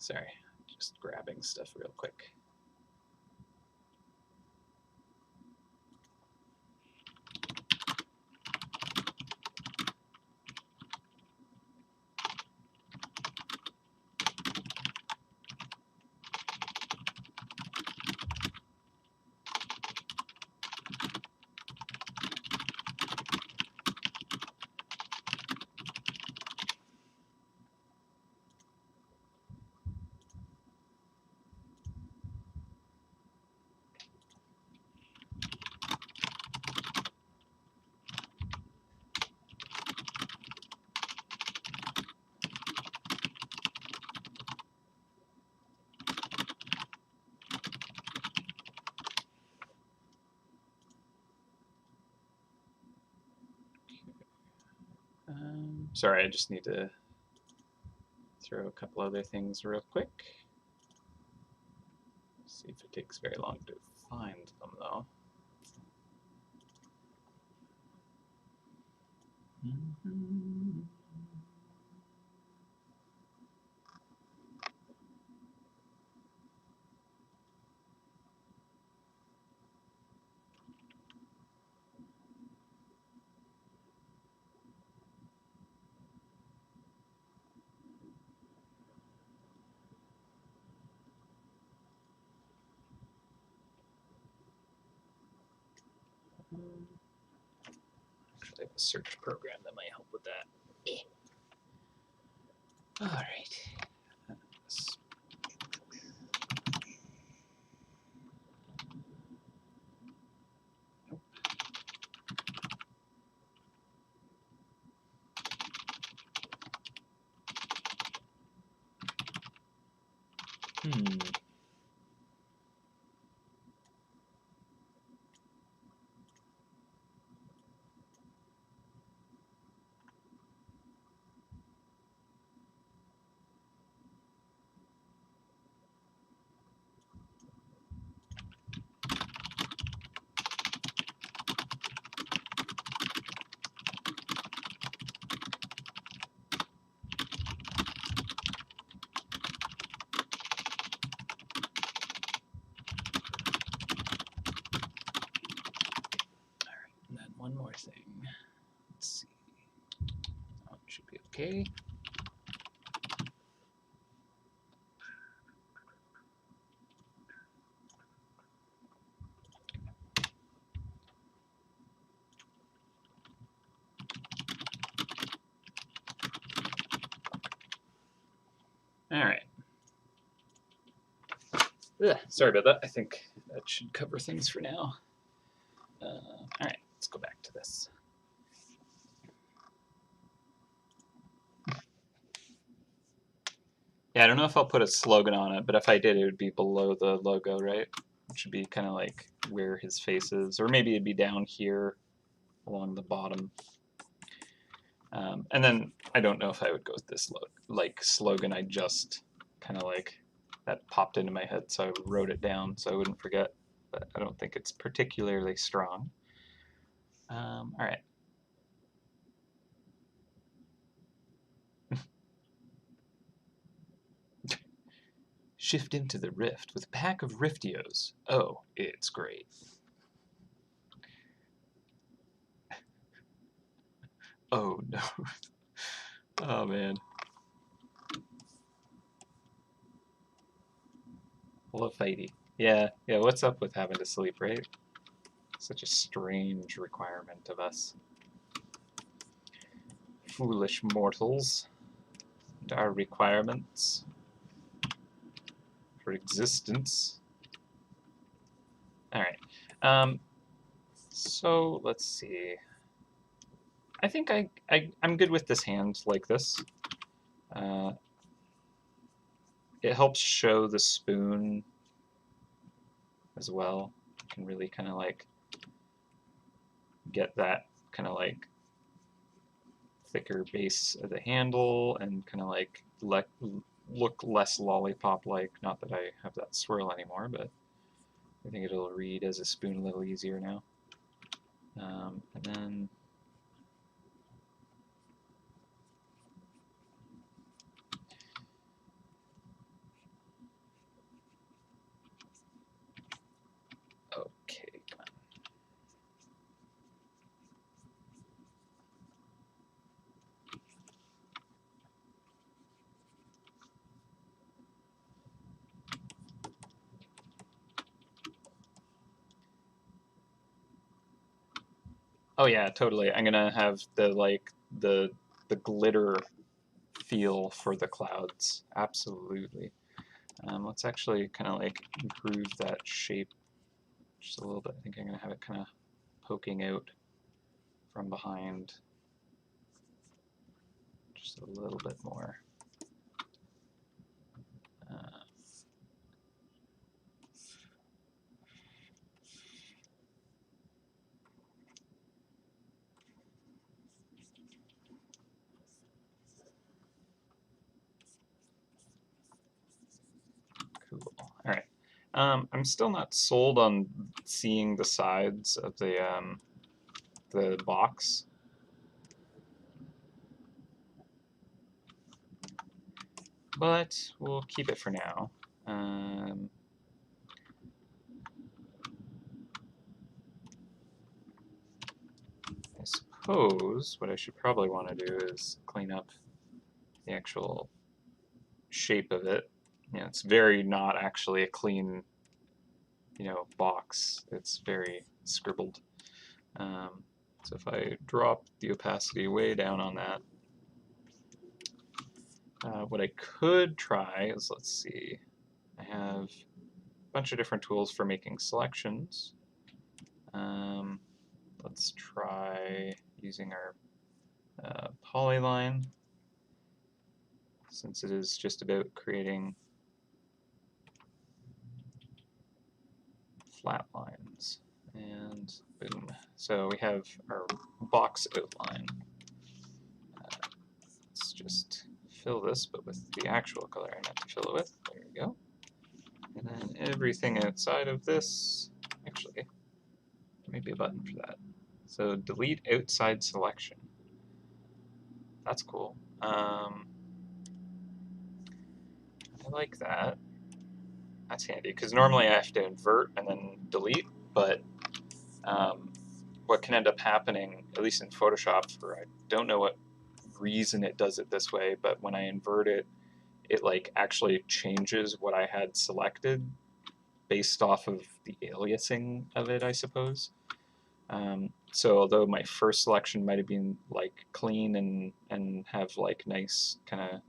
A: Sorry, just grabbing stuff real quick. Sorry, I just need to throw a couple other things real quick. See if it takes very long to find them, though. Actually, I have a search program that might help with that. All right. Hmm. And then one more thing. Let's see. Oh, it should be okay. All right. Ugh, sorry about that. I think that should cover things for now. All right, let's go back to this. Yeah, I don't know if I'll put a slogan on it, but if I did, it would be below the logo, right? It should be kind of like where his face is, or maybe it'd be down here along the bottom. And then I don't know if I would go with this like slogan. I just kind of like that popped into my head, so I wrote it down so I wouldn't forget. But I don't think it's particularly strong. All right. Shift into the rift with a pack of Riftios. Oh, it's great. Oh no. Oh man. Hello, Fighty. Yeah, what's up with having to sleep, right? Such a strange requirement of us. Foolish mortals. And our requirements for existence. Alright. So, let's see. I think I'm good with this hand like this. It helps show the spoon as well. You can really kind of like get that kind of like thicker base of the handle and kind of like look less lollipop-like. Not that I have that swirl anymore, but I think it'll read as a spoon a little easier now. And then okay, come on. Oh yeah, totally. I'm gonna have the glitter feel for the clouds. Absolutely. Let's actually kind of like improve that shape just a little bit. I think I'm gonna have it kind of poking out from behind just a little bit more. Cool. All right. I'm still not sold on seeing the sides of the box. But we'll keep it for now. I suppose what I should probably want to do is clean up the actual shape of it. You know, it's very not actually a clean, box. It's very scribbled. So if I drop the opacity way down on that, what I could try is, let's see, I have a bunch of different tools for making selections. Let's try using our polyline, since it is just about creating flat lines. And boom. So we have our box outline. Let's just fill this, but with the actual color I meant to fill it with. There we go. And then everything outside of this, actually, maybe a button for that. So delete outside selection. That's cool. I like that. That's handy, because normally I have to invert and then delete, but what can end up happening, at least in Photoshop, for I don't know what reason it does it this way, but when I invert it, it like actually changes what I had selected based off of the aliasing of it, I suppose. So although my first selection might have been like clean and have like nice kind of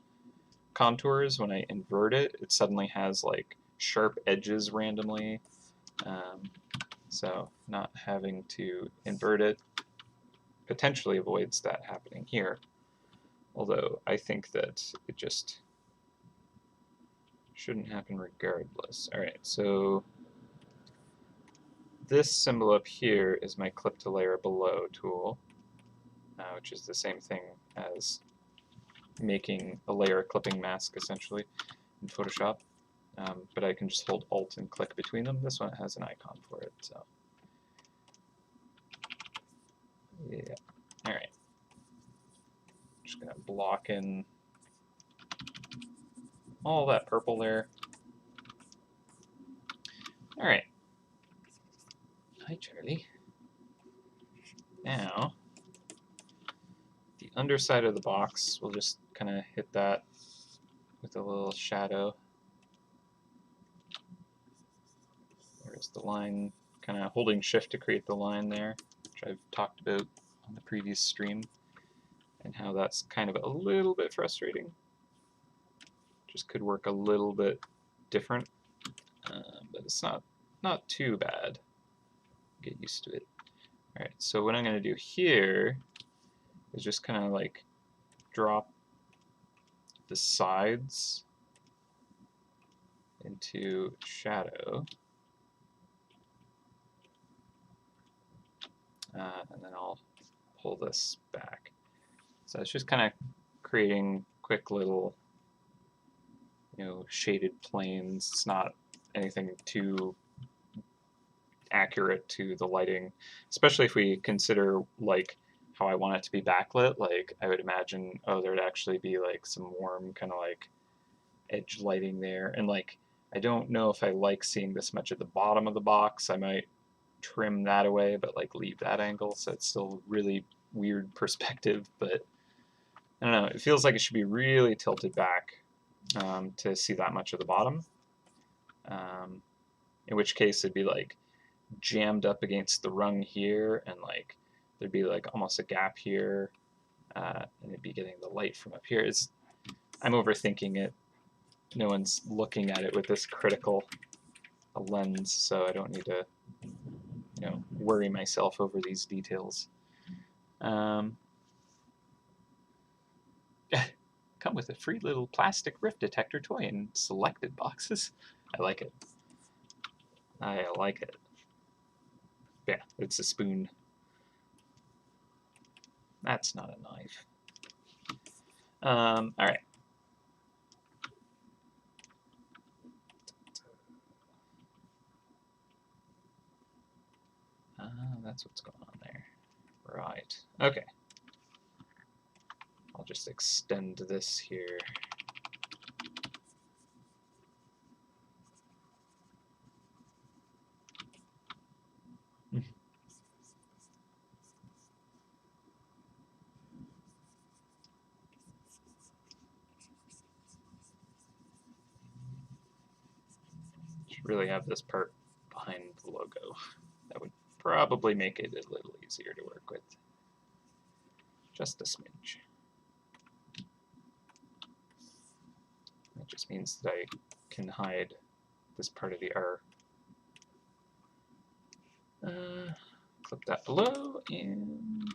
A: contours, when I invert it, it suddenly has like sharp edges randomly. So not having to invert it potentially avoids that happening here. Although I think that it just shouldn't happen regardless. All right, so this symbol up here is my clip to layer below tool, which is the same thing as making a layer clipping mask essentially in Photoshop. But I can just hold Alt and click between them. This one has an icon for it, so yeah. All right, just gonna block in all that purple there. All right. Hi, Charlie. Now, the underside of the box, we'll just kind of hit that with a little shadow. There's the line, kind of holding shift to create the line there, which I've talked about on the previous stream, and how that's kind of a little bit frustrating. Just could work a little bit different, but it's not too bad. Get used to it. All right, so what I'm going to do here is just kind of like drop the sides into shadow, and then I'll pull this back. So it's just kind of creating quick little, shaded planes. It's not anything too accurate to the lighting, especially if we consider like how I want it to be backlit. Like I would imagine, oh, there'd actually be like some warm kind of like edge lighting there, and like I don't know if I like seeing this much at the bottom of the box. I might trim that away, but like leave that angle, so it's still really weird perspective. But I don't know, it feels like it should be really tilted back to see that much of the bottom. In which case it'd be like jammed up against the rung here, and like there'd be like almost a gap here, and it'd be getting the light from up here. I'm overthinking it. No one's looking at it with this critical a lens, so I don't need to worry myself over these details. Come with a free little plastic rift detector toy in selected boxes. I like it. I like it. Yeah, it's a spoon. That's not a knife. All right. That's what's going on there. Right. Okay. I'll just extend this here. Should really have this part behind the logo. That would probably make it a little easier to work with. Just a smidge. That just means that I can hide this part of the R. Clip that below, and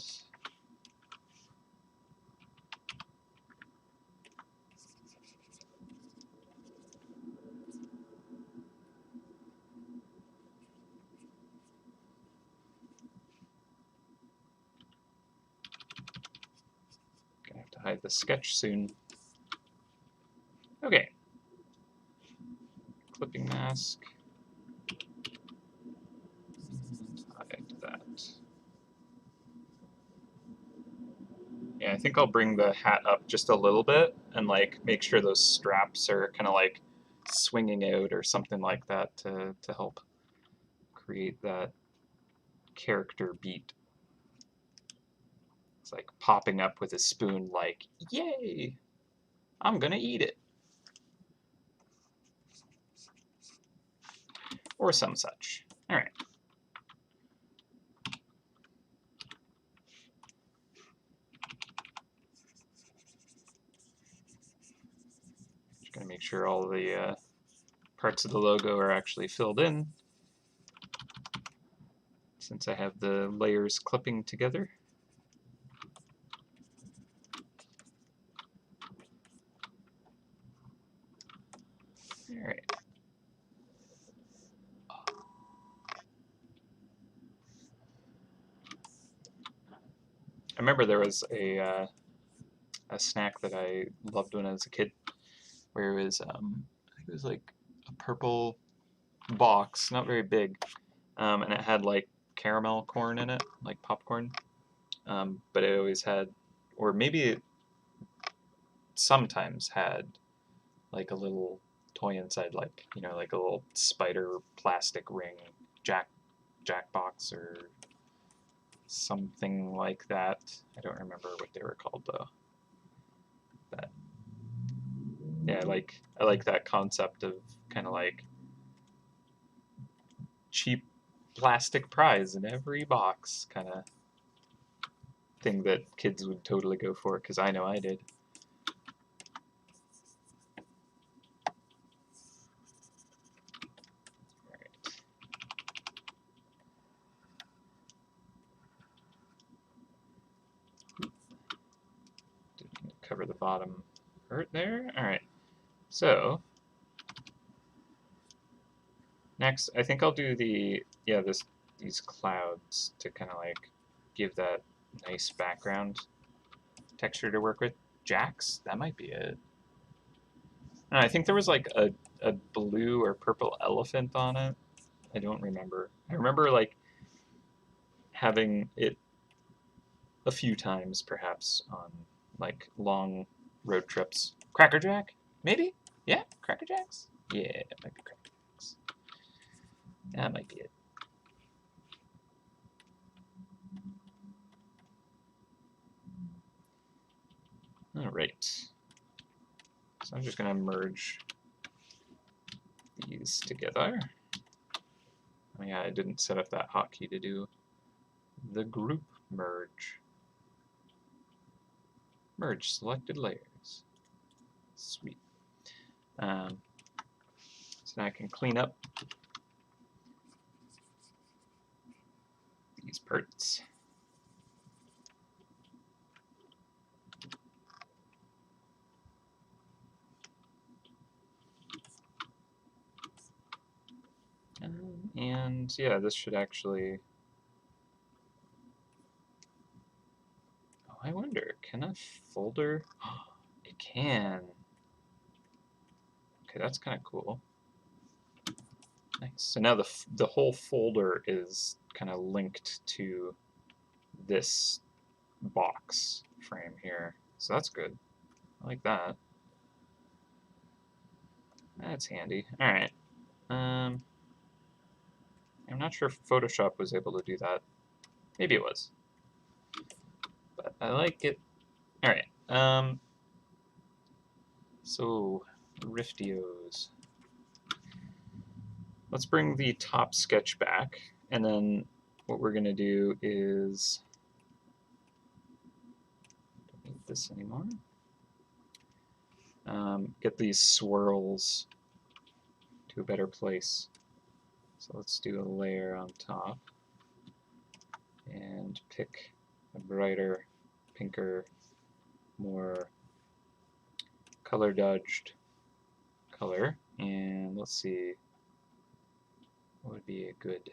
A: gonna have to hide the sketch soon. Okay. Clipping mask. And hide that. Yeah, I think I'll bring the hat up just a little bit and like make sure those straps are kind of like swinging out or something like that to help create that character beat. It's like popping up with a spoon like, yay, I'm gonna eat it. Or some such. All right. Just gonna make sure all the parts of the logo are actually filled in, since I have the layers clipping together. All right. I remember there was a snack that I loved when I was a kid, where it was I think it was like a purple box, not very big, and it had like caramel corn in it, like popcorn. But it always had, or maybe it sometimes had, like a little toy inside, like like a little spider plastic ring jack box or something like that. I don't remember what they were called though. But yeah, I like that concept of kind of like cheap plastic prize in every box kind of thing that kids would totally go for, because I know I did. Cover the bottom part there. All right. So next, I think I'll do these clouds to kind of like give that nice background texture to work with. Jacks, that might be it. And I think there was like a blue or purple elephant on it. I don't remember. I remember like having it a few times, perhaps on like long road trips. Cracker Jack, maybe? Yeah, Cracker Jacks. Yeah, it might be Cracker Jacks. That might be it. All right. So I'm just going to merge these together. Oh yeah, I didn't set up that hotkey to do the group merge. Merge selected layers. Sweet. So now I can clean up these parts. And yeah, this should actually... Oh, I wonder, can a folder... It can. Okay, that's kind of cool. Nice. So now the whole folder is kind of linked to this box frame here. So that's good. I like that. That's handy. All right. I'm not sure if Photoshop was able to do that. Maybe it was. But I like it. All right. So Riftios. Let's bring the top sketch back, and then what we're going to do is, don't need this anymore, get these swirls to a better place. So let's do a layer on top and pick a brighter, pinker, more color dodged color. And let's see, what would be a good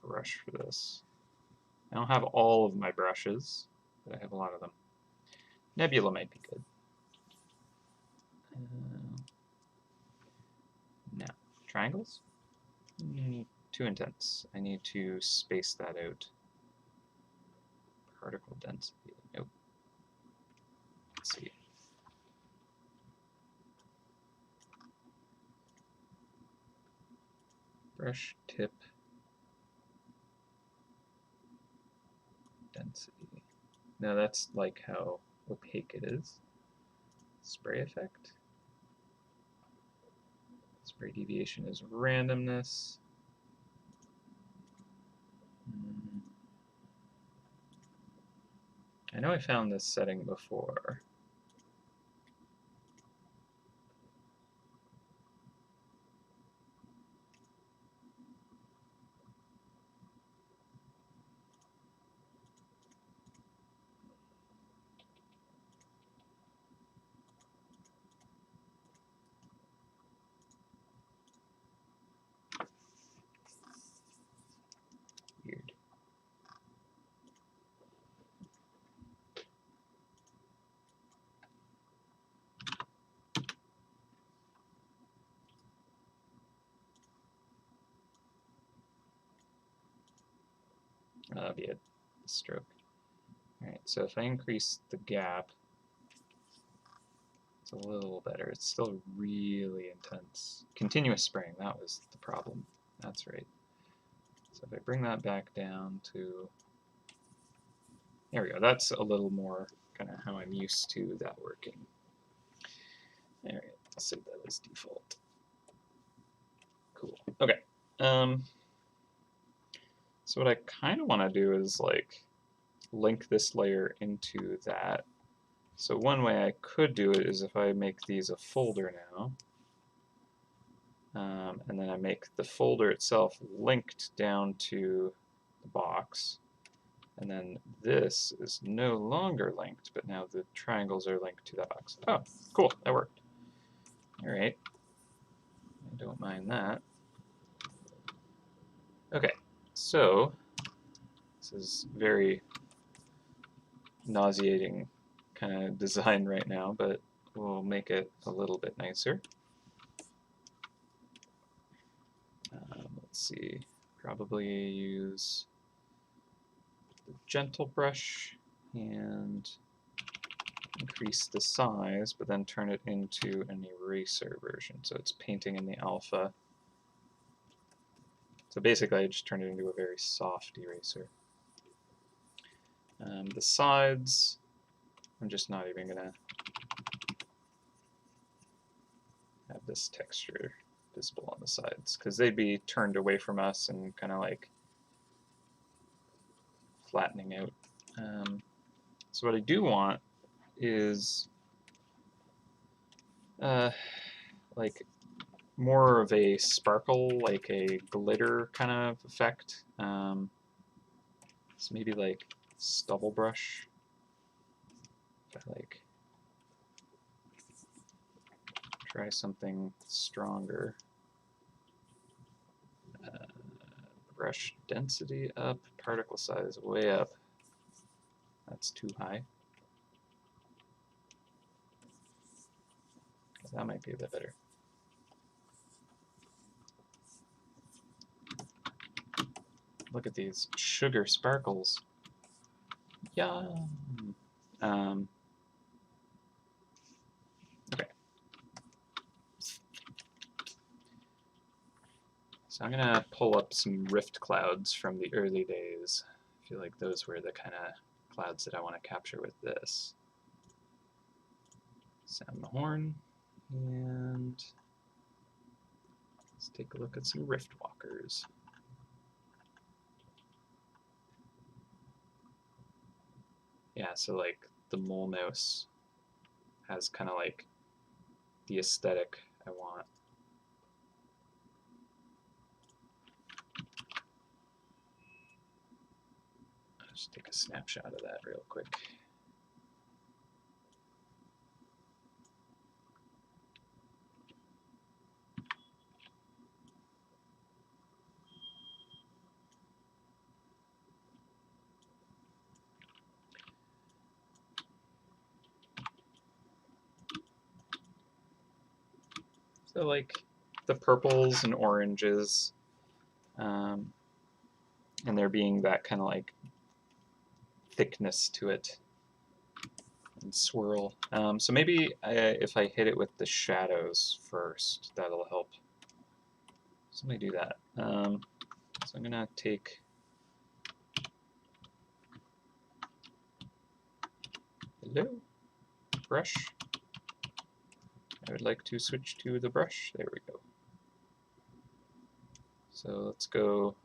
A: brush for this? I don't have all of my brushes, but I have a lot of them. Nebula might be good. Now, triangles? Too intense. I need to space that out. Particle density. Nope. Let's see. Brush tip density. Now that's like how opaque it is. Spray effect. Spray deviation is randomness. I know I found this setting before. Weird. That'll be a stroke. Alright, so if I increase the gap, it's a little better. It's still really intense. Continuous spraying, that was the problem. That's right. So if I bring that back down to, there we go, that's a little more kind of how I'm used to that working. Alright, I'll save that as default. Cool. Okay. So what I kind of want to do is like link this layer into that. So one way I could do it is if I make these a folder now, and then I make the folder itself linked down to the box, and then this is no longer linked, but now the triangles are linked to that box. Oh, cool, that worked. All right, I don't mind that. Okay, so this is very nauseating kind of design right now, but we'll make it a little bit nicer. Let's see, probably use the gentle brush and increase the size, but then turn it into an eraser version. So it's painting in the alpha. So basically I just turned it into a very soft eraser. The sides, I'm just not even going to have this texture visible on the sides, because they'd be turned away from us and kind of like flattening out. So what I do want is like more of a sparkle, like a glitter kind of effect. So maybe like stubble brush. If I like try something stronger. Brush density up, particle size way up. That's too high. That might be a bit better. Look at these sugar sparkles. Yum! Okay. So I'm going to pull up some rift clouds from the early days. I feel like those were the kind of clouds that I want to capture with this. Sound the horn, and let's take a look at some rift walkers. Yeah, so like the mole mouse has kind of like the aesthetic I want. I'll just take a snapshot of that real quick. So like the purples and oranges, and there being that kind of like thickness to it and swirl. So maybe if I hit it with the shadows first, that'll help. So let me do that. So I'm gonna take hello brush. I would like to switch to the brush. There we go. So let's go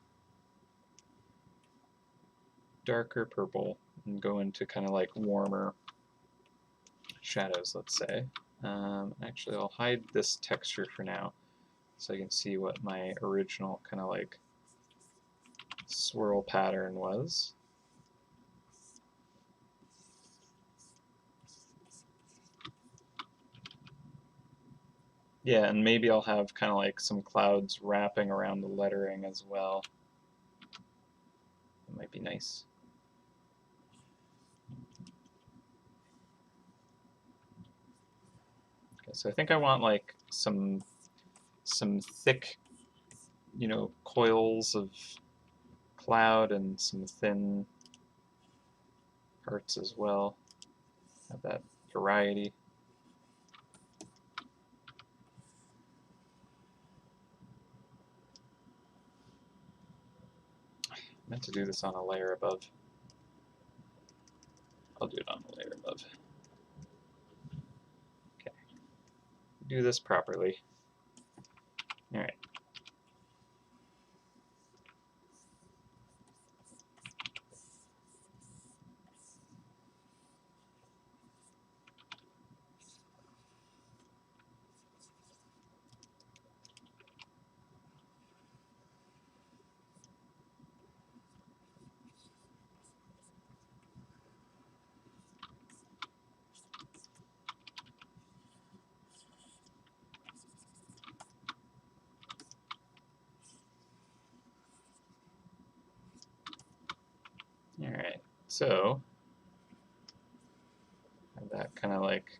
A: darker purple and go into kind of like warmer shadows, let's say. Actually, I'll hide this texture for now so I can see what my original kind of like swirl pattern was. Yeah, and maybe I'll have kind of like some clouds wrapping around the lettering as well. That might be nice. Okay, so I think I want like some thick, you know, coils of cloud and some thin parts as well. Have that variety. I meant to do this on a layer above. I'll do it on a layer above. Okay. Do this properly. All right. All right. So have that kind of like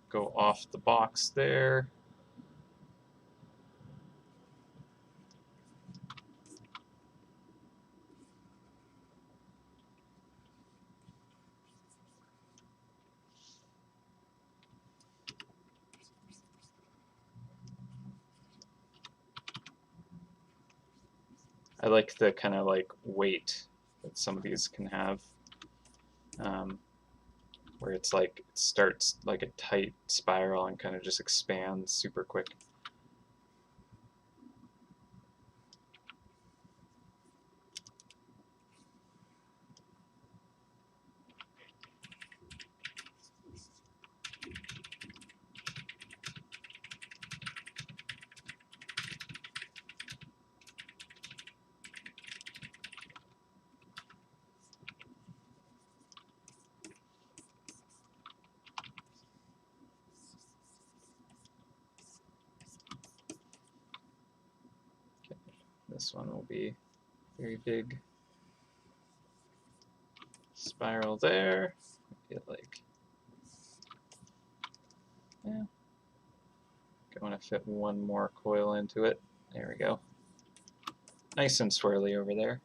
A: go off the box there. I like the kind of like weight that some of these can have, where it's like it starts like a tight spiral and kind of just expands super quick. Okay. This one will be very big spiral there. Get like, yeah, I want to fit one more coil into it. There we go. Nice and swirly over there.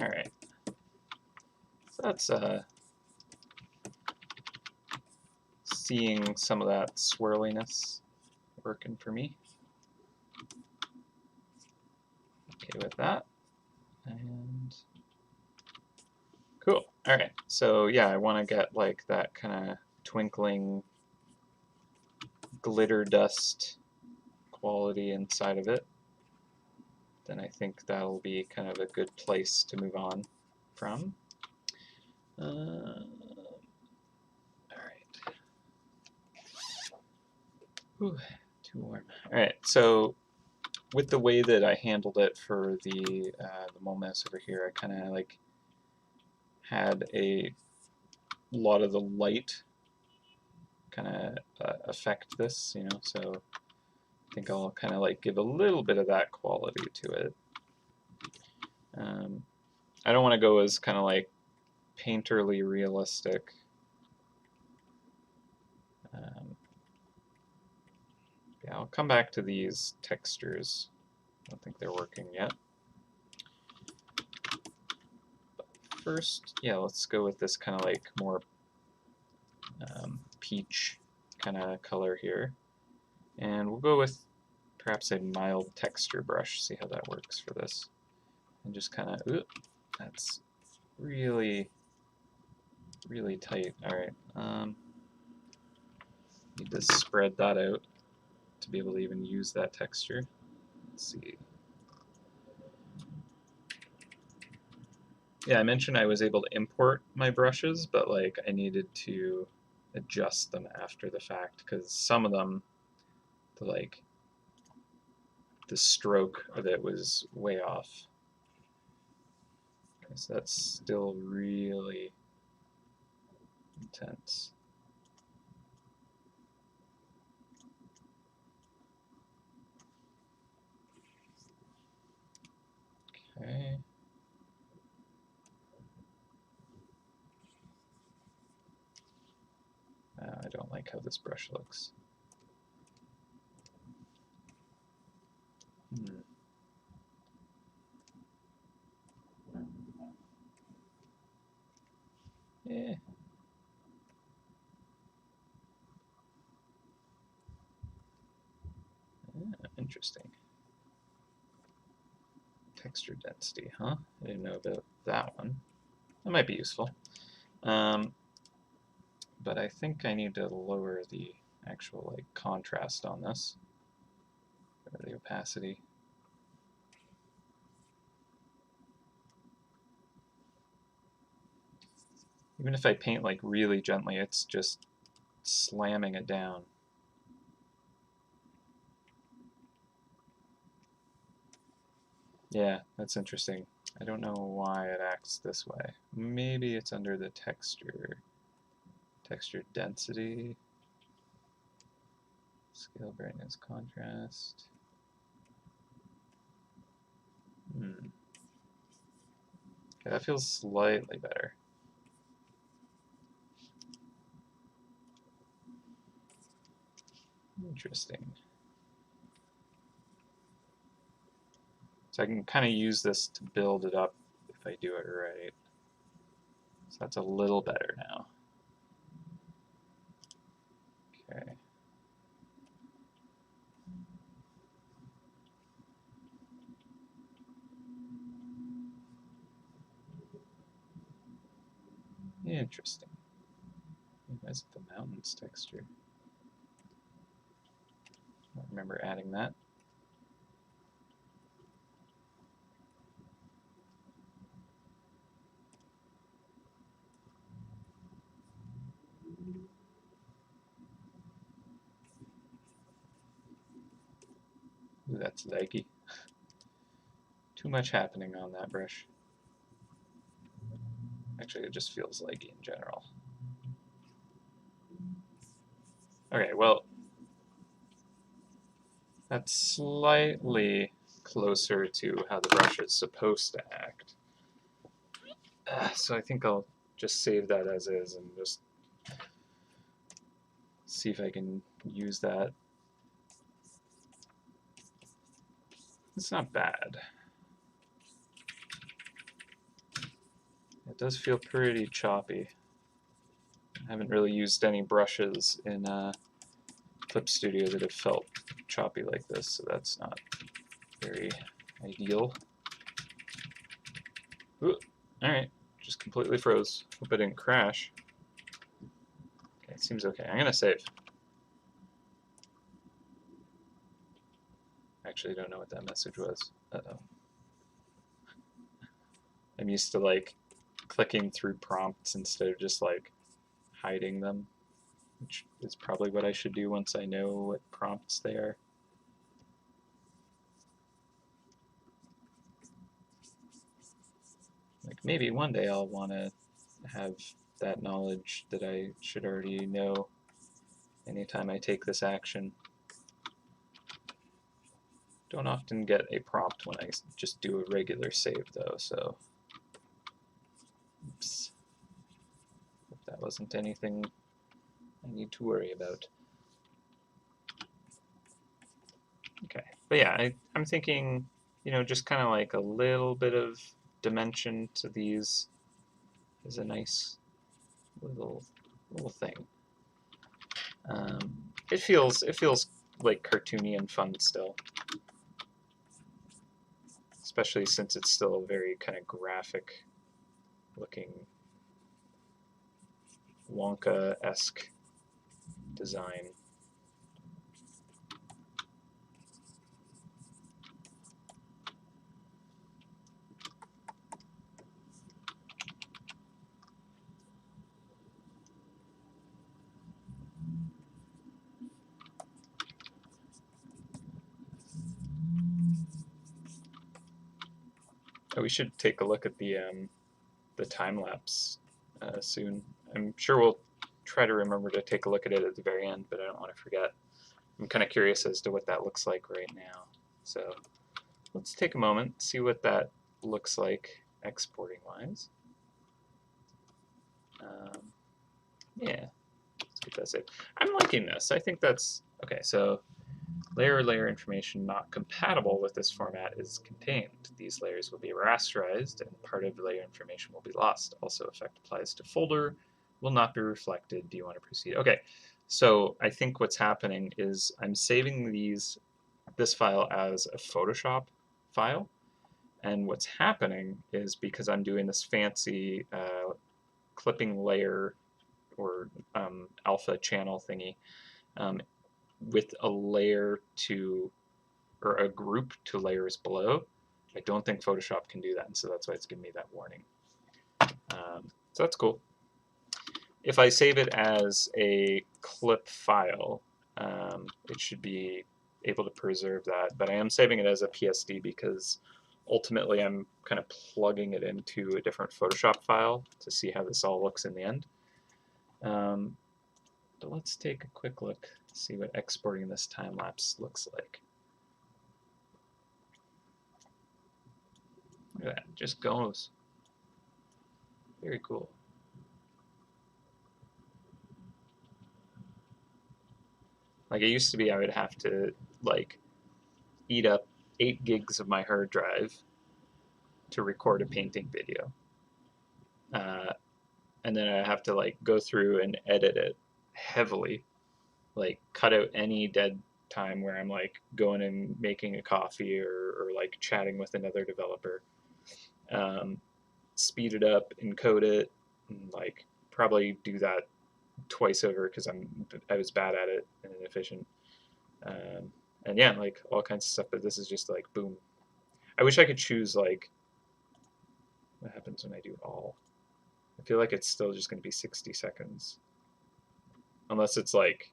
A: All right. So that's seeing some of that swirliness working for me. Okay with that. And cool. All right. So yeah, I want to get like that kind of twinkling glitter dust quality inside of it. Then I think that'll be kind of a good place to move on from. All right. Whew, too warm. All right. So with the way that I handled it for the mole mouse over here, I kind of like had a lot of the light kind of affect this, you know. So I think I'll kind of like give a little bit of that quality to it. I don't want to go as kind of like painterly realistic. Yeah, I'll come back to these textures. I don't think they're working yet. But first, yeah, let's go with this kind of like more peach kind of color here. And we'll go with perhaps a mild texture brush, see how that works for this. And just kind of, ooh, that's really, really tight. All right. Need to spread that out to be able to even use that texture. Let's see. Yeah, I mentioned I was able to import my brushes, but like I needed to adjust them after the fact because some of them, the stroke of it was way off. Okay, so that's still really intense. Okay. I don't like how this brush looks. Eh. Interesting. Texture density, huh? I didn't know about that one. That might be useful. But I think I need to lower the actual like contrast on this, or the opacity. Even if I paint like really gently, it's just slamming it down. Yeah, that's interesting. I don't know why it acts this way. Maybe it's under the texture density, scale brightness, contrast. Okay, that feels slightly better. Interesting. So I can kind of use this to build it up if I do it right. So that's a little better now. Okay. Interesting. Where's the mountains texture? I don't remember adding that. Ooh, that's leggy. Too much happening on that brush. Actually, it just feels leggy in general. Okay, well, that's slightly closer to how the brush is supposed to act. So I think I'll just save that as is and just see if I can use that. It's not bad. It does feel pretty choppy. I haven't really used any brushes in Clip Studio that have felt choppy like this, so that's not very ideal. Ooh, all right, just completely froze. Hope I didn't crash. Okay, it seems okay. I'm gonna save. Actually, don't know what that message was. Uh-oh. I'm used to like clicking through prompts instead of just like hiding them, which is probably what I should do once I know what prompts they are. Like maybe one day I'll want to have that knowledge that I should already know anytime I take this action. Don't often get a prompt when I just do a regular save though, so oops. Hope that wasn't anything I need to worry about. Okay, but yeah, I'm thinking, you know, just kind of like a little bit of dimension to these is a nice little thing. It feels like cartoony and fun still, especially since it's still a very kind of graphic looking Wonka-esque design. Oh, we should take a look at the time lapse soon. I'm sure we'll try to remember to take a look at it at the very end, but I don't want to forget. I'm kind of curious as to what that looks like right now. So let's take a moment, see what that looks like exporting wise. Yeah, let's get that saved. I'm liking this. I think that's okay. So layer information not compatible with this format is contained. These layers will be rasterized and part of the layer information will be lost. Also, effect applies to folder, will not be reflected. Do you want to proceed? Okay, so I think what's happening is I'm saving this file as a Photoshop file, and what's happening is because I'm doing this fancy clipping layer or alpha channel thingy, um, with a layer to, or a group to layers below. I don't think Photoshop can do that, and so that's why it's giving me that warning. So that's cool. If I save it as a clip file, it should be able to preserve that, but I am saving it as a PSD because ultimately I'm kind of plugging it into a different Photoshop file to see how this all looks in the end. But let's take a quick look, see what exporting this time lapse looks like. Look at that, it just goes. Very cool. Like it used to be, I would have to like eat up 8 gigs of my hard drive to record a painting video, and then I have to like go through and edit it heavily, like cut out any dead time where I'm like going and making a coffee or like chatting with another developer. Speed it up, encode it, and like probably do that twice over because I was bad at it and inefficient. And yeah, like all kinds of stuff. But this is just like boom. I wish I could choose like what happens when I do all. I feel like it's still just going to be 60 seconds, unless it's like,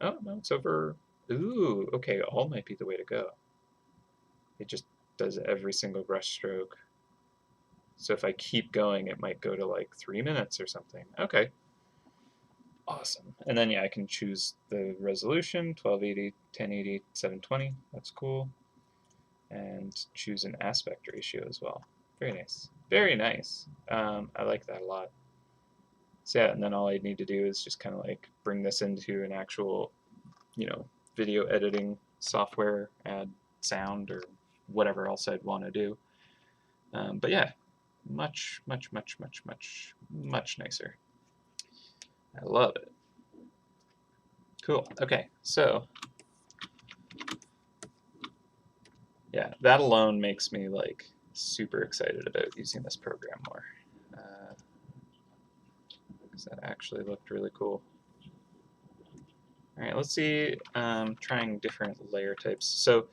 A: oh no, it's over. Ooh, okay, all might be the way to go. It just does every single brush stroke. So if I keep going, it might go to like 3 minutes or something. Okay. Awesome. And then yeah, I can choose the resolution, 1280, 1080, 720. That's cool. And choose an aspect ratio as well. Very nice. Very nice. I like that a lot. So yeah, and then all I need to do is just kind of like bring this into an actual, you know, video editing software, add sound or whatever else I'd want to do. But yeah, much, much, much, much, much, much nicer. I love it. Cool. Okay, so yeah, that alone makes me like super excited about using this program more. Because that actually looked really cool. All right, let's see, trying different layer types. So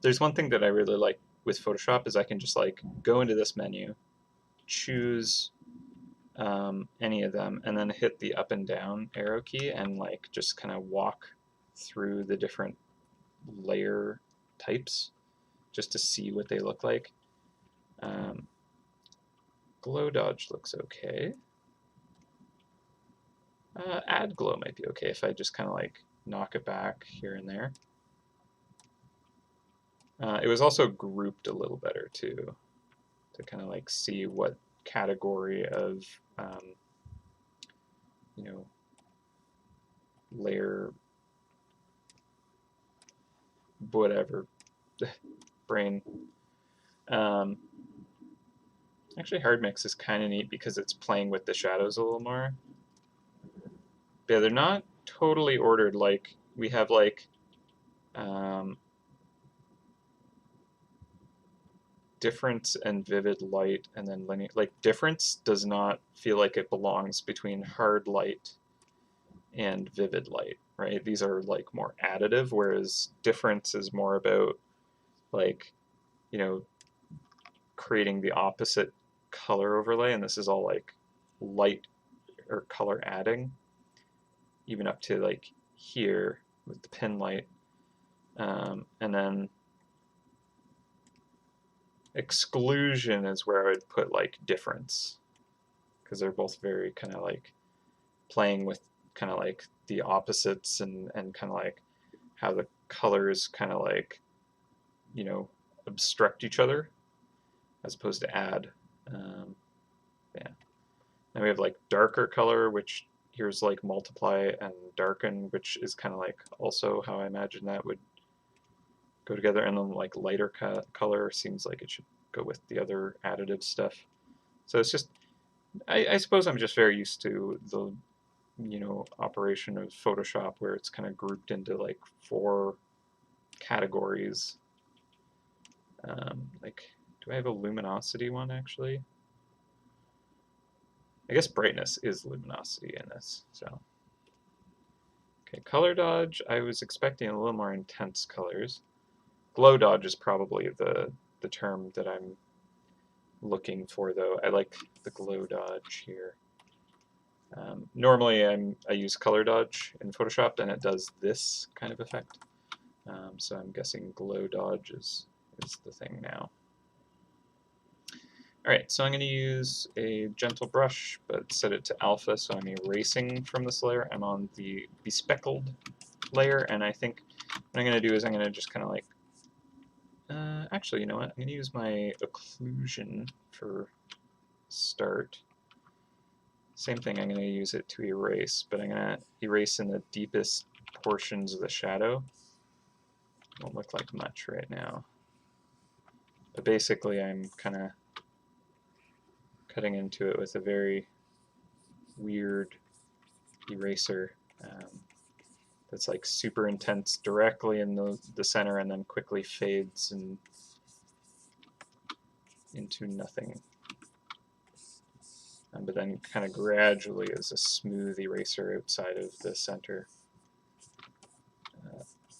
A: there's one thing that I really like with Photoshop is I can just like go into this menu, choose any of them, and then hit the up and down arrow key and like just kind of walk through the different layer types just to see what they look like. Glow dodge looks okay. Add glow might be okay if I just kind of like knock it back here and there. It was also grouped a little better too, to kind of like see what category of you know, layer whatever brain. Actually, hard mix is kind of neat because it's playing with the shadows a little more. But yeah, they're not totally ordered. Like we have like difference and vivid light, and then linear. Like difference does not feel like it belongs between hard light and vivid light, right? These are like more additive, whereas difference is more about like, you know, creating the opposite color overlay, and this is all like light or color adding, even up to like here with the pin light. And then exclusion is where I would put like difference, because they're both very kind of like playing with kind of like the opposites and kind of like how the colors kind of like, you know, obstruct each other as opposed to add. Yeah. Then we have like darker color, which here's like multiply and darken, which is kind of like also how I imagine that would go together. And then like lighter color seems like it should go with the other additive stuff. So it's just, I suppose I'm just very used to the, you know, operation of Photoshop where it's kind of grouped into like 4 categories. Like, do I have a luminosity one actually? I guess brightness is luminosity in this, so. Okay, color dodge, I was expecting a little more intense colors. Glow dodge is probably the term that I'm looking for though. I like the glow dodge here. Normally I use color dodge in Photoshop and it does this kind of effect. So I'm guessing glow dodge is the thing now. Alright, so I'm going to use a gentle brush, but set it to alpha, so I'm erasing from this layer. I'm on the bespeckled layer, and I think what I'm going to do is I'm going to just kind of like, actually, you know what, I'm going to use my occlusion for start. Same thing, I'm going to use it to erase, but I'm going to erase in the deepest portions of the shadow. Won't look like much right now. But basically I'm kind of cutting into it with a very weird eraser that's like super intense directly in the center and then quickly fades and into nothing. But then kind of gradually is a smooth eraser outside of the center.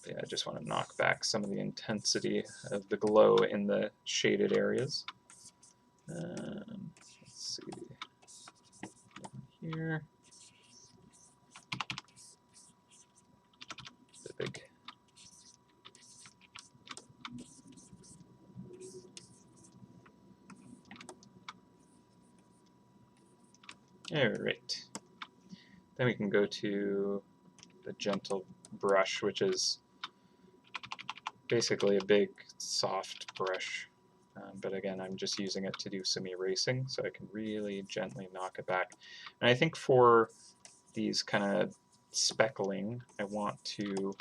A: Yeah, I just want to knock back some of the intensity of the glow in the shaded areas. Let's see. Here. The big. Alright. Then we can go to the gentle brush, which is basically a big soft brush. But again, I'm just using it to do some erasing, so I can really gently knock it back. And I think for these kind of speckling, I want to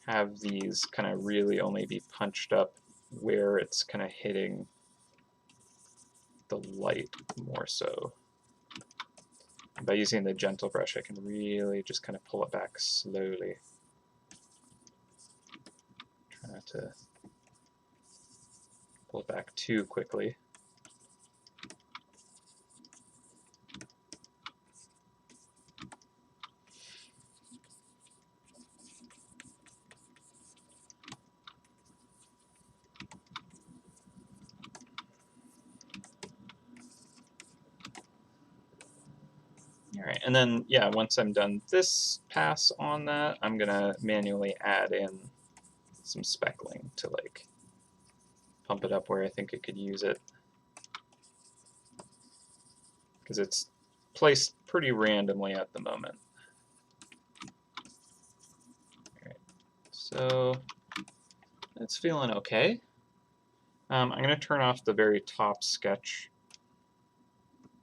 A: have these kind of really only be punched up where it's kind of hitting the light more so. By using the gentle brush, I can really just kind of pull it back slowly. Try not to pull it back too quickly. All right, and then, yeah, once I'm done this pass on that, I'm gonna manually add in some speckling to like pump it up where I think it could use it. Because it's placed pretty randomly at the moment. All right, so it's feeling okay. I'm gonna turn off the very top sketch.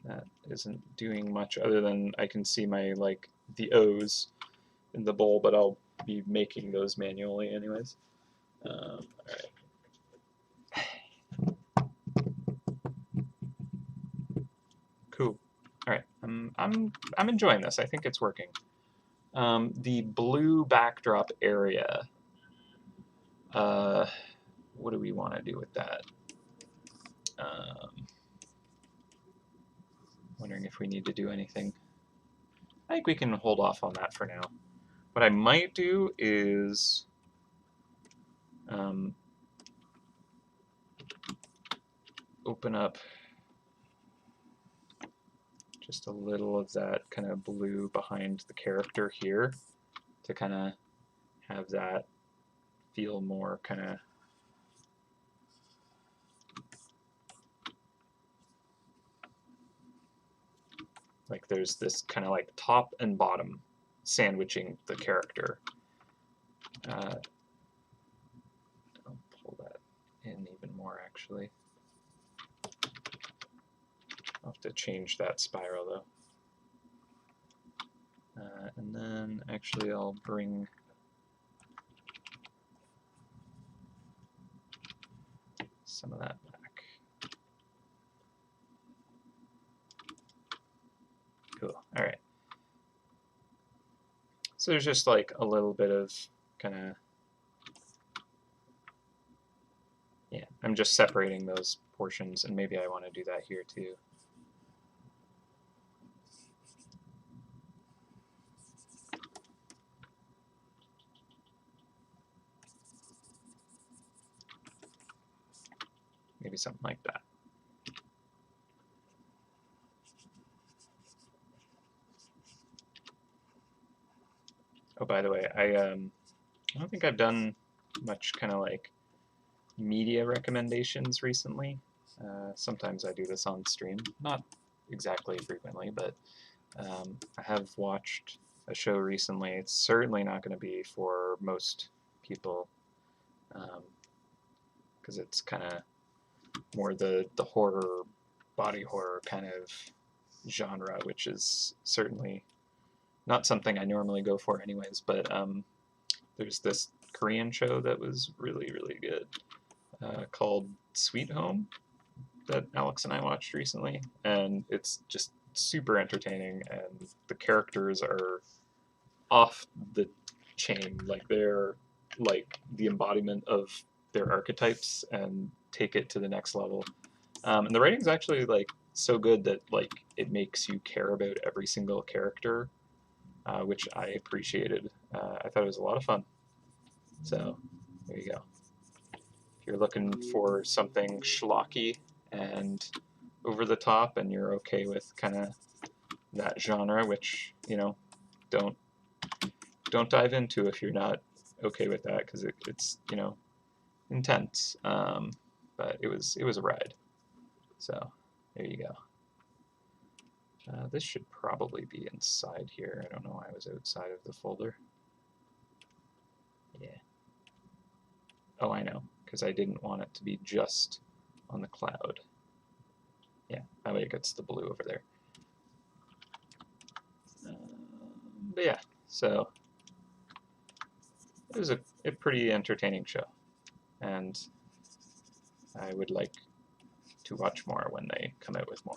A: That isn't doing much other than I can see my the O's in the bowl, but I'll be making those manually anyways. All right. Cool. All right. I'm enjoying this. I think it's working. The blue backdrop area. What do we want to do with that? Wondering if we need to do anything. I think we can hold off on that for now. What I might do is open up just a little of that kind of blue behind the character here to kind of have that feel more kind of like there's this kind of like top and bottom sandwiching the character. I'll pull that in even more actually. I'll have to change that spiral though. And then actually I'll bring some of that back. Cool. All right. So there's just like a little bit of kind of, yeah, I'm just separating those portions, and maybe I want to do that here too. Maybe something like that. Oh, by the way, I don't think I've done much kind of like media recommendations recently. Sometimes I do this on stream, not exactly frequently, but I have watched a show recently. It's certainly not going to be for most people because it's kind of more the horror, body horror kind of genre, which is certainly not something I normally go for anyways, but there's this Korean show that was really, really good called Sweet Home that Alex and I watched recently, and it's just super entertaining, and the characters are off the chain. Like they're like the embodiment of their archetypes and take it to the next level. And the writing's actually like so good that like it makes you care about every single character, which I appreciated. I thought it was a lot of fun. So there you go. If you're looking for something schlocky and over the top, and you're okay with kind of that genre, which don't dive into if you're not okay with that, because it's intense. But it was a ride. So there you go. This should probably be inside here. I don't know why I was outside of the folder. Yeah. Oh, I know, because I didn't want it to be just on the cloud. Yeah, that way it gets the blue over there. But yeah, so it was a pretty entertaining show, and I would like to watch more when they come out with more.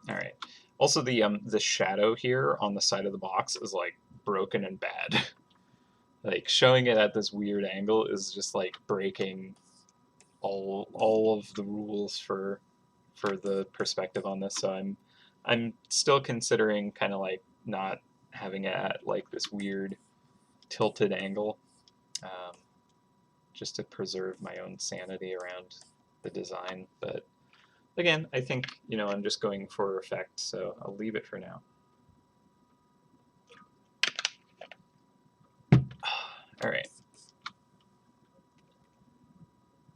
A: All right. Also, the shadow here on the side of the box is like broken and bad. Like showing it at this weird angle is just like breaking all of the rules for the perspective on this. So I'm still considering kind of like not having it at like this weird tilted angle, just to preserve my own sanity around the design. But again, I think, you know, I'm just going for effect, so I'll leave it for now. All right.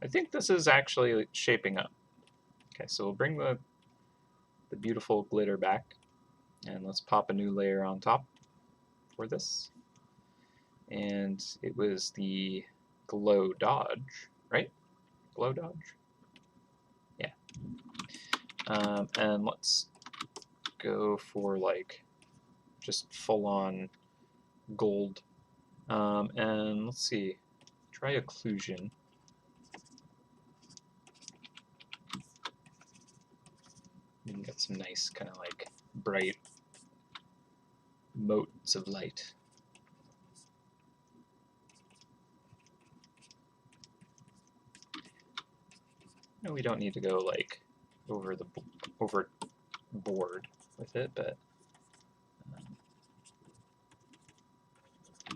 A: I think this is actually shaping up. Okay, so we'll bring the beautiful glitter back, and let's pop a new layer on top for this. And it was the glow dodge, right? Glow dodge? Yeah. And let's go for like just full-on gold. And let's see, try occlusion. You can get some nice kind of like bright motes of light. No, we don't need to go like overboard with it, but I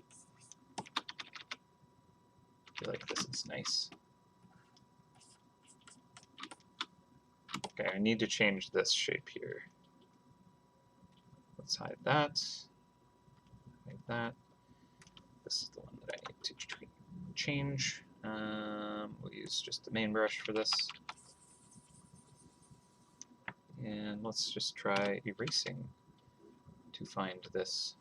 A: feel like this is nice. Okay, I need to change this shape here. Let's hide that. Hide that. This is the one that I need to change. We'll use just the main brush for this. And let's just try erasing to find this.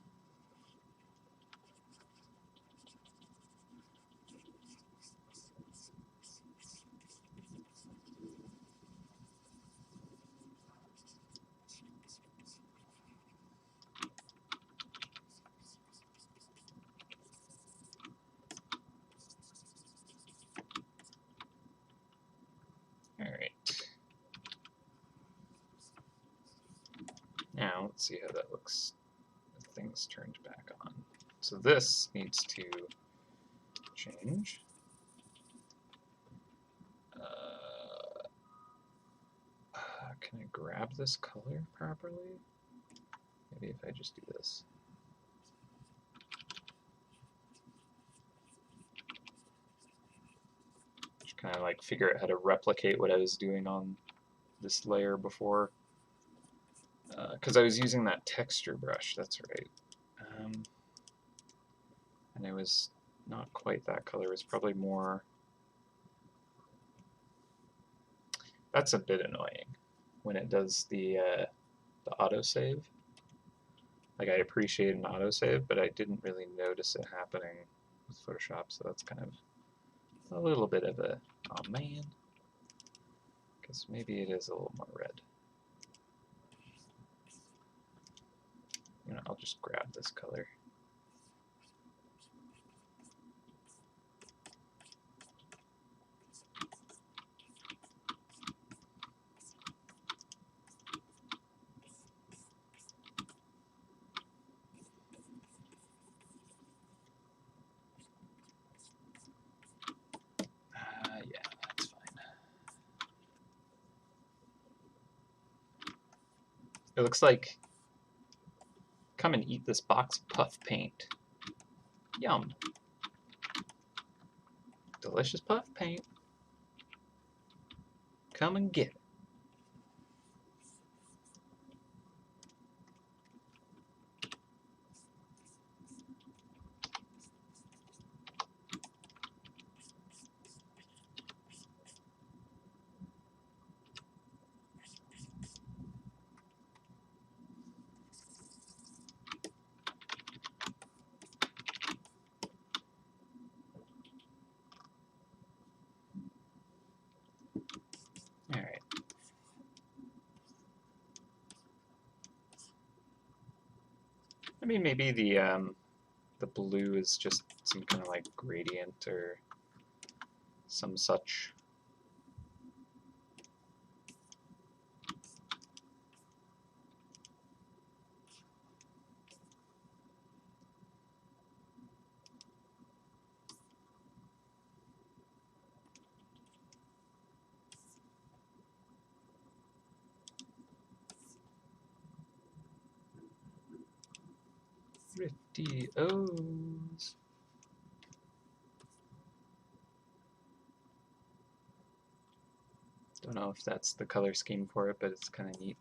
A: Now, let's see how that looks with things turned back on. So this needs to change. Can I grab this color properly? Maybe if I just do this. Just kind of like figure out how to replicate what I was doing on this layer before. Because I was using that texture brush, that's right. And it was not quite that color, it was probably more... That's a bit annoying when it does the autosave. Like, I appreciate an autosave, but I didn't really notice it happening with Photoshop, so that's kind of a little bit of a, oh man. Guess maybe it is a little more red. You know, I'll just grab this color. Yeah, that's fine. It looks like, come and eat this box of puff paint. Yum. Delicious puff paint. Come and get it. Alright, I mean, maybe the blue is just some kind of like gradient or some such. Thrifty O's. Don't know if that's the color scheme for it, but it's kind of neat.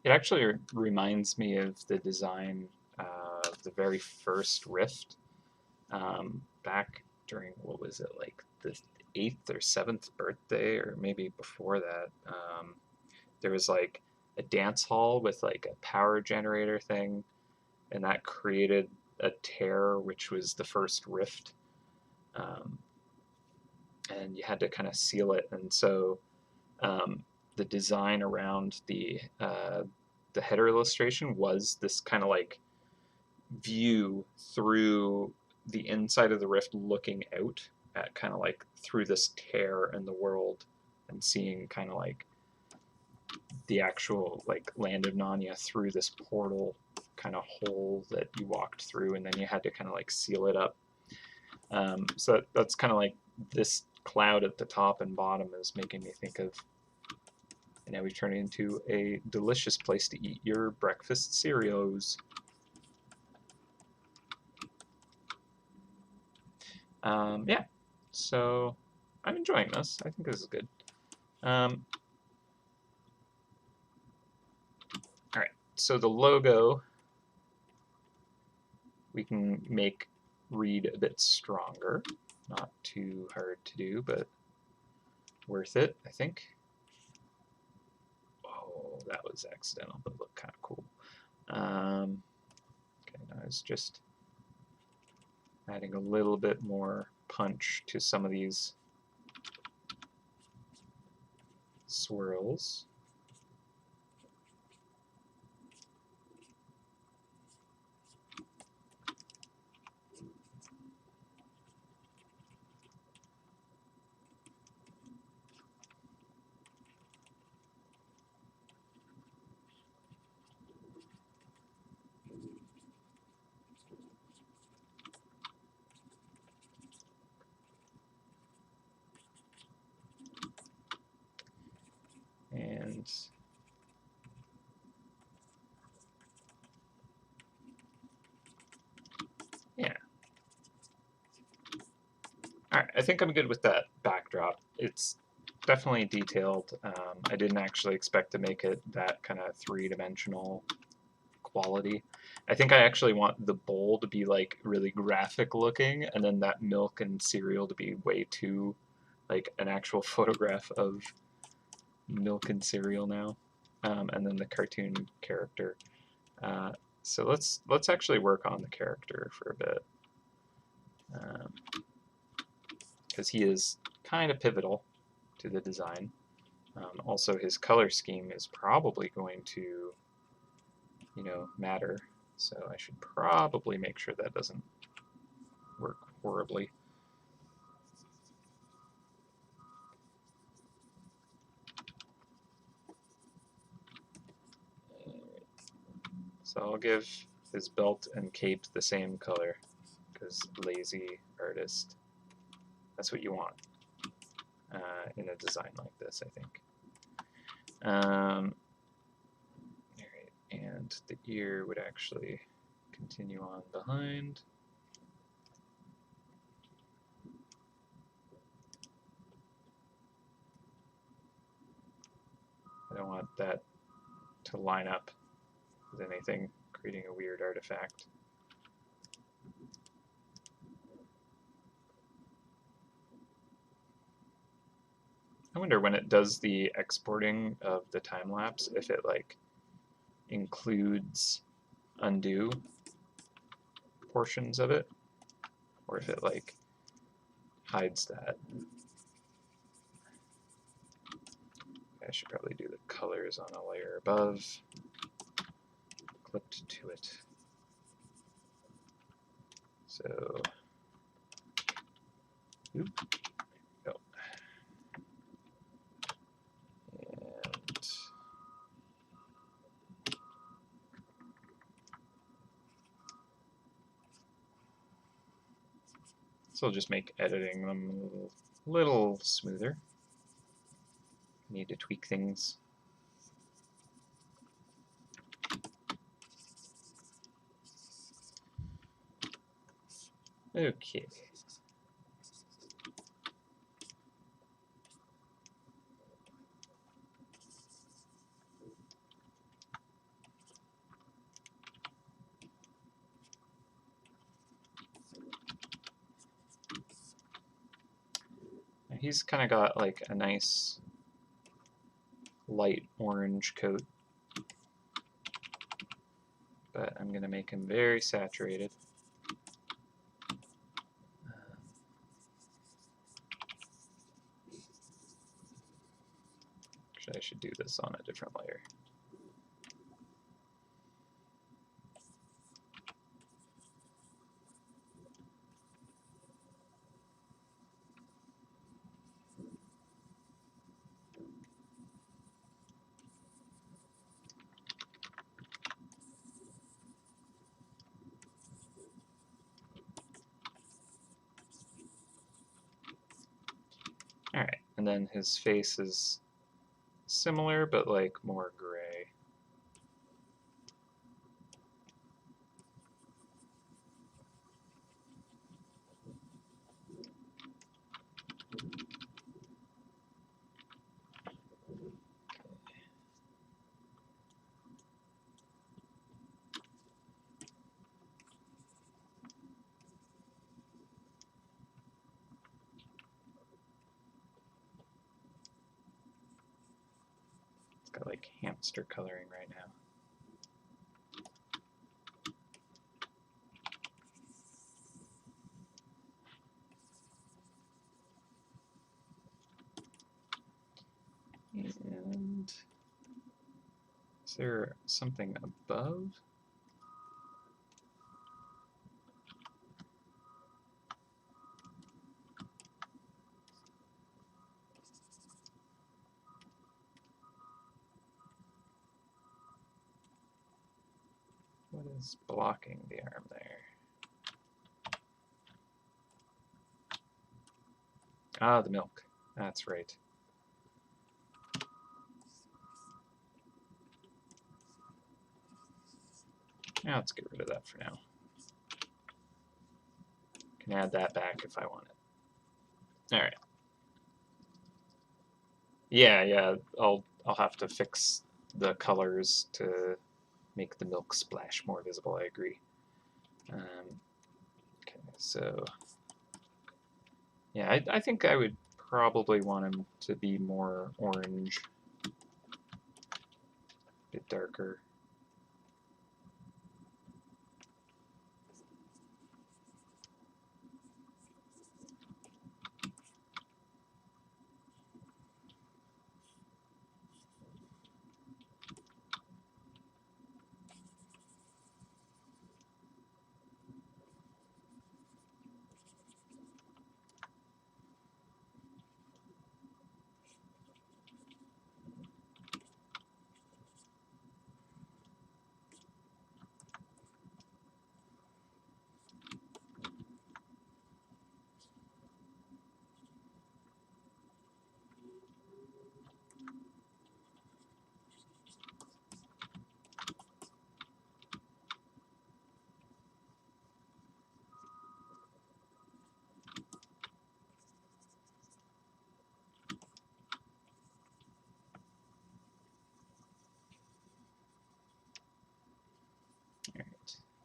A: It actually reminds me of the design of the very first Rift back during, what was it, like the 8th or 7th birthday, or maybe before that. There was like a dance hall with like a power generator thing, and that created a tear, which was the first Rift. And you had to kind of seal it, and so the design around the header illustration was this kind of like view through the inside of the rift, looking out at kind of like through this tear in the world and seeing kind of like the actual like land of Narnia through this portal kind of hole that you walked through, and then you had to kind of like seal it up. So that's kind of like this cloud at the top and bottom is making me think of, and now we've turned it into a delicious place to eat your breakfast cereals. Yeah, so I'm enjoying this. I think this is good. All right, so the logo we can make read a bit stronger. Not too hard to do, but worth it, I think. Oh, that was accidental, but looked kind of cool. Okay, now it's just adding a little bit more punch to some of these swirls. And yeah. All right, I think I'm good with that backdrop. It's definitely detailed. I didn't actually expect to make it that kind of three-dimensional quality. I think I actually want the bowl to be like really graphic looking, and then that milk and cereal to be way too like an actual photograph of milk and cereal now, and then the cartoon character. So let's actually work on the character for a bit, because he is kind of pivotal to the design. Also, his color scheme is probably going to, matter. So I should probably make sure that doesn't work horribly. So I'll give his belt and cape the same color, because lazy artist, that's what you want in a design like this, I think. All right, and the ear would actually continue on behind. I don't want that to line up with anything, creating a weird artifact. I wonder when it does the exporting of the time lapse if it like includes undo portions of it, or if it like hides that. I should probably do the colors on a layer above. clipped to it. So, oop, go. And this will just make editing them a little smoother. Need to tweak things. Okay. He's kind of got like a nice light orange coat, but I'm going to make him very saturated. Actually, I should do this on a different layer. Alright, and then his face is similar, but like more gray. It's got like hamster coloring right now. And is there something above? What is blocking the arm there? Ah, the milk. That's right. Now let's get rid of that for now. Can add that back if I want it. All right. Yeah. I'll have to fix the colors to make the milk splash more visible. I agree. Okay, so yeah, I think I would probably want him to be more orange, a bit darker.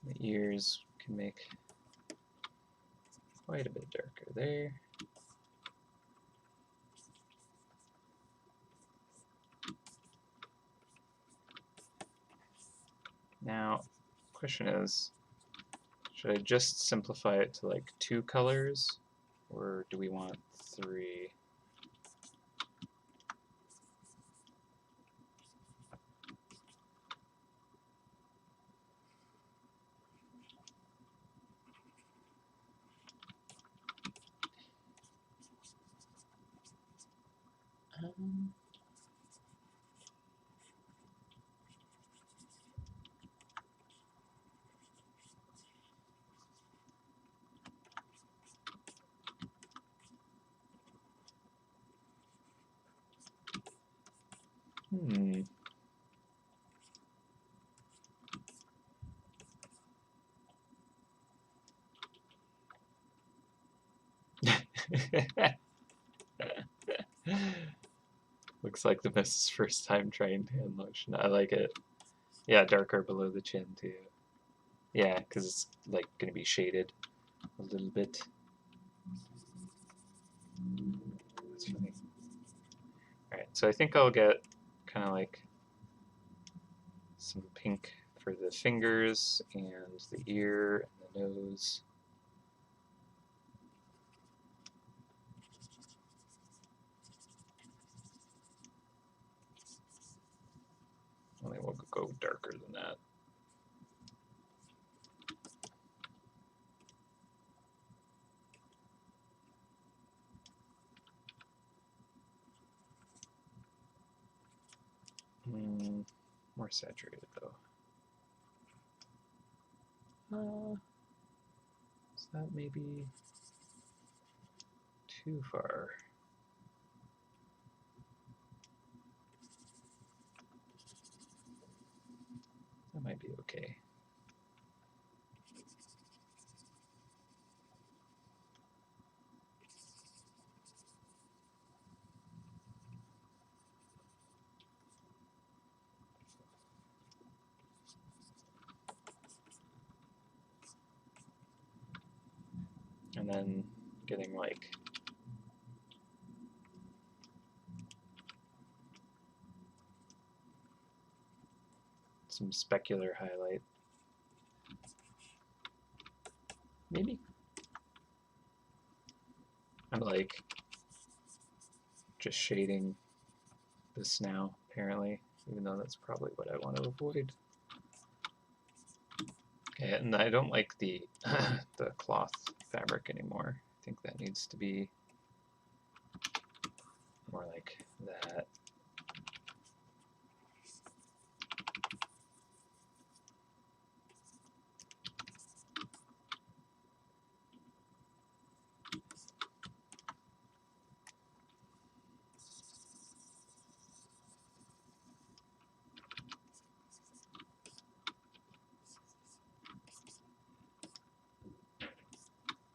A: The ears can make quite a bit darker there. Now, question is, should I just simplify it to like 2 colors, or do we want 3? Um, hmm. Looks like the Mist's first time trying hand lotion. I like it. Yeah, darker below the chin too. Yeah, because it's like going to be shaded a little bit. That's funny. Alright, so I think I'll get kind of like some pink for the fingers and the ear and the nose. I think we'll go darker than that. More saturated though. Is that maybe too far? That might be okay. And then getting like some specular highlight. Maybe. I'm like just shading this now, apparently, even though that's probably what I want to avoid. Okay, and I don't like the the cloth fabric anymore. I think that needs to be more like that.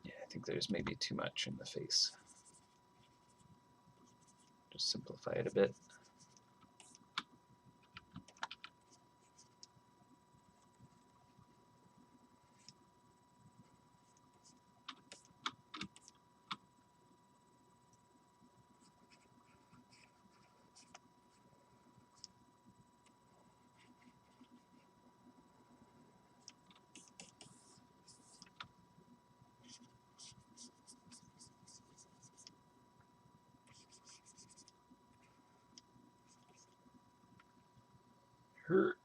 A: Yeah, I think there's maybe too much in the face. Just simplify it a bit. Hurt.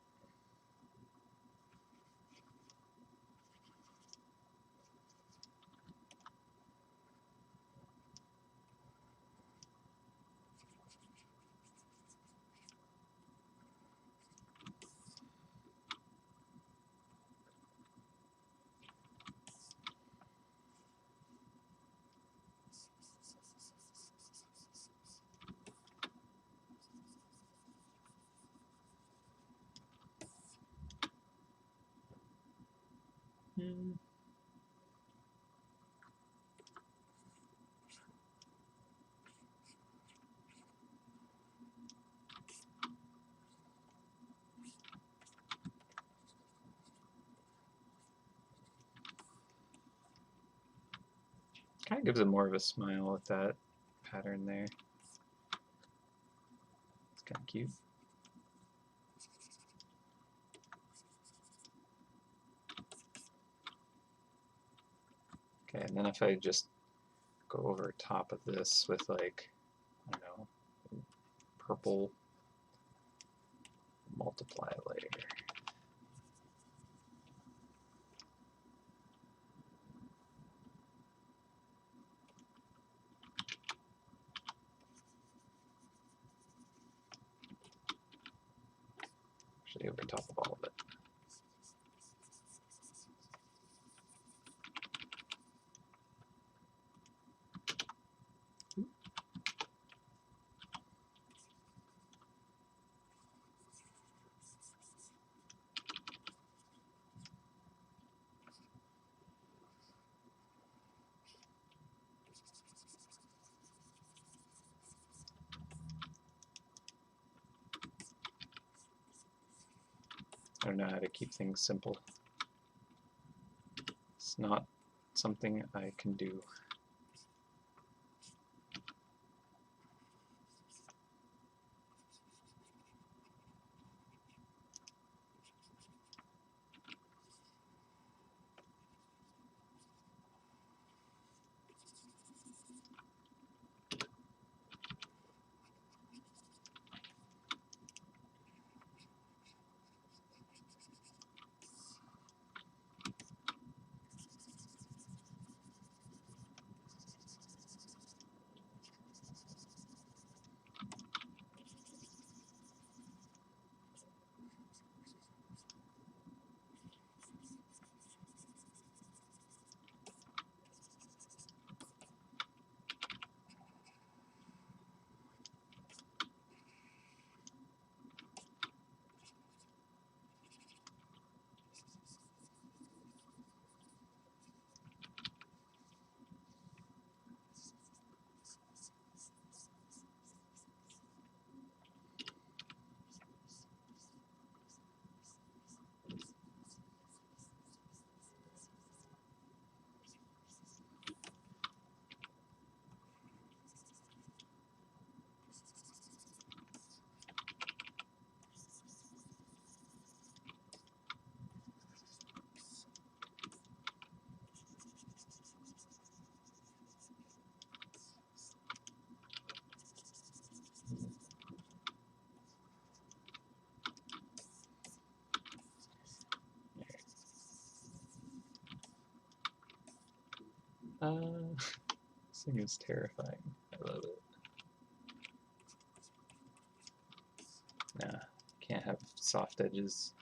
A: Kind of gives it more of a smile with that pattern there. It's kind of cute. Okay, and then if I just go over top of this with like, I don't know, purple multiply layer. actually over top of all of it. I don't know how to keep things simple. It's not something I can do. This thing is terrifying. I love it. Nah, can't have soft edges.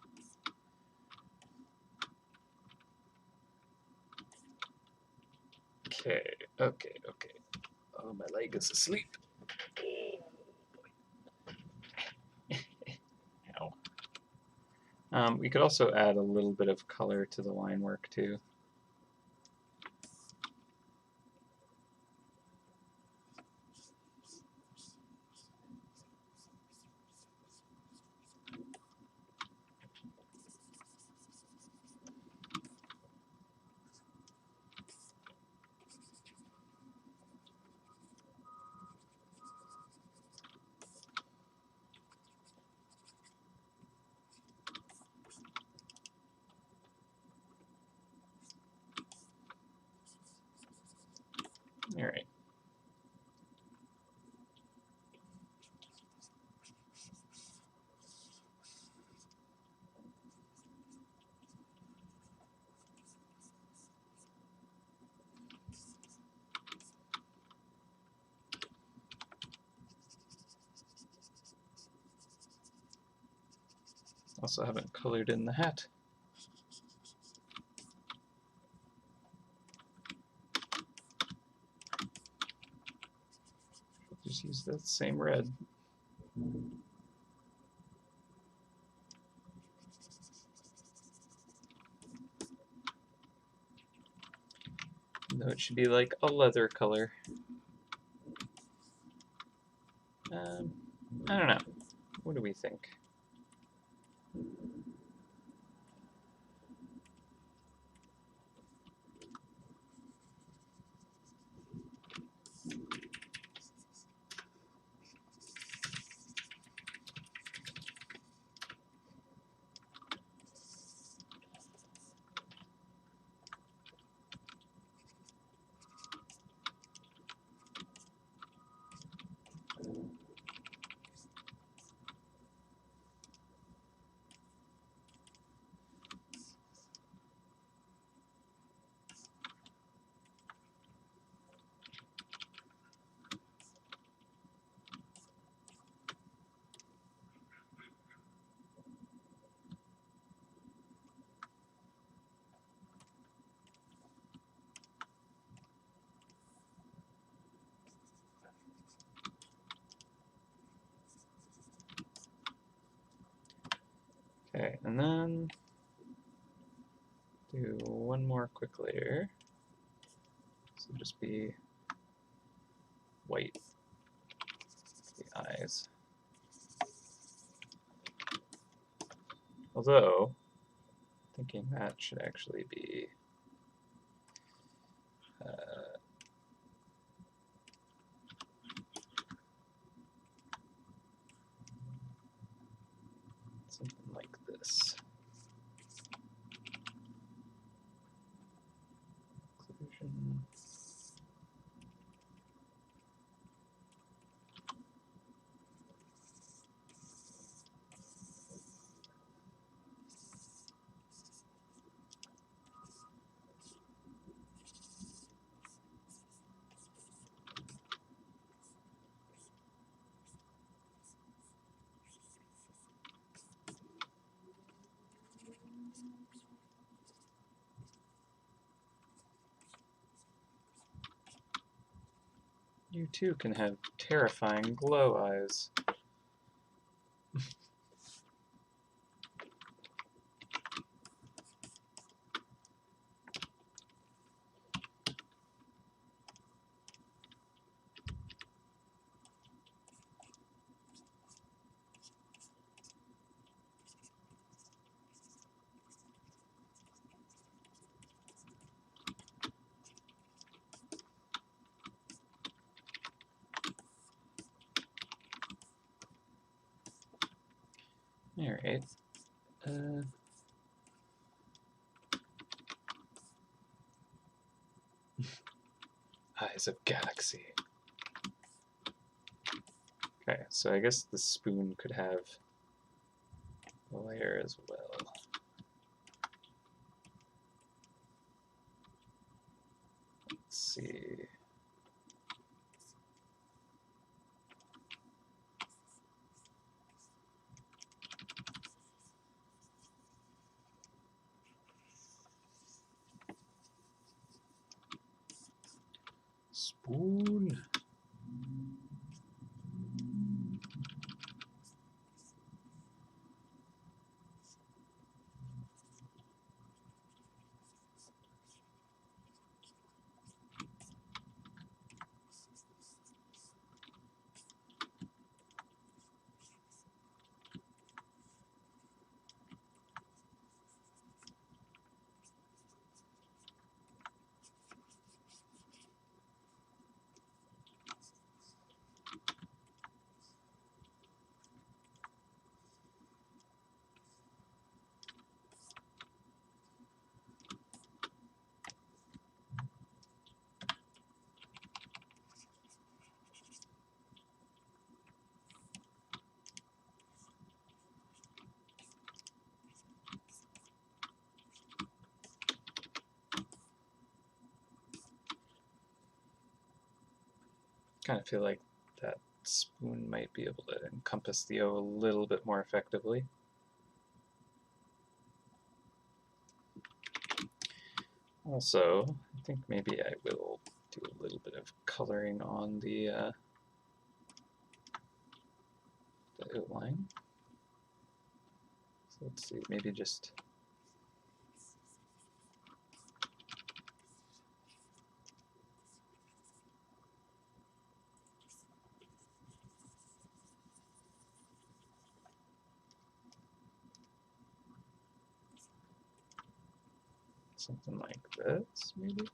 A: Okay, okay, okay. Oh, my leg is asleep. Ow. We could also add a little bit of color to the line work too. All right. Also haven't colored in the hat. Just use that same red. Though it should be like a leather color. I don't know. What do we think? Okay, and then do one more quick layer. So just be white, the eyes. Although, thinking that should actually be something like this. Occlusion. You too can have terrifying glow eyes. Alright. Eyes of Galaxy. Okay, so I guess the spoon could have a layer as well. Let's see. Spoon. Kind of feel like that spoon might be able to encompass the O a little bit more effectively. Also, I think maybe I will do a little bit of coloring on the outline. So let's see, maybe just something like this, maybe.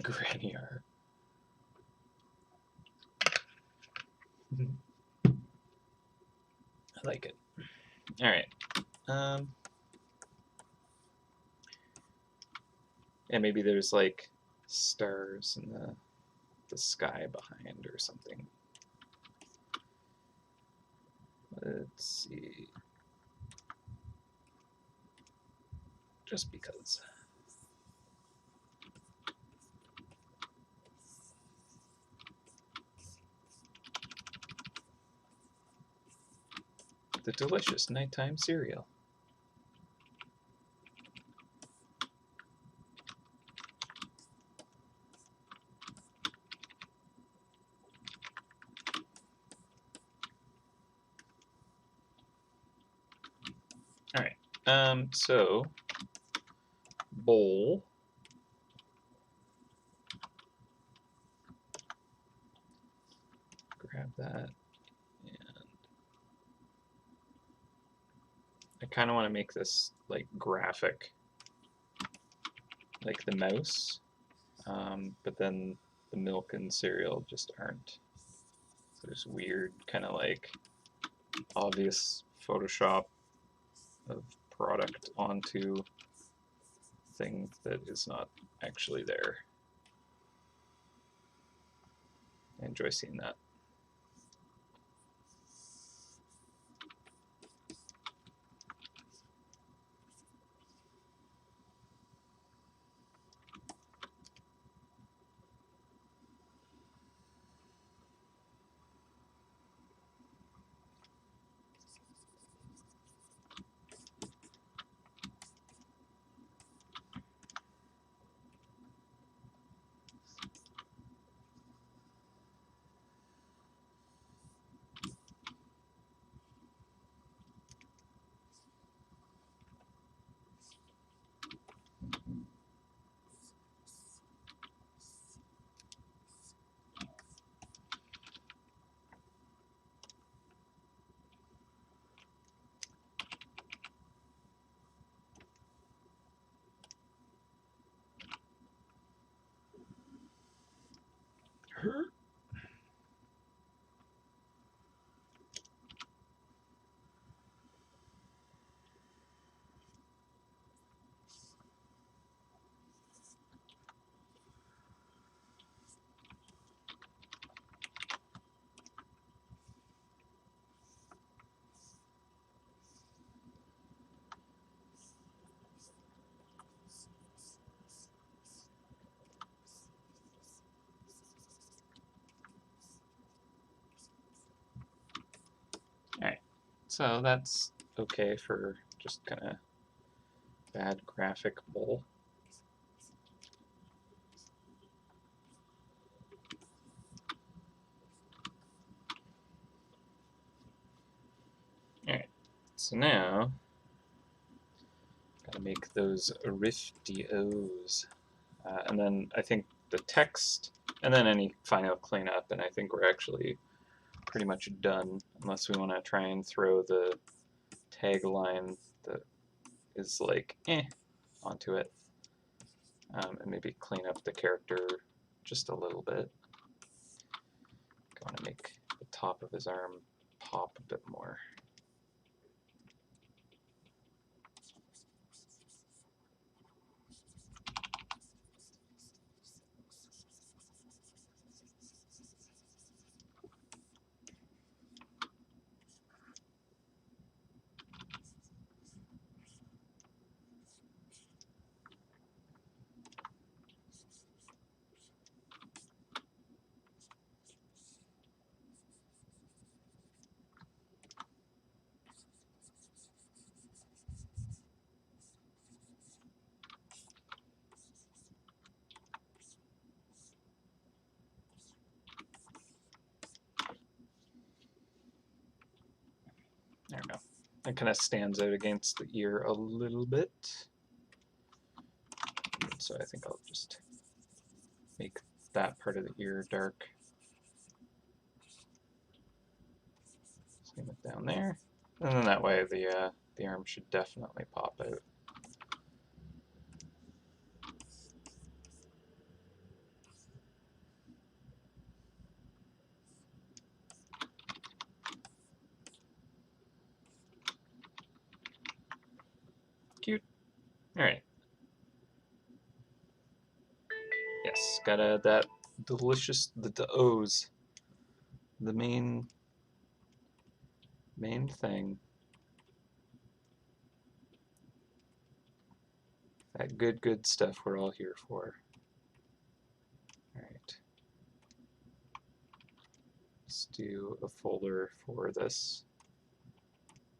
A: Granny R. I like it. All right. And maybe there's like stars in the sky behind or something. Let's see. Just because. The delicious nighttime cereal. All right. So bowl. Grab that. And I kind of want to make this like graphic, like the mouse, but then the milk and cereal just aren't. So there's weird kind of like obvious Photoshop of product onto thing that is not actually there. I enjoy seeing that. Alright, so that's okay for just kind of bad graphic bowl. Alright, so now gotta make those Rifty O's. And then I think the text, and then any final cleanup, and I think we're actually pretty much done, unless we want to try and throw the tagline that is like onto it, and maybe clean up the character just a little bit. I want to make the top of his arm pop a bit more. There we go. It kind of stands out against the ear a little bit. So I think I'll just make that part of the ear dark. Same it down there. And then that way the arm should definitely pop out. cute. All right. Yes, gotta that delicious the O's, the main thing. That good stuff we're all here for. All right. Let's do a folder for this.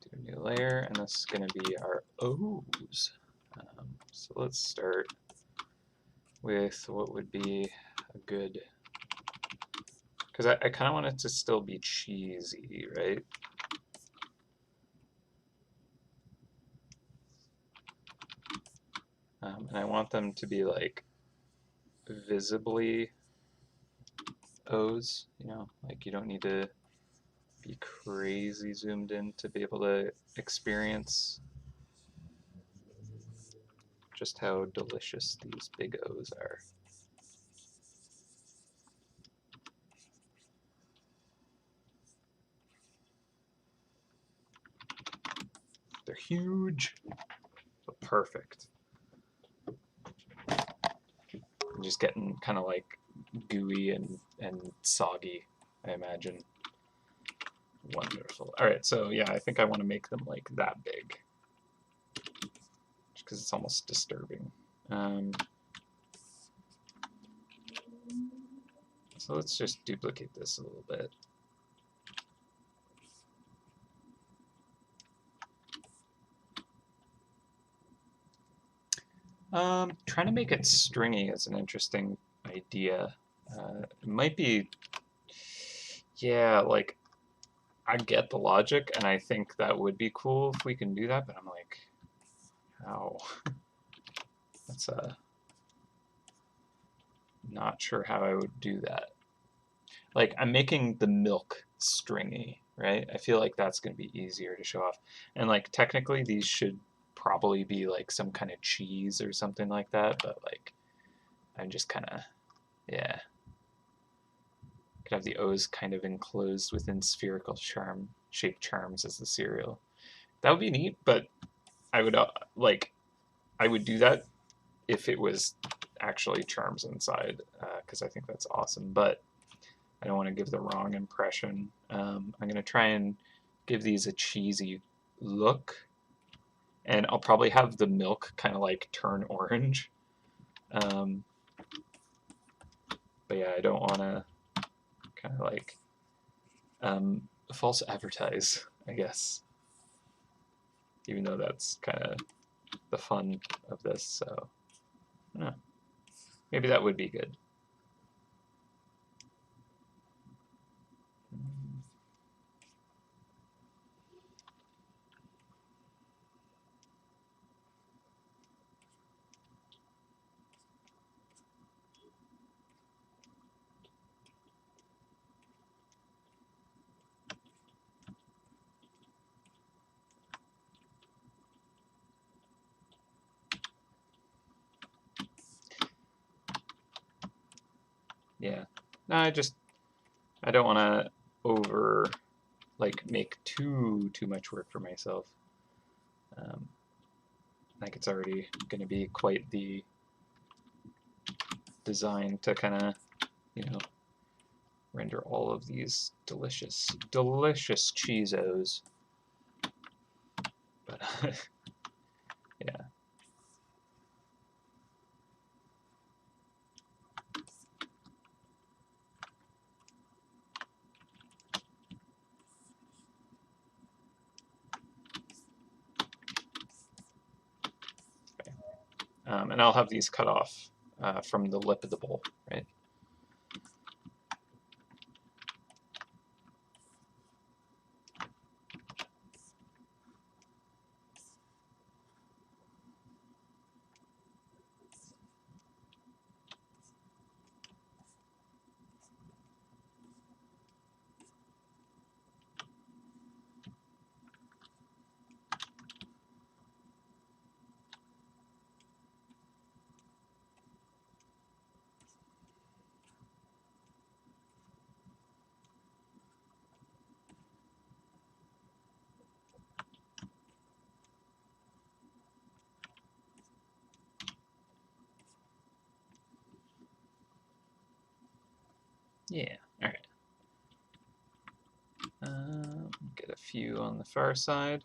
A: Do a new layer, and this is going to be our O's. So let's start with what would be a good, because I kind of want it to still be cheesy, right? And I want them to be like visibly O's, you know, like you don't need to be crazy zoomed in to be able to experience just how delicious these big O's are. They're huge, but perfect. I'm just getting kind of like gooey and soggy, I imagine. Wonderful. All right, so yeah, I think I want to make them like that big, because it's almost disturbing. So let's just duplicate this a little bit. Trying to make it stringy is an interesting idea. It might be, yeah, like I get the logic, and I think that would be cool if we can do that, but I'm like, how? That's not sure how I would do that. Like I'm making the milk stringy, right? I feel like that's going to be easier to show off. And like technically these should probably be like some kind of cheese or something like that, but like I'm just kind of, yeah. Could have the O's kind of enclosed within spherical charm shaped charms as the cereal. That would be neat, but I would like I would do that if it was actually charms inside, because I think that's awesome. But I don't want to give the wrong impression. I'm going to try and give these a cheesy look, and I'll probably have the milk kind of like turn orange. But yeah, I don't want to kind of like false advertise, I guess, even though that's kind of the fun of this. So maybe that would be good. Yeah. No, I don't want to make too much work for myself. Like it's already going to be quite the design to kind of, render all of these delicious Cheezos. But yeah. And I'll have these cut off from the lip of the bowl, right? Yeah, all right. Get a few on the far side.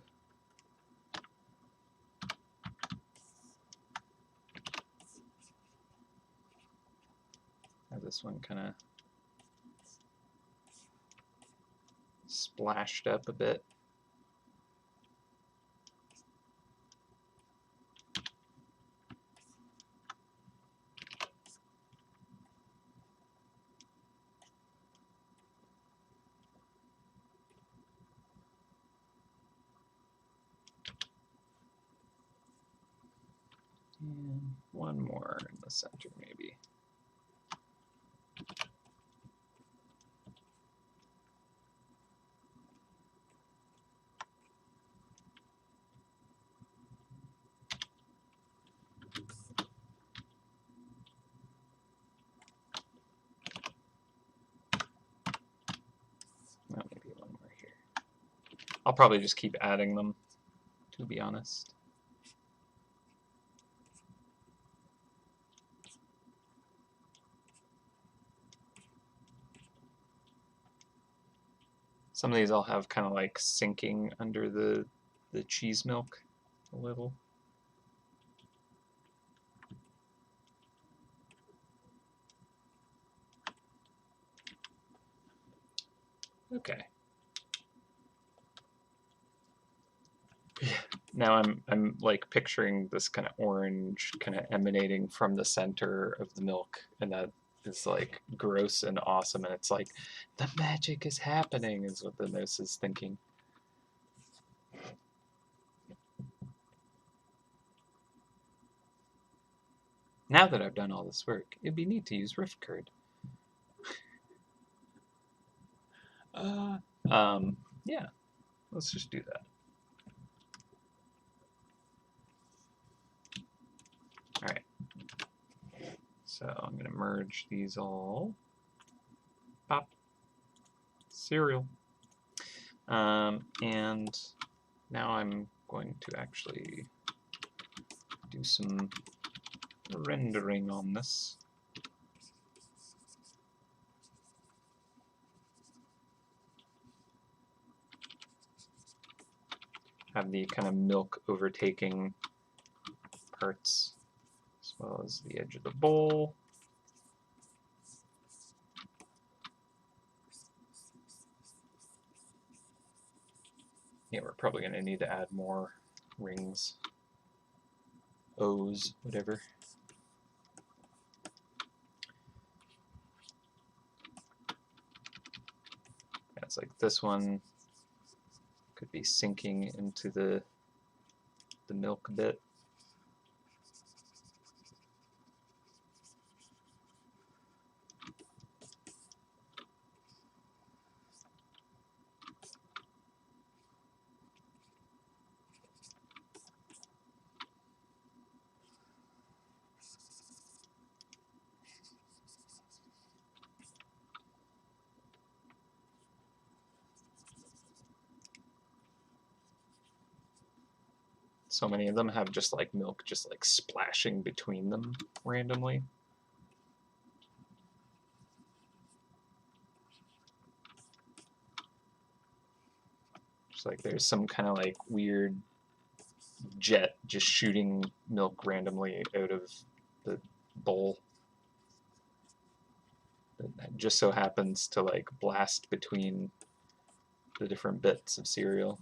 A: Have this one kind of splashed up a bit. And one more in the center, maybe. Oh, maybe one more here. I'll probably just keep adding them, to be honest. Some of these I'll have kind of like sinking under the cheese milk a little. Okay. Now I'm like picturing this kind of orange kind of emanating from the center of the milk, and that is like gross and awesome, and it's like the magic is happening is what the mouse is thinking. Now that I've done all this work, it'd be neat to use Rift Curd. Yeah, let's just do that. All right. So I'm going to merge these all. Pop. Cereal. And now I'm going to actually do some rendering on this. Have the kind of milk overtaking parts as well as the edge of the bowl. Yeah, we're probably going to need to add more rings. O's, whatever. Yeah, it's like this one could be sinking into the milk a bit. So many of them have just like milk just like splashing between them randomly. Just like there's some kind of like weird jet just shooting milk randomly out of the bowl that just so happens to like blast between the different bits of cereal.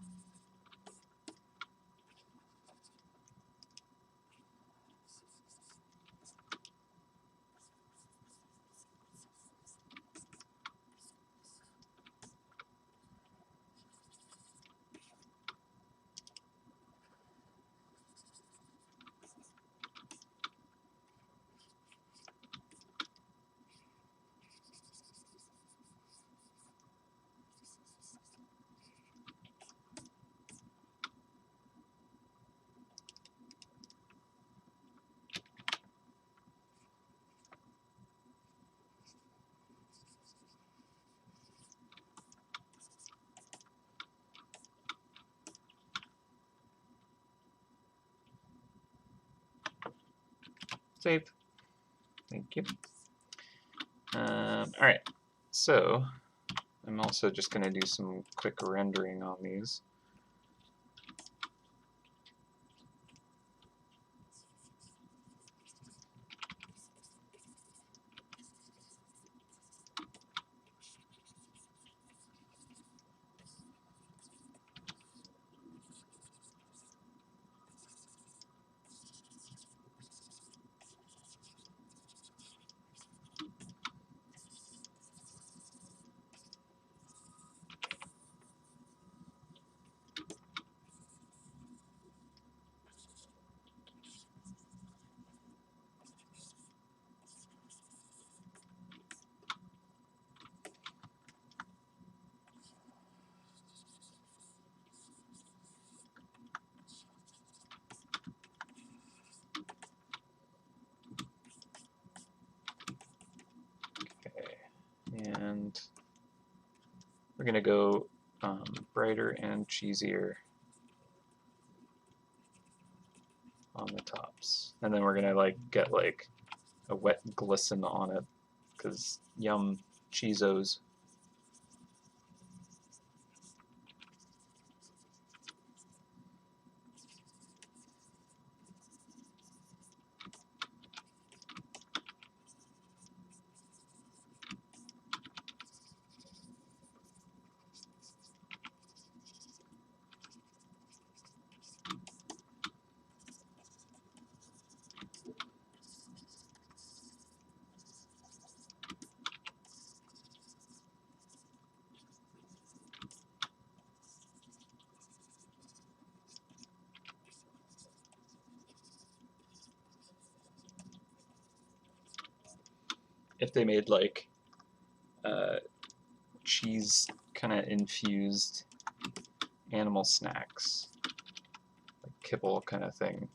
A: Save. Thank you. All right. So I'm also just going to do some quick rendering on these. Okay, and we're going to go brighter and cheesier on the tops. And then we're going to like get like a wet glisten on it because yum cheezos. If they made like cheese kind of infused animal snacks, like kibble kind of thing,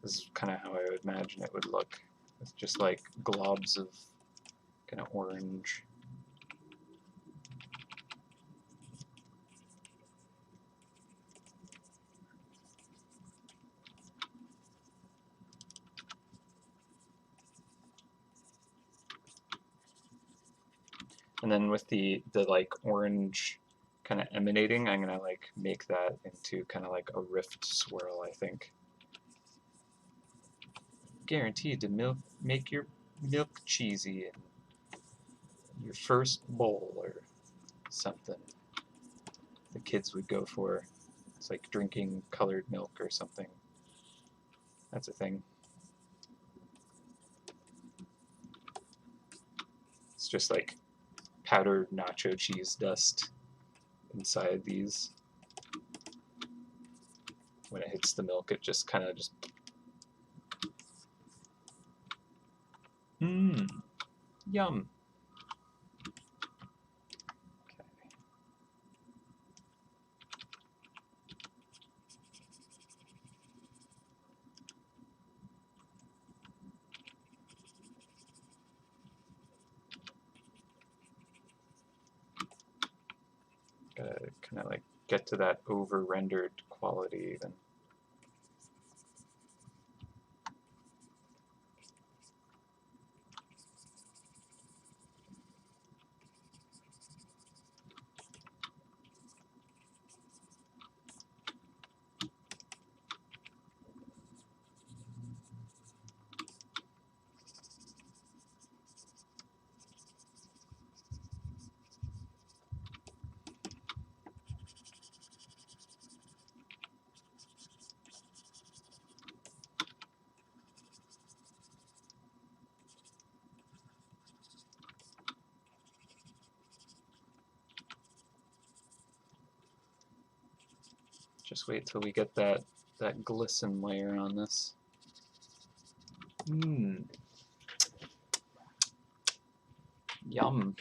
A: this is kind of how I would imagine it would look. It's just like globs of kind of orange. And then with the like orange kind of emanating, I'm gonna like make that into kind of like a rift swirl, I think. Guaranteed to make your milk cheesy in your first bowl or something. The kids would go for. It's like drinking colored milk or something. That's a thing. It's just like powdered nacho cheese dust inside these. When it hits the milk, it just kind of just. Mmm. Yum. Okay. Gotta kind of like get to that over-rendered quality even. Just wait till we get that glisten layer on this. Mmm. Yum.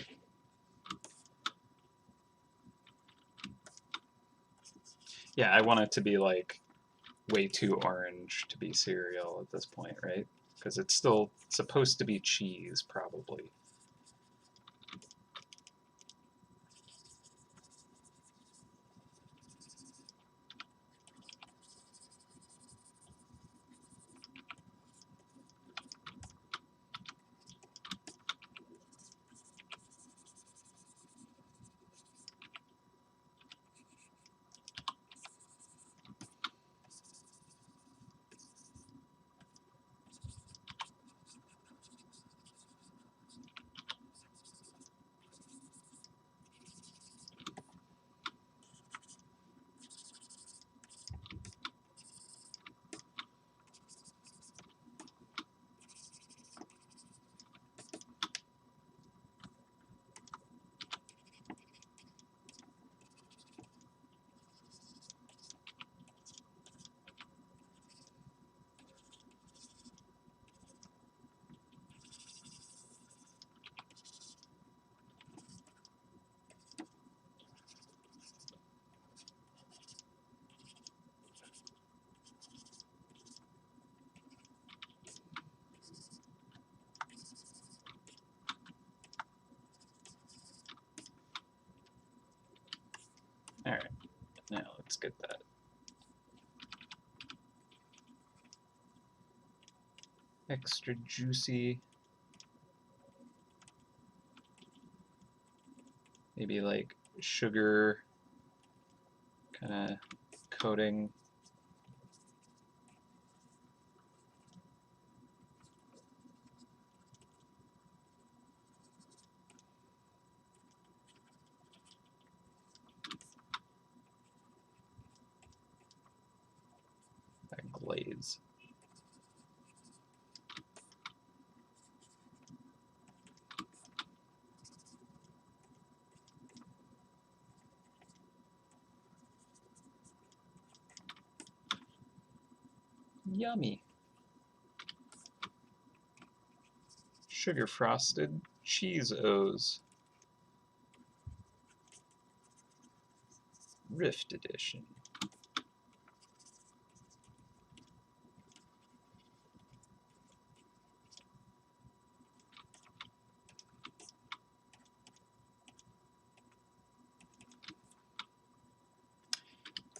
A: Yeah, I want it to be like way too orange to be cereal at this point, right? Because it's still supposed to be cheese, probably. Let's get that. Extra juicy. Maybe like sugar kind of coating. That glaze. Yummy. Sugar frosted cheese O's. Rift edition.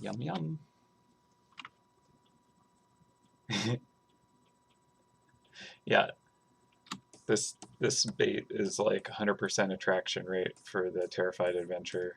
A: Yum yum. Yeah, this bait is like 100% attraction rate for the Terrified Adventure.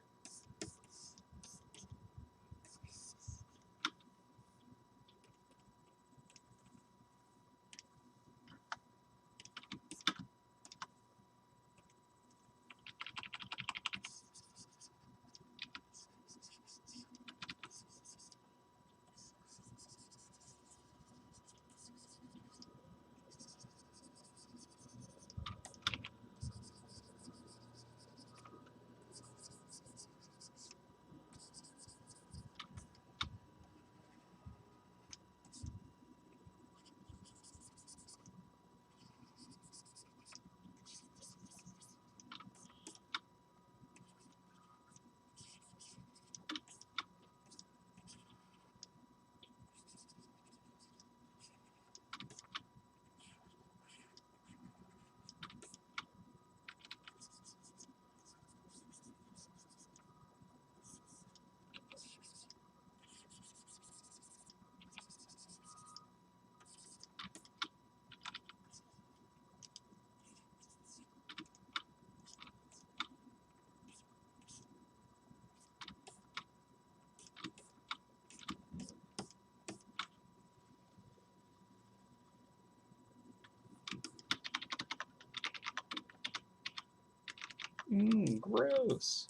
A: Gross.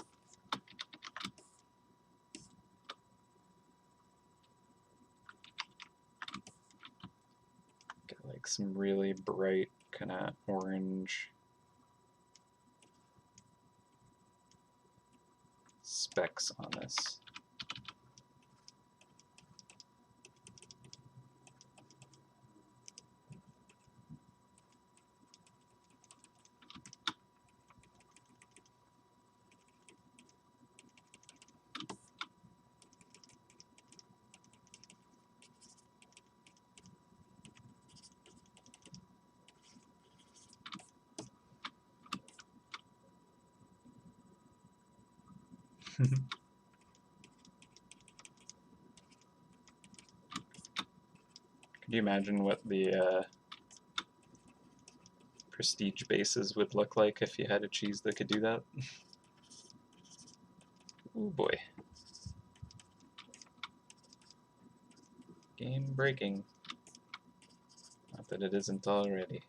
A: Got like some really bright kind of orange specks on this. Could you imagine what the prestige bases would look like if you had a cheese that could do that? Oh boy. Game breaking. Not that it isn't already.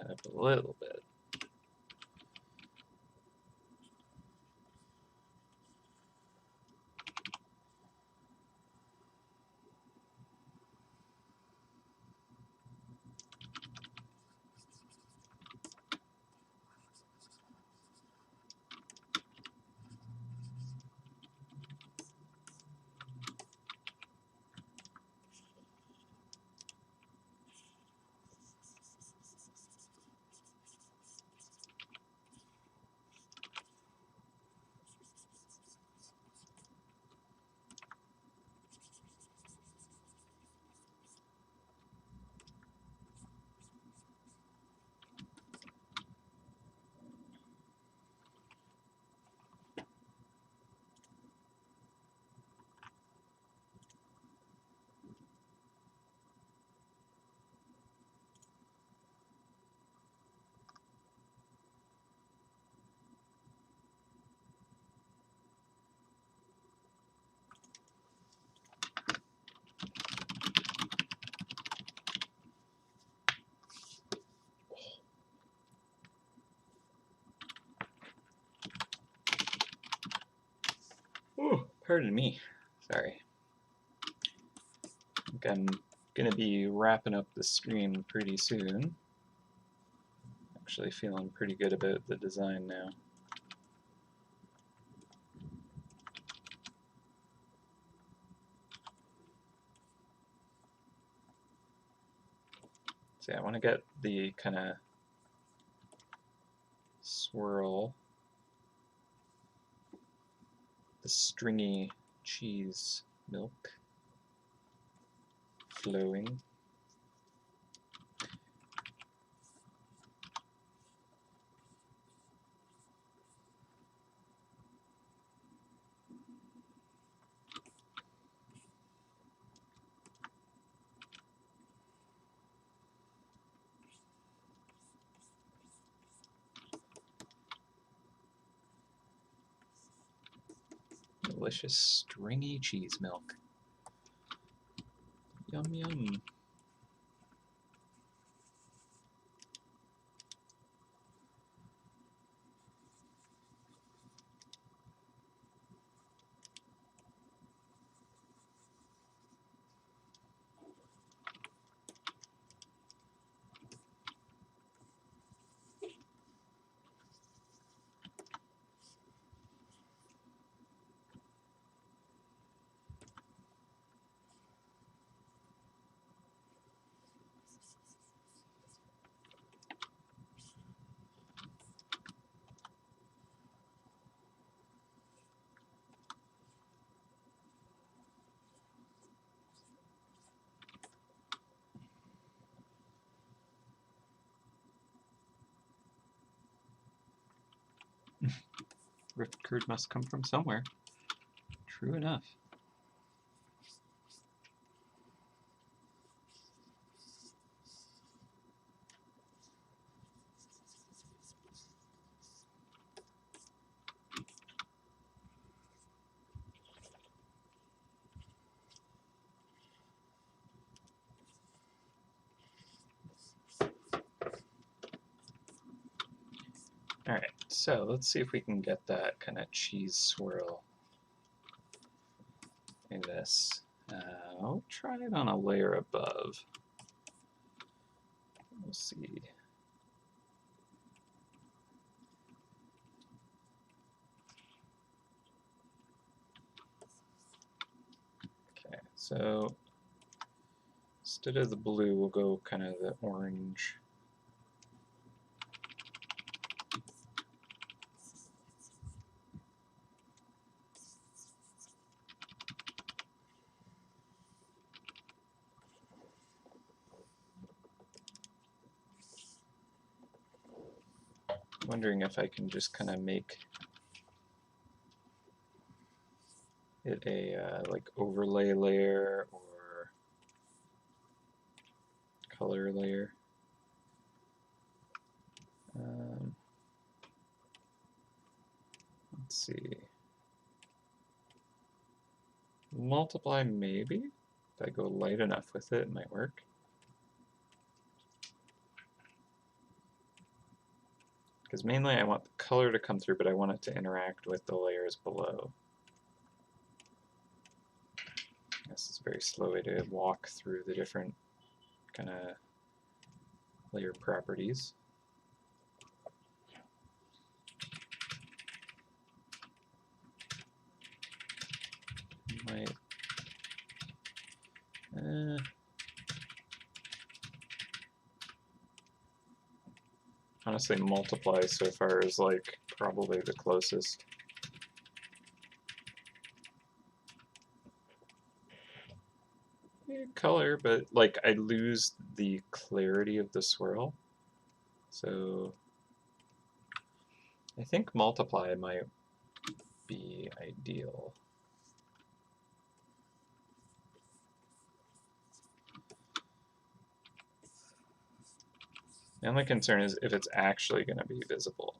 A: that up a little bit. Oh, pardon me. Sorry. I think I'm gonna be wrapping up the stream pretty soon. Actually feeling pretty good about the design now. So yeah, I want to get the kind of swirl, the stringy cheese milk flowing. Delicious stringy cheese milk. Yum yum. Rift curd must come from somewhere. True enough. Alright, so let's see if we can get that kind of cheese swirl in this. I'll try it on a layer above. We'll see. Okay, so instead of the blue, we'll go kind of the orange. Wondering if I can just kind of make it a like overlay layer or color layer. Let's see. Multiply maybe? If I go light enough with it, it might work. Because mainly I want the color to come through, but I want it to interact with the layers below. This is a very slow way to walk through the different kind of layer properties. Might, honestly, multiply so far is like probably the closest. Color, but like I lose the clarity of the swirl. So I think multiply might be ideal. The only concern is if it's actually going to be visible.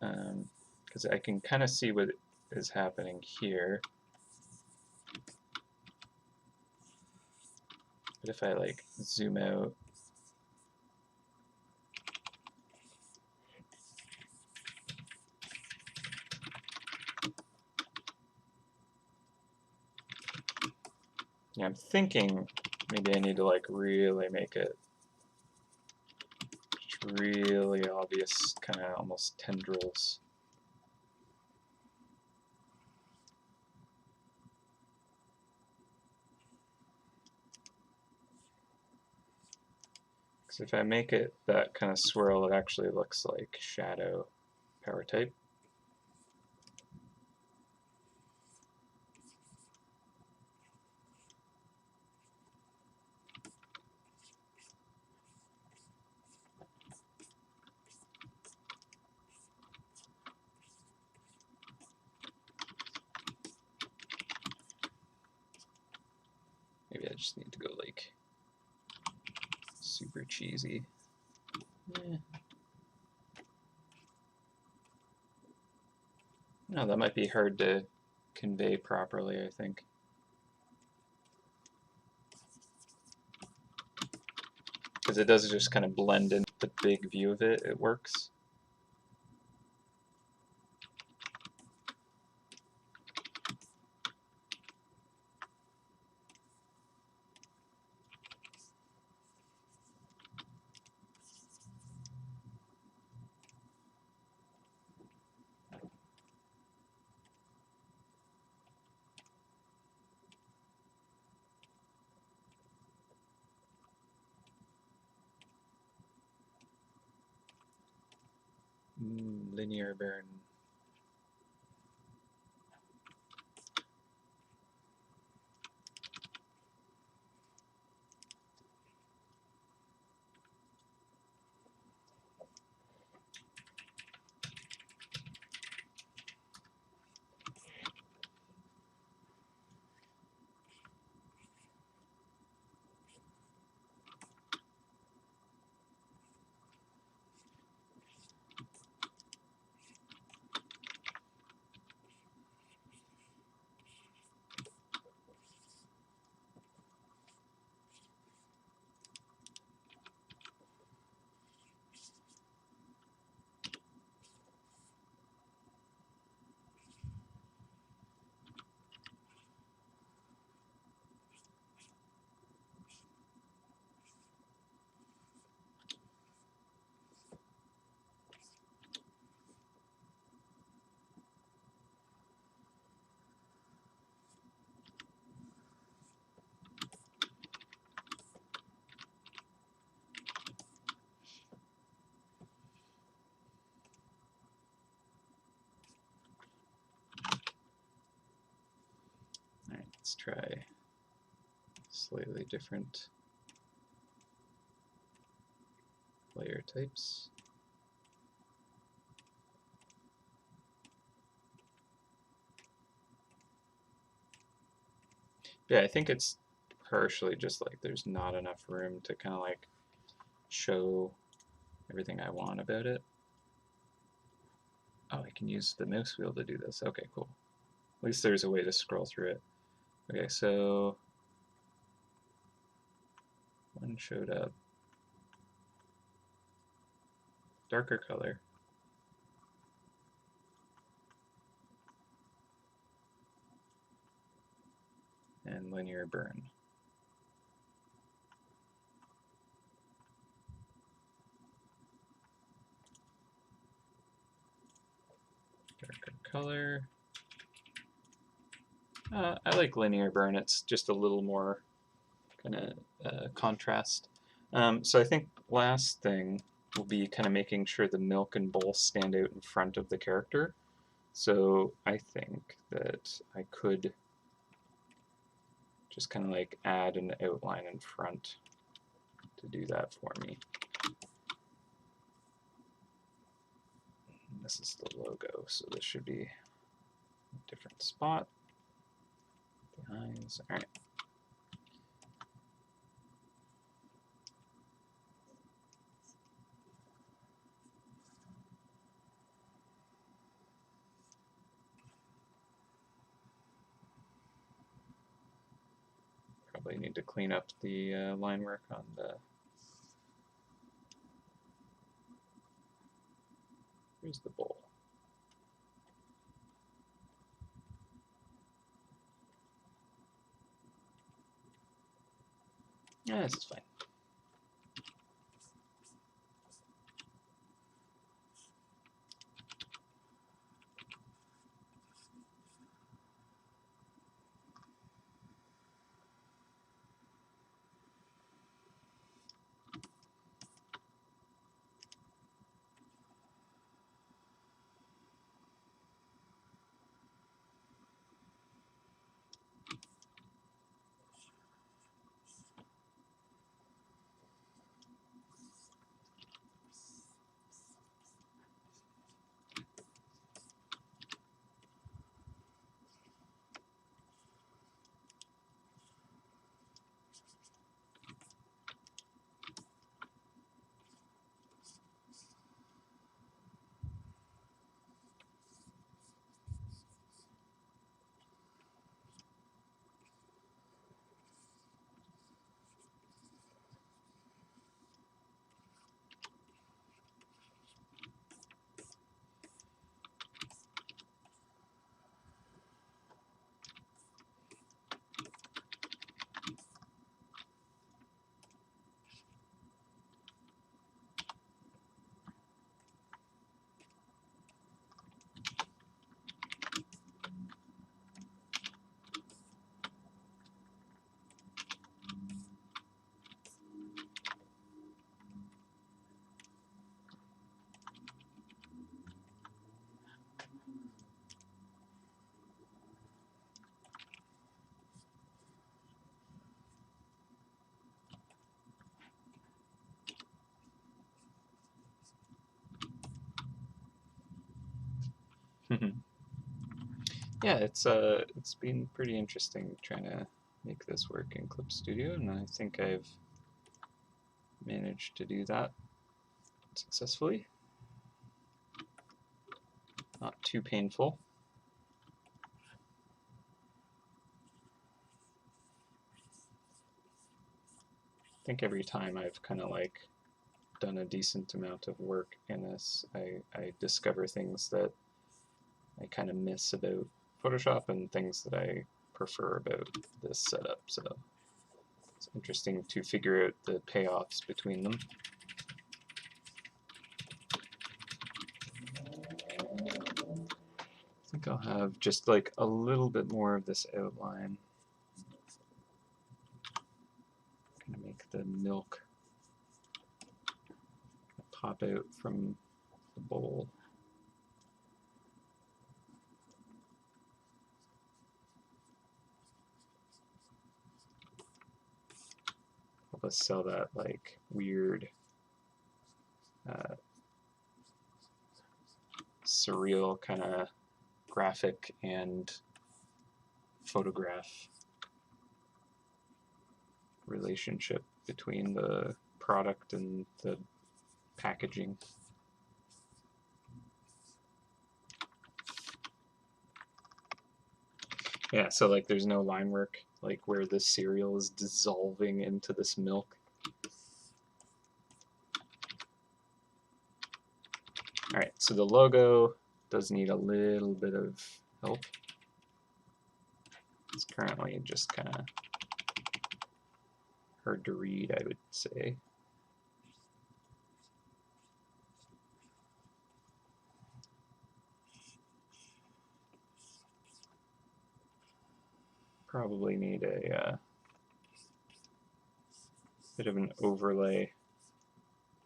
A: Because I can kind of see what is happening here. But if I like zoom out, yeah, I'm thinking maybe I need to like really make it really obvious, kind of almost tendrils. Because if I make it that kind of swirl, it actually looks like shadow power type. Maybe I just need to go like super cheesy. No, that might be hard to convey properly, I think. Because it does just kind of blend in the big view of it, it works. Linear burn. Alright, let's try slightly different layer types. Yeah, I think it's partially just like there's not enough room to kind of like show everything I want about it. Oh, I can use the mouse wheel to do this. Okay, cool. At least there's a way to scroll through it. Okay, so one showed up. darker color. And linear burn. Darker color. I like linear burn. It's just a little more kind of contrast. So I think last thing will be kind of making sure the milk and bowl stand out in front of the character. So I think that I could just kind of like add an outline in front to do that for me. And this is the logo, so this should be a different spot. The eyes, all right. Probably need to clean up the line work on the. Here's the bowl. Yeah, this is fine. Yeah, it's been pretty interesting trying to make this work in Clip Studio, and I think I've managed to do that successfully. Not too painful. I think every time I've kind of like done a decent amount of work in this, I discover things that I kind of miss about Photoshop and things that I prefer about this setup. So it's interesting to figure out the payoffs between them. I think I'll have just like a little bit more of this outline. Kind of make the milk pop out from the bowl. Help us sell that like weird surreal kind of graphic and photograph relationship between the product and the packaging. Yeah, so like there's no line work, like where the cereal is dissolving into this milk. Alright, so the logo does need a little bit of help. It's currently just kind of hard to read, I would say. Probably need a bit of an overlay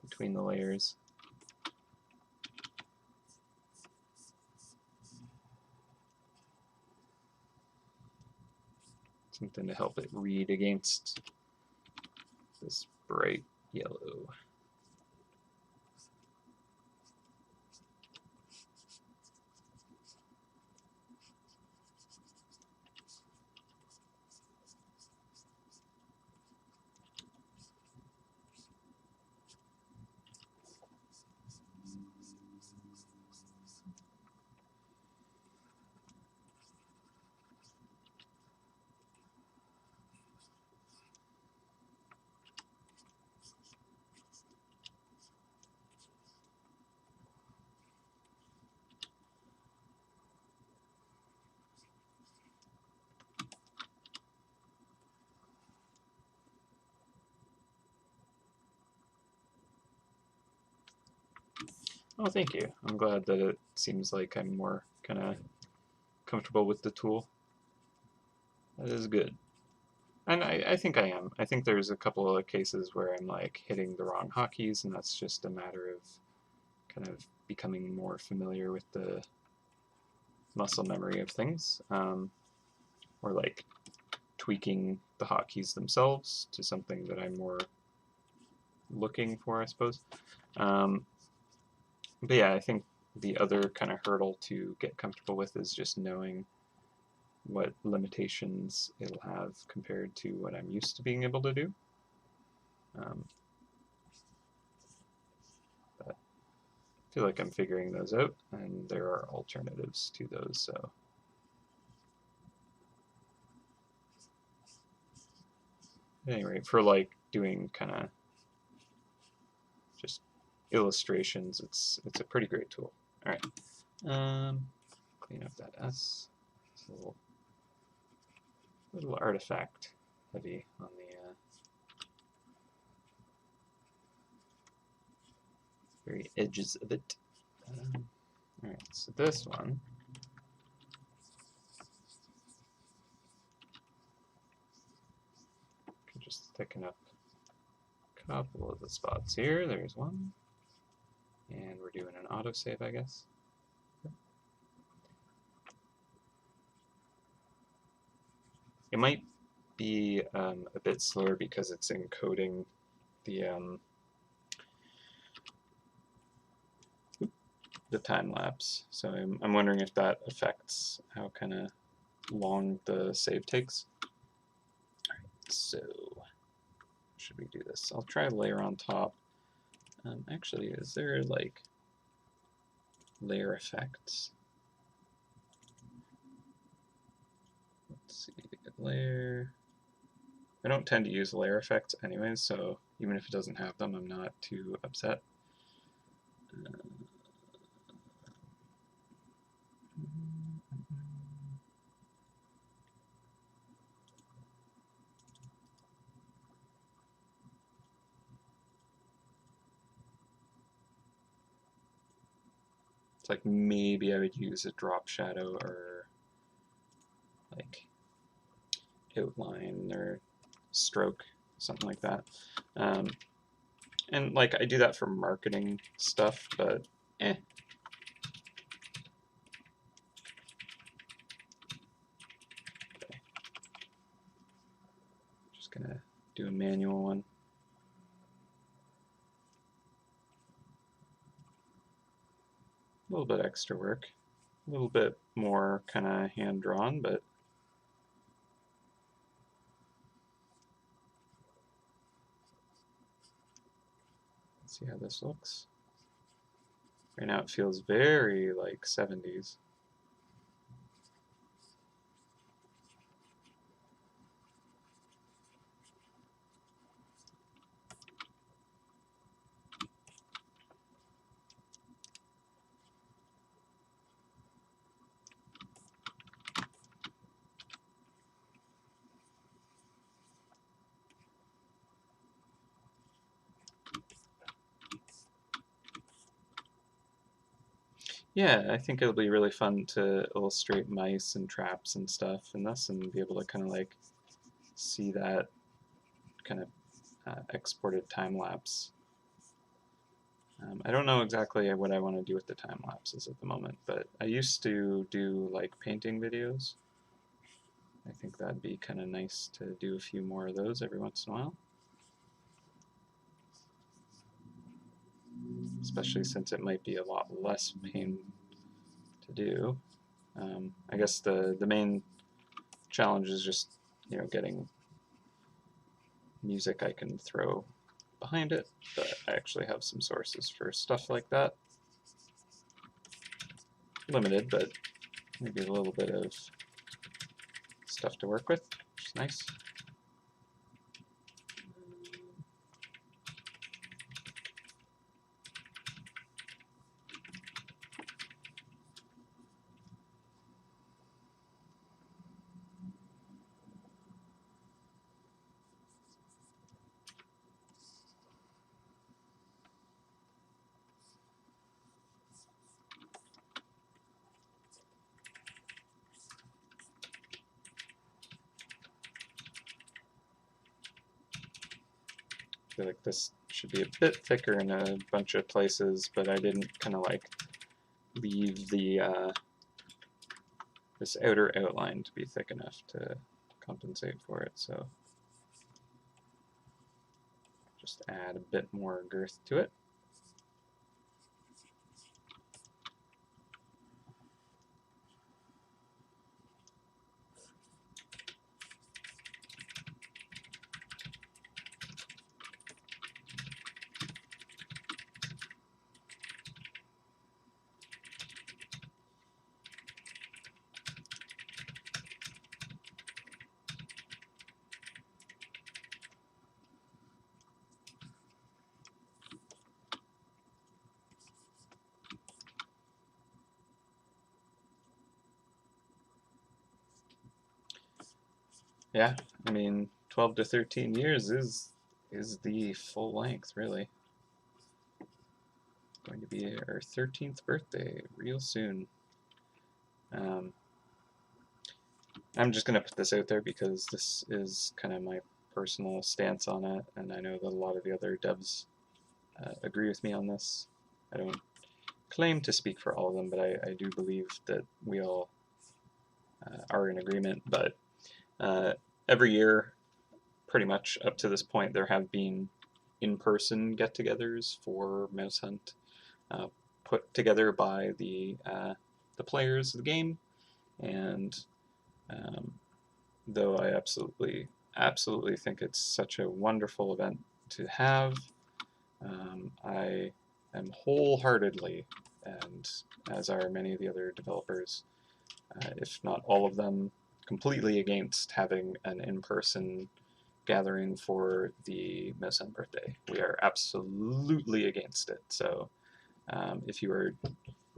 A: between the layers. Something to help it read against this bright yellow. Oh, thank you. I'm glad that it seems like I'm more kind of comfortable with the tool. That is good. And I think I am. I think there's a couple of cases where I'm like hitting the wrong hotkeys, and that's just a matter of kind of becoming more familiar with the muscle memory of things, or like tweaking the hotkeys themselves to something that I'm more looking for, I suppose. But yeah, I think the other kind of hurdle to get comfortable with is just knowing what limitations it'll have compared to what I'm used to being able to do. But I feel like I'm figuring those out, and there are alternatives to those. So anyway, for like doing kind of just illustrations, it's a pretty great tool. All right, clean up that S. It's a little artifact heavy on the very edges of it. All right, so this one. Can just thicken up a couple of the spots here. There's one. And we're doing an autosave, I guess. It might be a bit slower because it's encoding the time lapse. So I'm wondering if that affects how kind of long the save takes. All right, so should we do this? I'll try layer on top. Actually, is there like layer effects? Let's see, layer. I don't tend to use layer effects anyways, so even if it doesn't have them, I'm not too upset. It's like maybe I would use a drop shadow or like outline or stroke, something like that. And like I do that for marketing stuff, but Okay. Just gonna do a manual one. A little bit extra work, a little bit more kind of hand drawn, but let's see how this looks. Right now it feels very like 70s. Yeah, I think it'll be really fun to illustrate mice and traps and stuff in this and be able to kind of like see that kind of exported time lapse. I don't know exactly what I want to do with the time lapses at the moment, but I used to do like painting videos. I think that'd be kind of nice to do a few more of those every once in a while. Especially since it might be a lot less pain to do. I guess the main challenge is just getting music I can throw behind it, but I actually have some sources for stuff like that. Limited, but maybe a little bit of stuff to work with, which is nice. I feel like this should be a bit thicker in a bunch of places, but I didn't kind of like leave the this outer outline to be thick enough to compensate for it, so just add a bit more girth to it. Yeah, I mean, 12 to 13 years is the full length, really. Going to be our 13th birthday real soon. I'm just going to put this out there because this is kind of my personal stance on it, and I know that a lot of the other devs agree with me on this. I don't claim to speak for all of them, but I do believe that we all are in agreement. But every year, pretty much up to this point, there have been in-person get-togethers for MouseHunt put together by the players of the game, and though I absolutely think it's such a wonderful event to have, I am wholeheartedly, and as are many of the other developers, if not all of them, completely against having an in-person gathering for the MouseHunt birthday. We are absolutely against it. So if you are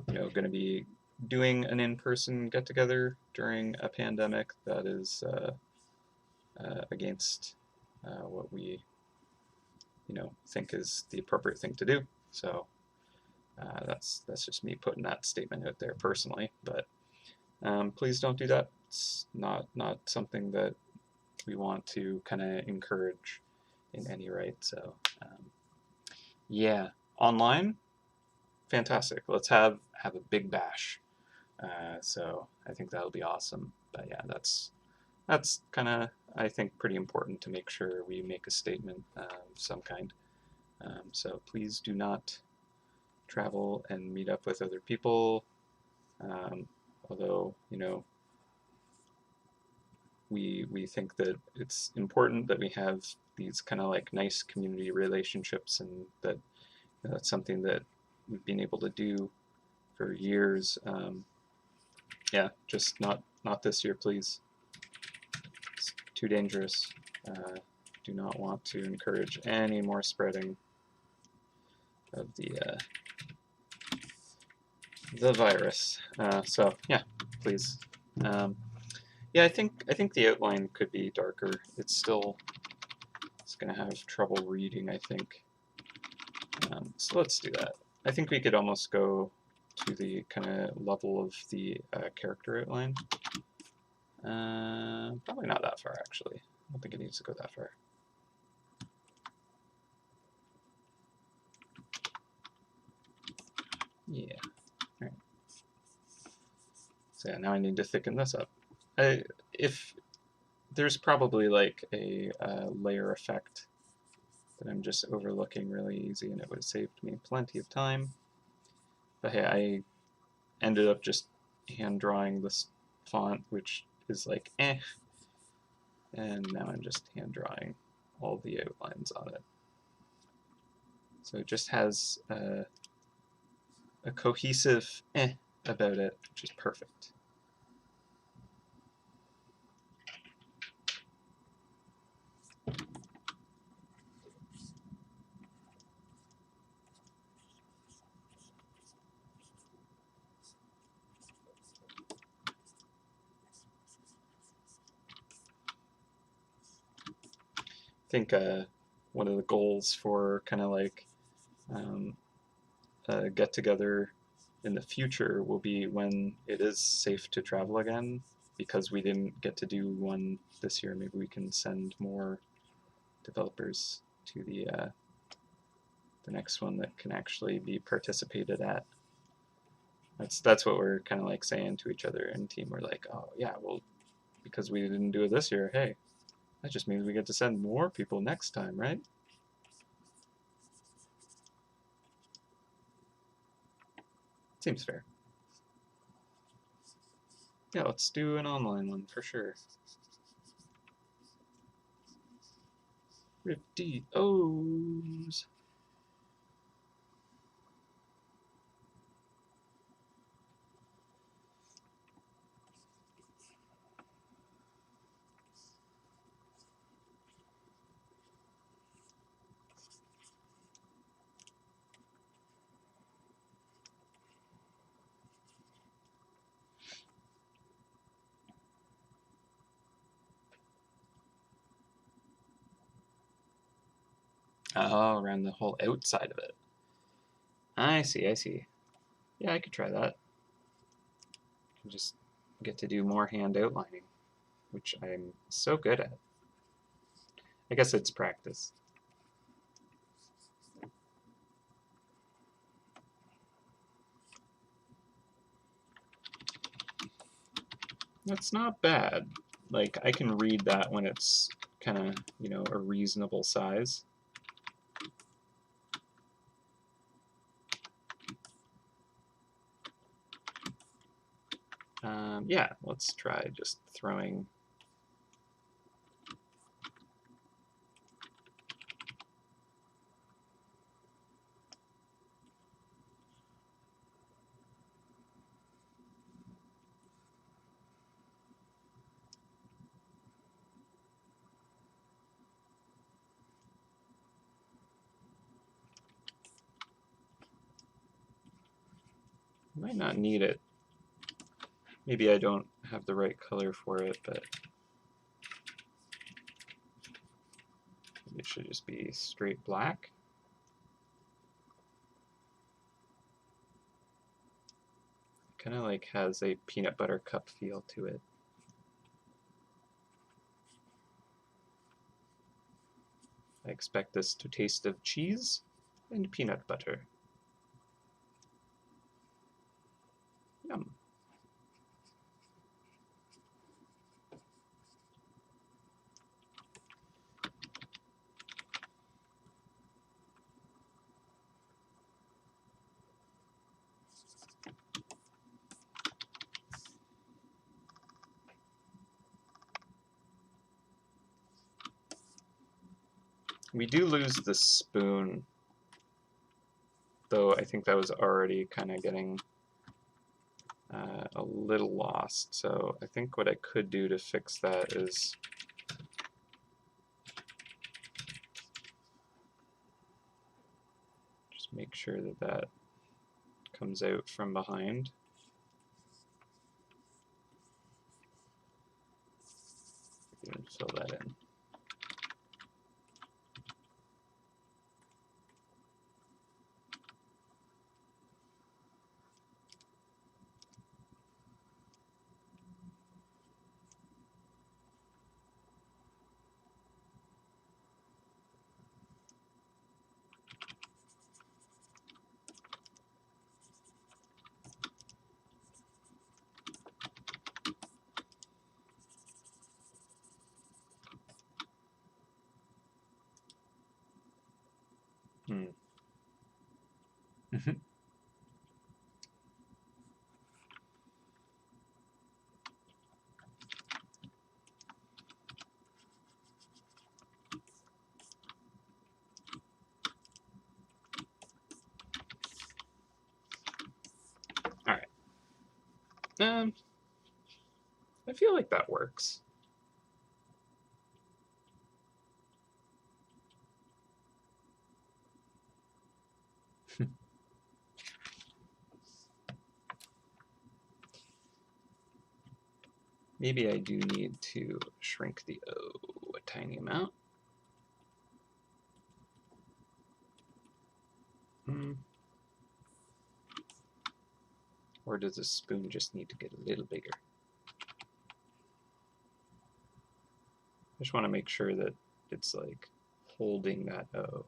A: going to be doing an in-person get-together during a pandemic, that is against what we think is the appropriate thing to do. So that's just me putting that statement out there personally. But please don't do that. It's not something that we want to kind of encourage in any right. So yeah, online, fantastic. Let's have a big bash. So I think that'll be awesome. But yeah, that's kind of, I think, pretty important to make sure we make a statement of some kind. So please do not travel and meet up with other people. Although, we think that it's important that we have these kind of like nice community relationships, and that that's something that we've been able to do for years. Yeah, just not this year, please. It's too dangerous. Do not want to encourage any more spreading of the virus. So yeah, please. Yeah, I think the outline could be darker. It's going to have trouble reading, I think. So let's do that. I think we could almost go to the kind of level of the character outline. Probably not that far, actually. I don't think it needs to go that far. Yeah. All right. So yeah, now I need to thicken this up. If there's probably like a layer effect that I'm just overlooking really easy, and it would have saved me plenty of time. But hey, I ended up just hand drawing this font, which is like eh, and now I'm just hand drawing all the outlines on it. So it just has a cohesive eh about it, which is perfect. I think one of the goals for kind of like a get together in the future will be when it is safe to travel again, because we didn't get to do one this year. Maybe we can send more developers to the next one that can actually be participated at. That's what we're kind of like saying to each other in team. We're like, oh yeah, well, because we didn't do it this year, hey, that just means we get to send more people next time, right? Seems fair. Yeah, let's do an online one for sure. Rifty O's. Oh, around the whole outside of it. I see, I see. Yeah, I could try that. Just get to do more hand outlining, which I'm so good at. I guess it's practice. That's not bad. Like, I can read that when it's kind of, you know, a reasonable size. Yeah, let's try just throwing. Might not need it. Maybe I don't have the right color for it, but it should just be straight black. Kind of like has a peanut butter cup feel to it. I expect this to taste of cheese and peanut butter. Yum. We do lose the spoon, though I think that was already kind of getting a little lost. So I think what I could do to fix that is just make sure that that comes out from behind. And fill that in. I feel like that works. Maybe I do need to shrink the O a tiny amount. Or does the spoon just need to get a little bigger? I just want to make sure that it's like holding that O.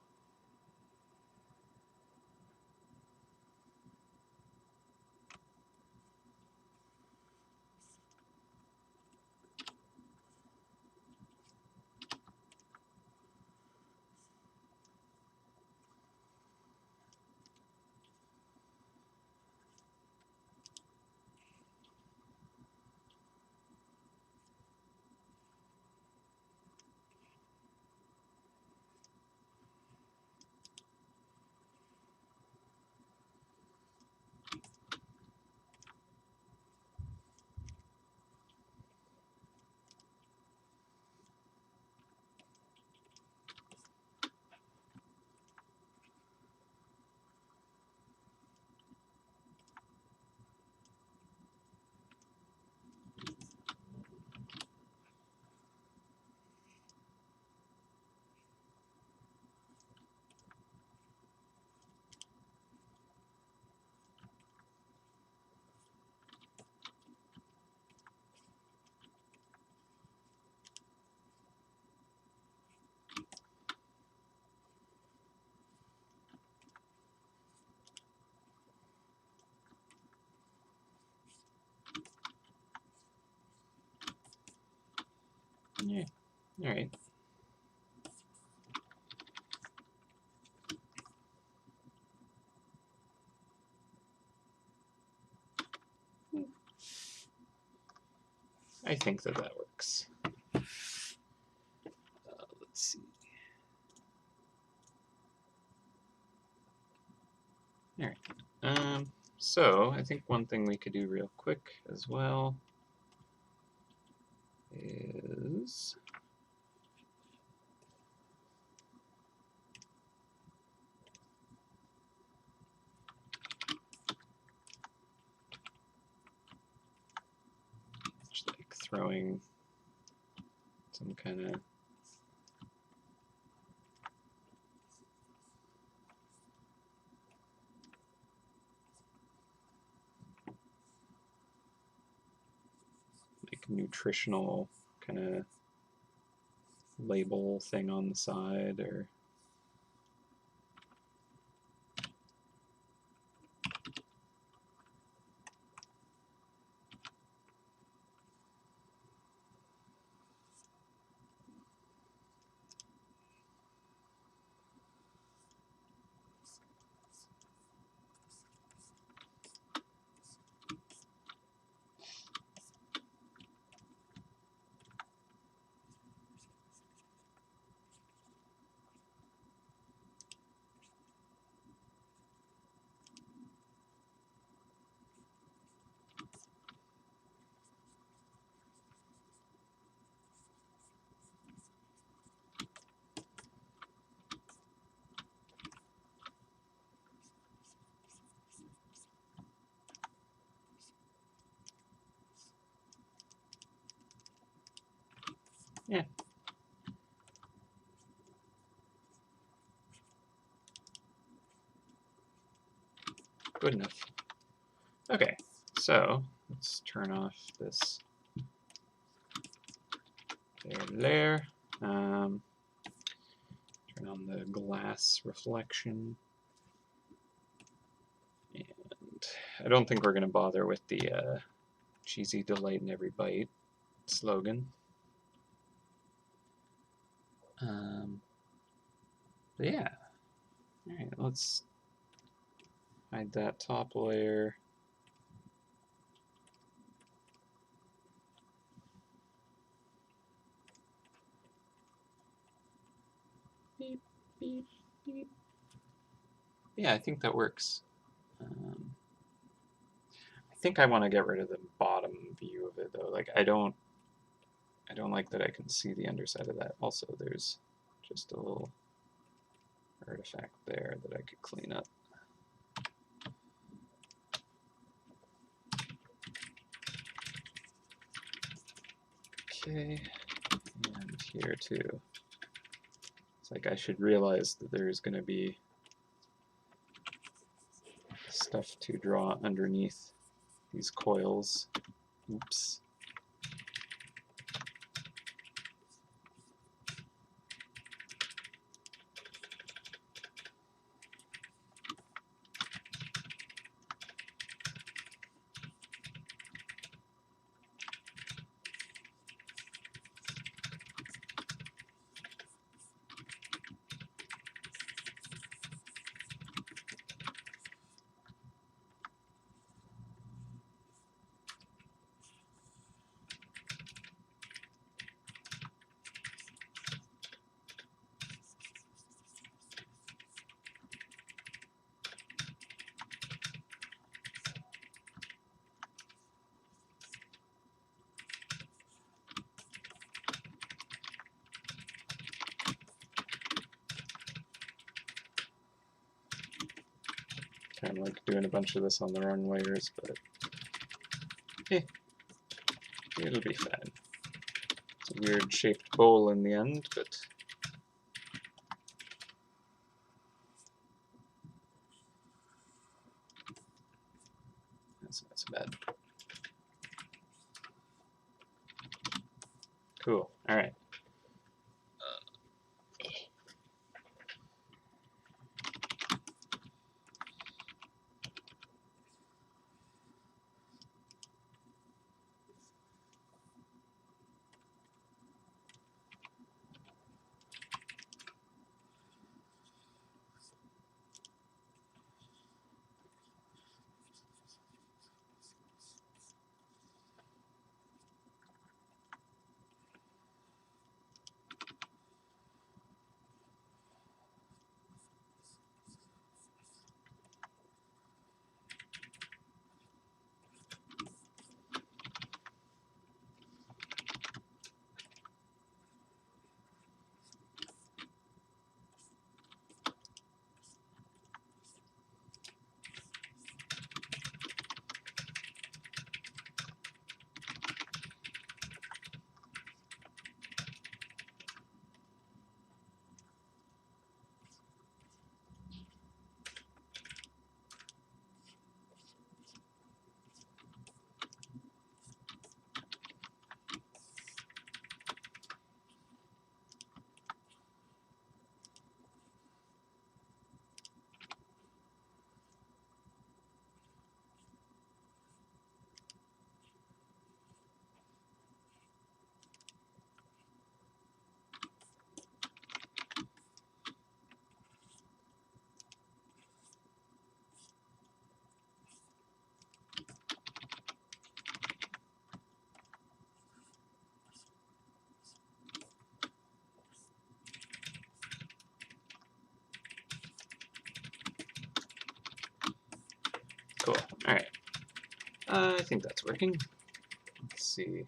A: Yeah, all right. I think that that works. Let's see. All right. So I think one thing we could do real quick as well is just like throwing some kind of like nutritional kind of label thing on the side, or yeah. Good enough. Okay, so let's turn off this layer. Turn on the glass reflection. And I don't think we're going to bother with the cheesy delight in every bite slogan. But yeah. All right, let's hide that top layer. Beep, beep, beep. Yeah, I think that works. I think I want to get rid of the bottom view of it though. Like I don't like that I can see the underside of that. Also, there's just a little artifact there that I could clean up. Okay, and here too. It's like I should realize that there's going to be stuff to draw underneath these coils. Oops. Kind of like doing a bunch of this on the wrong layers, but it'll be fine. It's a weird shaped bowl in the end, but that's not so bad. Cool. All right. Cool. All right. I think that's working. Let's see.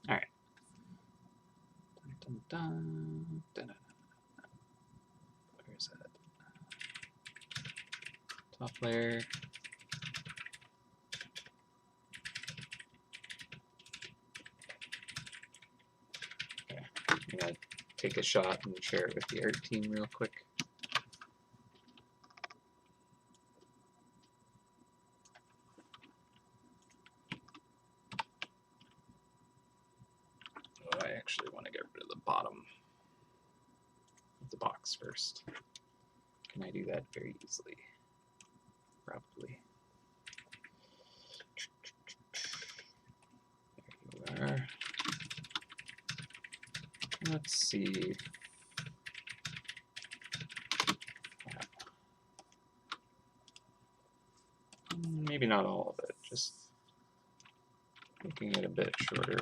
A: All right. Dun, dun, dun, dun. Where's that? Top layer. Okay. I'm gonna take a shot and share it with the art team real quick. Oh, I actually want to get rid of the bottom of the box first. Can I do that very easily? Probably. There you are. Let's see. Wow. maybe not all of it, just making it a bit shorter.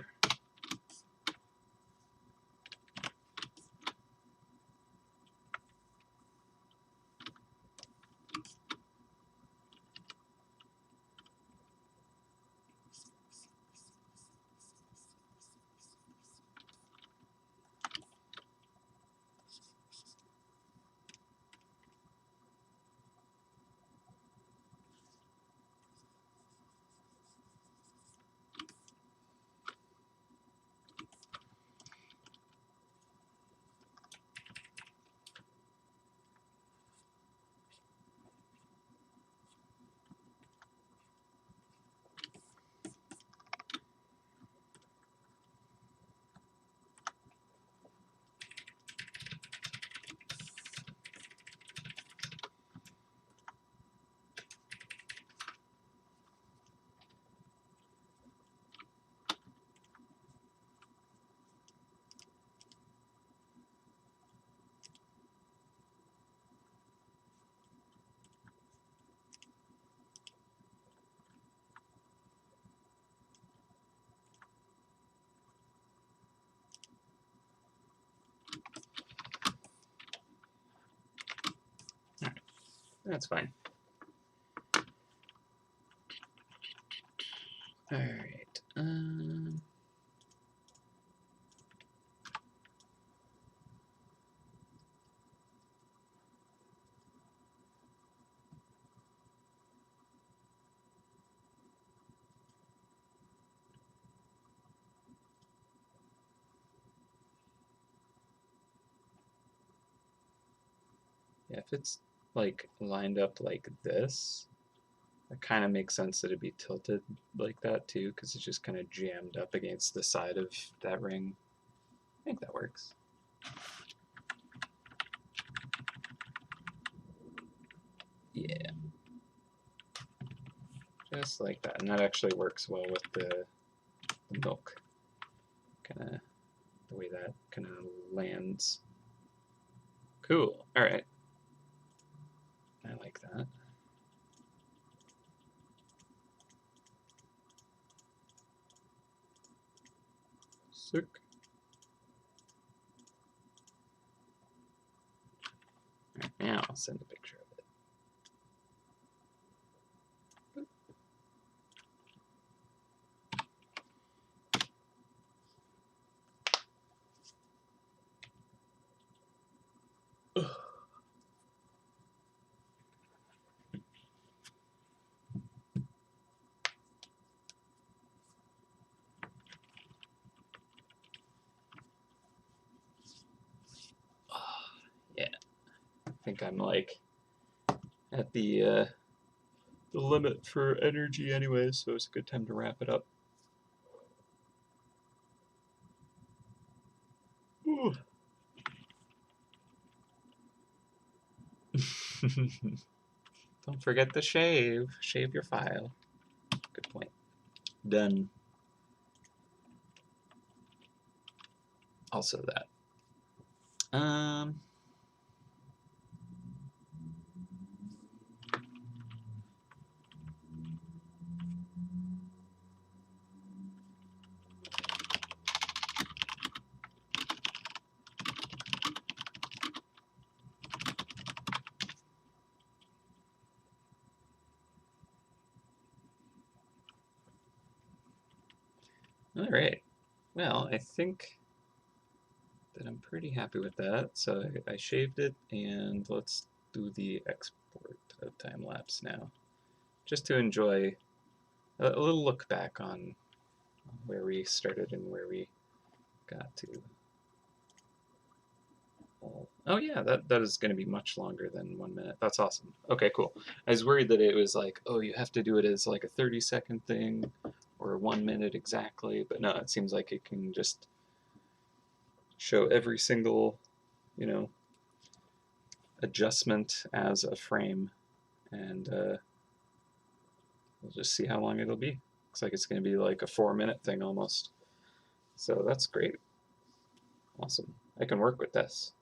A: That's fine. All right. Yeah, if it's like lined up like this, it kind of makes sense that it'd be tilted like that too, because it's just kind of jammed up against the side of that ring. I think that works. Yeah. Just like that. And that actually works well with the milk. Kind of the way that kind of lands. Cool. All right. I like that. Sick. All right, now I'll send a picture of it. Yeah, I think I'm like at the limit for energy anyway, so it's a good time to wrap it up. Don't forget to shave. Shave your file. Good point. Done. Also that. All right. Well, I think that I'm pretty happy with that. So I shaved it, and let's do the export of time lapse now, just to enjoy a little look back on where we started and where we got to. Oh yeah, that is going to be much longer than 1 minute. That's awesome. Okay, cool. I was worried that it was like, oh, you have to do it as like a 30-second thing or 1 minute exactly, but no, it seems like it can just show every single, you know, adjustment as a frame, and we'll just see how long it'll be. Looks like it's going to be like a 4-minute thing almost. So that's great. Awesome. I can work with this.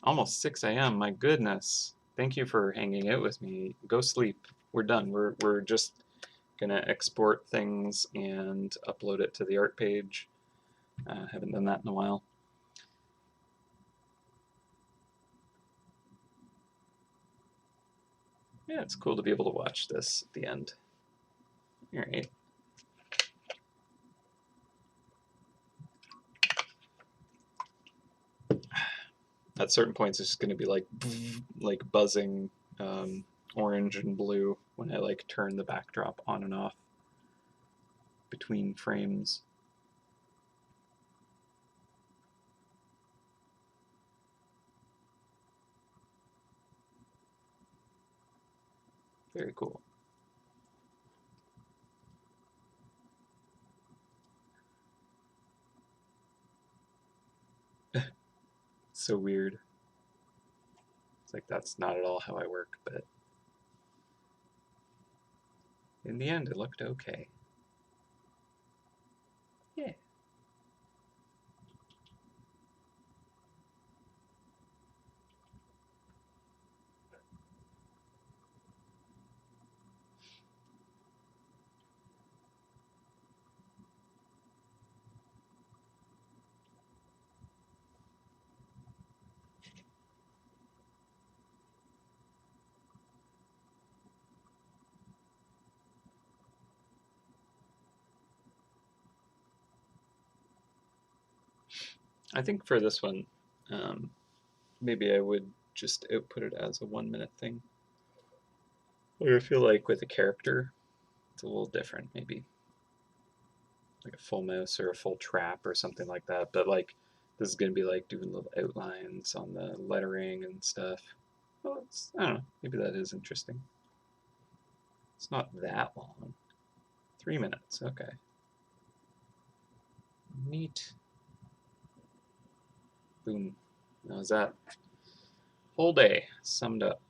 A: Almost 6 a.m. My goodness. Thank you for hanging out with me. Go sleep. We're done. We're just gonna export things and upload it to the art page. Haven't done that in a while. Yeah, it's cool to be able to watch this at the end. All right. At certain points, it's just going to be like buzzing orange and blue when I like turn the backdrop on and off between frames. Very cool. So weird. It's like that's not at all how I work, but in the end, it looked okay. Yeah. I think for this one, maybe I would just output it as a 1 minute thing. Or I feel like with a character, it's a little different, maybe. Like a full mouse or a full trap or something like that. But like this is gonna be like doing little outlines on the lettering and stuff. Well, I don't know. Maybe that is interesting. It's not that long. 3 minutes. Okay. Neat. Boom. Now is that whole day summed up?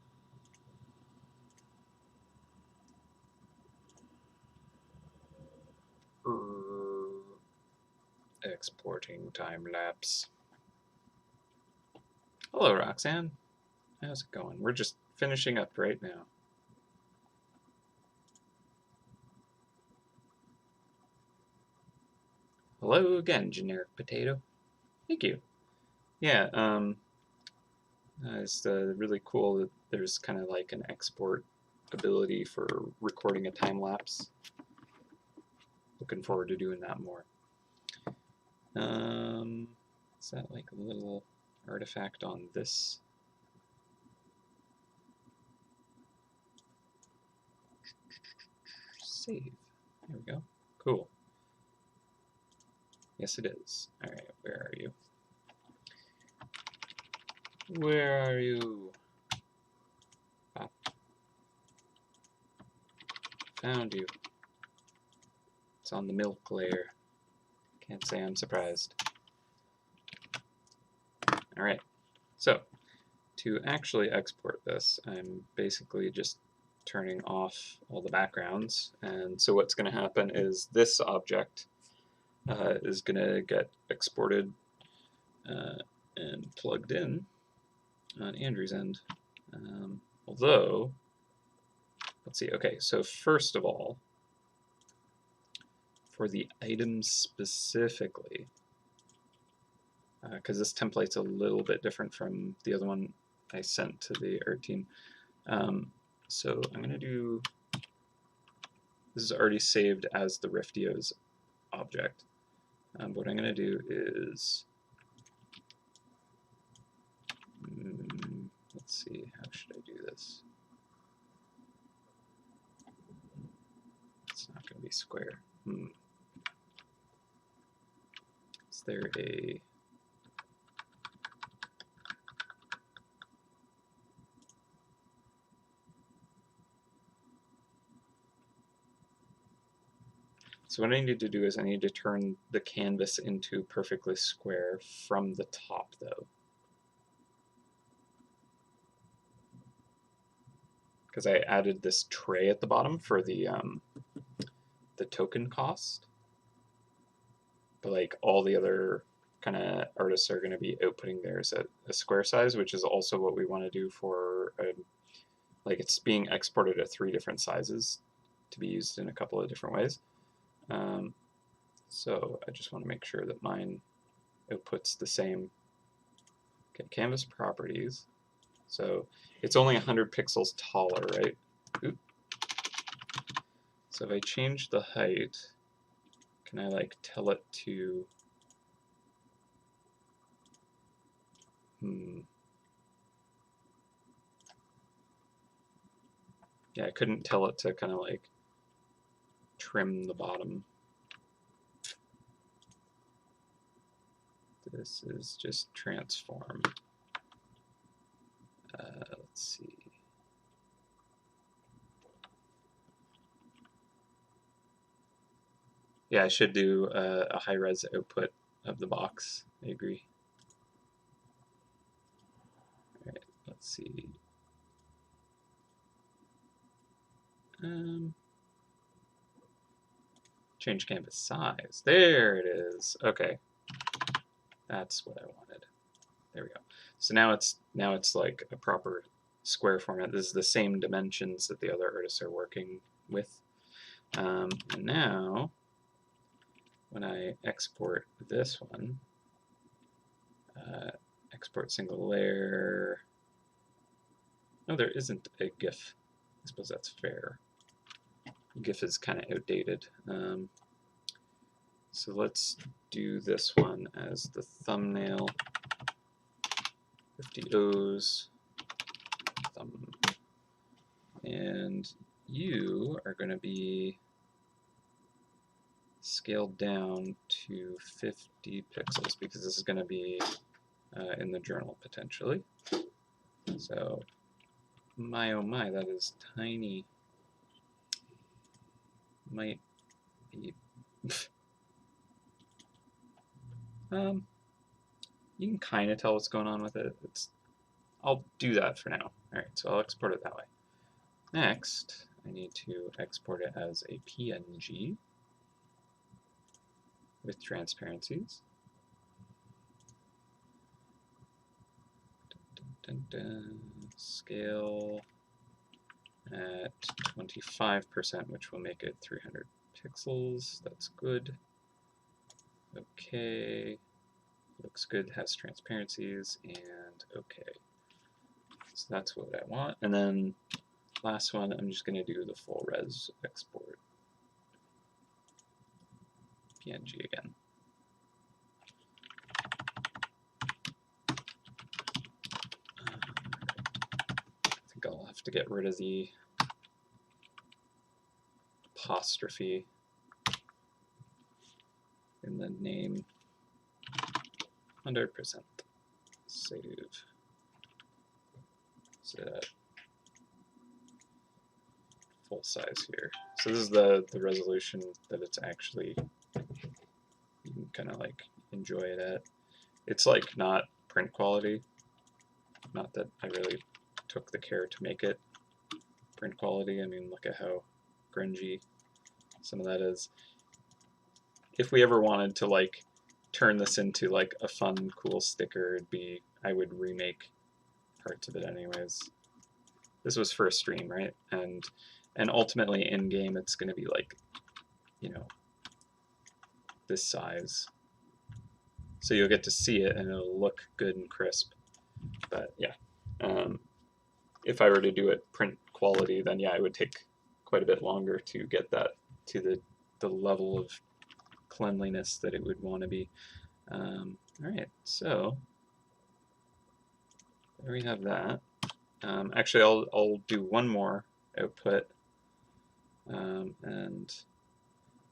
A: Exporting time lapse. Hello, Roxanne. How's it going? We're just finishing up right now. Hello again, generic potato. Thank you. Yeah, it's really cool that there's kind of like an export ability for recording a time lapse. Looking forward to doing that more. Is that like a little artifact on this? Save. There we go. Cool. Yes, it is. All right, where are you? Where are you? Ah, found you. It's on the milk layer. Can't say I'm surprised. All right, so to actually export this, I'm basically just turning off all the backgrounds. And so what's going to happen is this object is going to get exported and plugged in on Andrew's end. Although, let's see, okay, so first of all, for the items specifically, because this template's a little bit different from the other one I sent to the art team. So I'm going to do, this is already saved as the Riftios object. What I'm going to do is, let's see, how should I do this? It's not going to be square. Is there a... So what I need to do is I need to turn the canvas into perfectly square from the top, though. Because I added this tray at the bottom for the token cost. But like all the other kind of artists are going to be outputting theirs at a square size, which is also what we want to do for, like it's being exported at 3 different sizes to be used in a couple of different ways. So I just want to make sure that mine outputs the same. Okay, canvas properties. So it's only 100 pixels taller, right? Oop. So if I change the height, can I like tell it to, yeah, I couldn't tell it to kind of like trim the bottom. This is just transform. Let's see. Yeah, I should do a high-res output of the box. I agree. All right, let's see. Change canvas size. There it is. Okay, that's what I wanted. There we go. So now it's like a proper square format. This is the same dimensions that the other artists are working with. And now, when I export this one, export single layer. No, there isn't a GIF. I suppose that's fair. GIF is kind of outdated. So let's do this one as the thumbnail. 50 O's thumb. And you are going to be scaled down to 50 pixels because this is going to be in the journal potentially. So, my oh my, that is tiny. Might be. You can kind of tell what's going on with it. I'll do that for now. All right, so I'll export it that way. Next, I need to export it as a PNG with transparencies. Dun, dun, dun. Scale at 25%, which will make it 300 pixels. That's good. Okay. Looks good, has transparencies, and okay. So that's what I want. And then last one, I'm just going to do the full res export. PNG again. I think I'll have to get rid of the apostrophe in the name. 100%. Save. So full size here. So this is the resolution that it's actually, you can kind of like enjoy it at. It's like not print quality. Not that I really took the care to make it print quality. I mean, look at how grungy some of that is. If we ever wanted to like turn this into like a fun, cool sticker, it'd be, I would remake parts of it anyways. This was for a stream, right? And ultimately in game it's going to be like, you know, this size. So you'll get to see it and it'll look good and crisp. But yeah, if I were to do it print quality, then yeah, it would take quite a bit longer to get that to the level of cleanliness that it would want to be. All right, so there we have that. Actually, I'll do one more output, and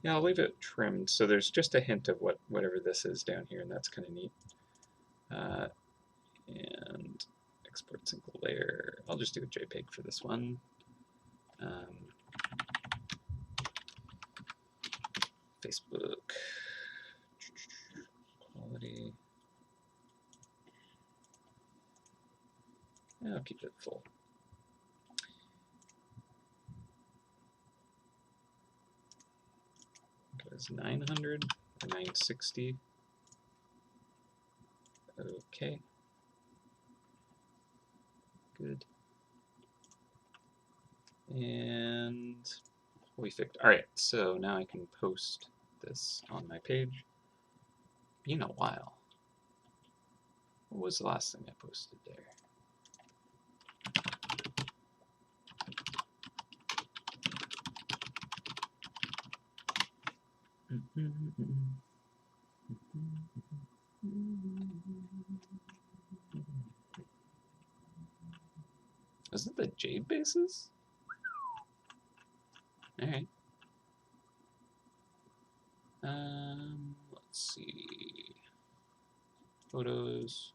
A: yeah, I'll leave it trimmed so there's just a hint of whatever this is down here, and that's kind of neat. And export single layer. I'll just do a JPEG for this one. Facebook quality. Yeah, I'll keep it full. It's 900 or 960. Okay. Good. And we fixed. All right, so now I can post this on my page. Been a while. What was the last thing I posted there? Was it the Jade bases? All right. Let's see. Photos.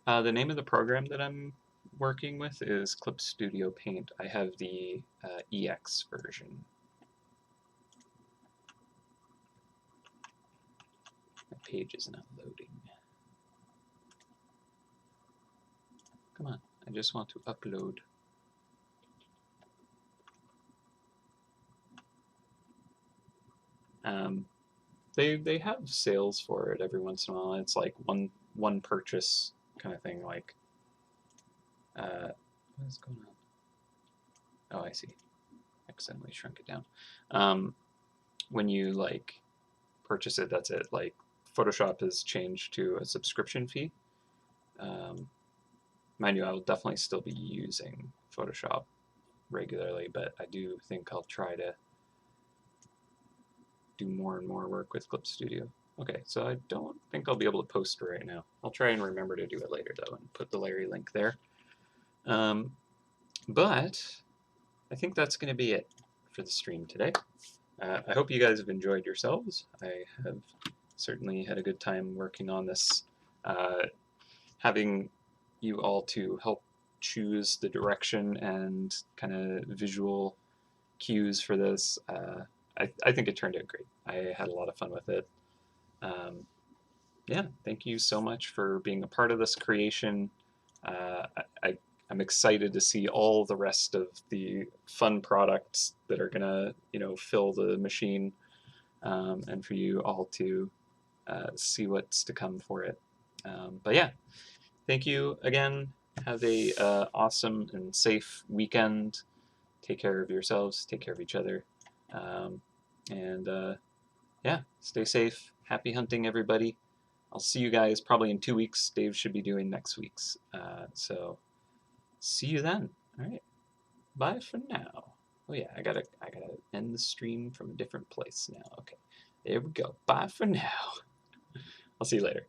A: The name of the program that I'm working with is Clip Studio Paint. I have the EX version. My page is not loading. Come on, I just want to upload. They have sales for it every once in a while. It's like one purchase kind of thing. Like, what is going on? Oh, I see. Accidentally shrunk it down. When you like purchase it, that's it. Like Photoshop has changed to a subscription fee. Mind you, I will definitely still be using Photoshop regularly, but I do think I'll try to do more and more work with Clip Studio. Okay, so I don't think I'll be able to post right now. I'll try and remember to do it later though and put the Larry link there. But I think that's going to be it for the stream today. I hope you guys have enjoyed yourselves. I have certainly had a good time working on this. Having you all to help choose the direction and kind of visual cues for this, I think it turned out great. I had a lot of fun with it. Yeah, thank you so much for being a part of this creation. I'm excited to see all the rest of the fun products that are gonna, fill the machine, and for you all to see what's to come for it. But yeah, thank you again. Have a awesome and safe weekend. Take care of yourselves. Take care of each other. And yeah, stay safe. Happy hunting, everybody. I'll see you guys probably in 2 weeks. Dave should be doing next week's. So see you then. All right. Bye for now. Oh yeah, I gotta end the stream from a different place now. Okay. There we go. Bye for now. I'll see you later.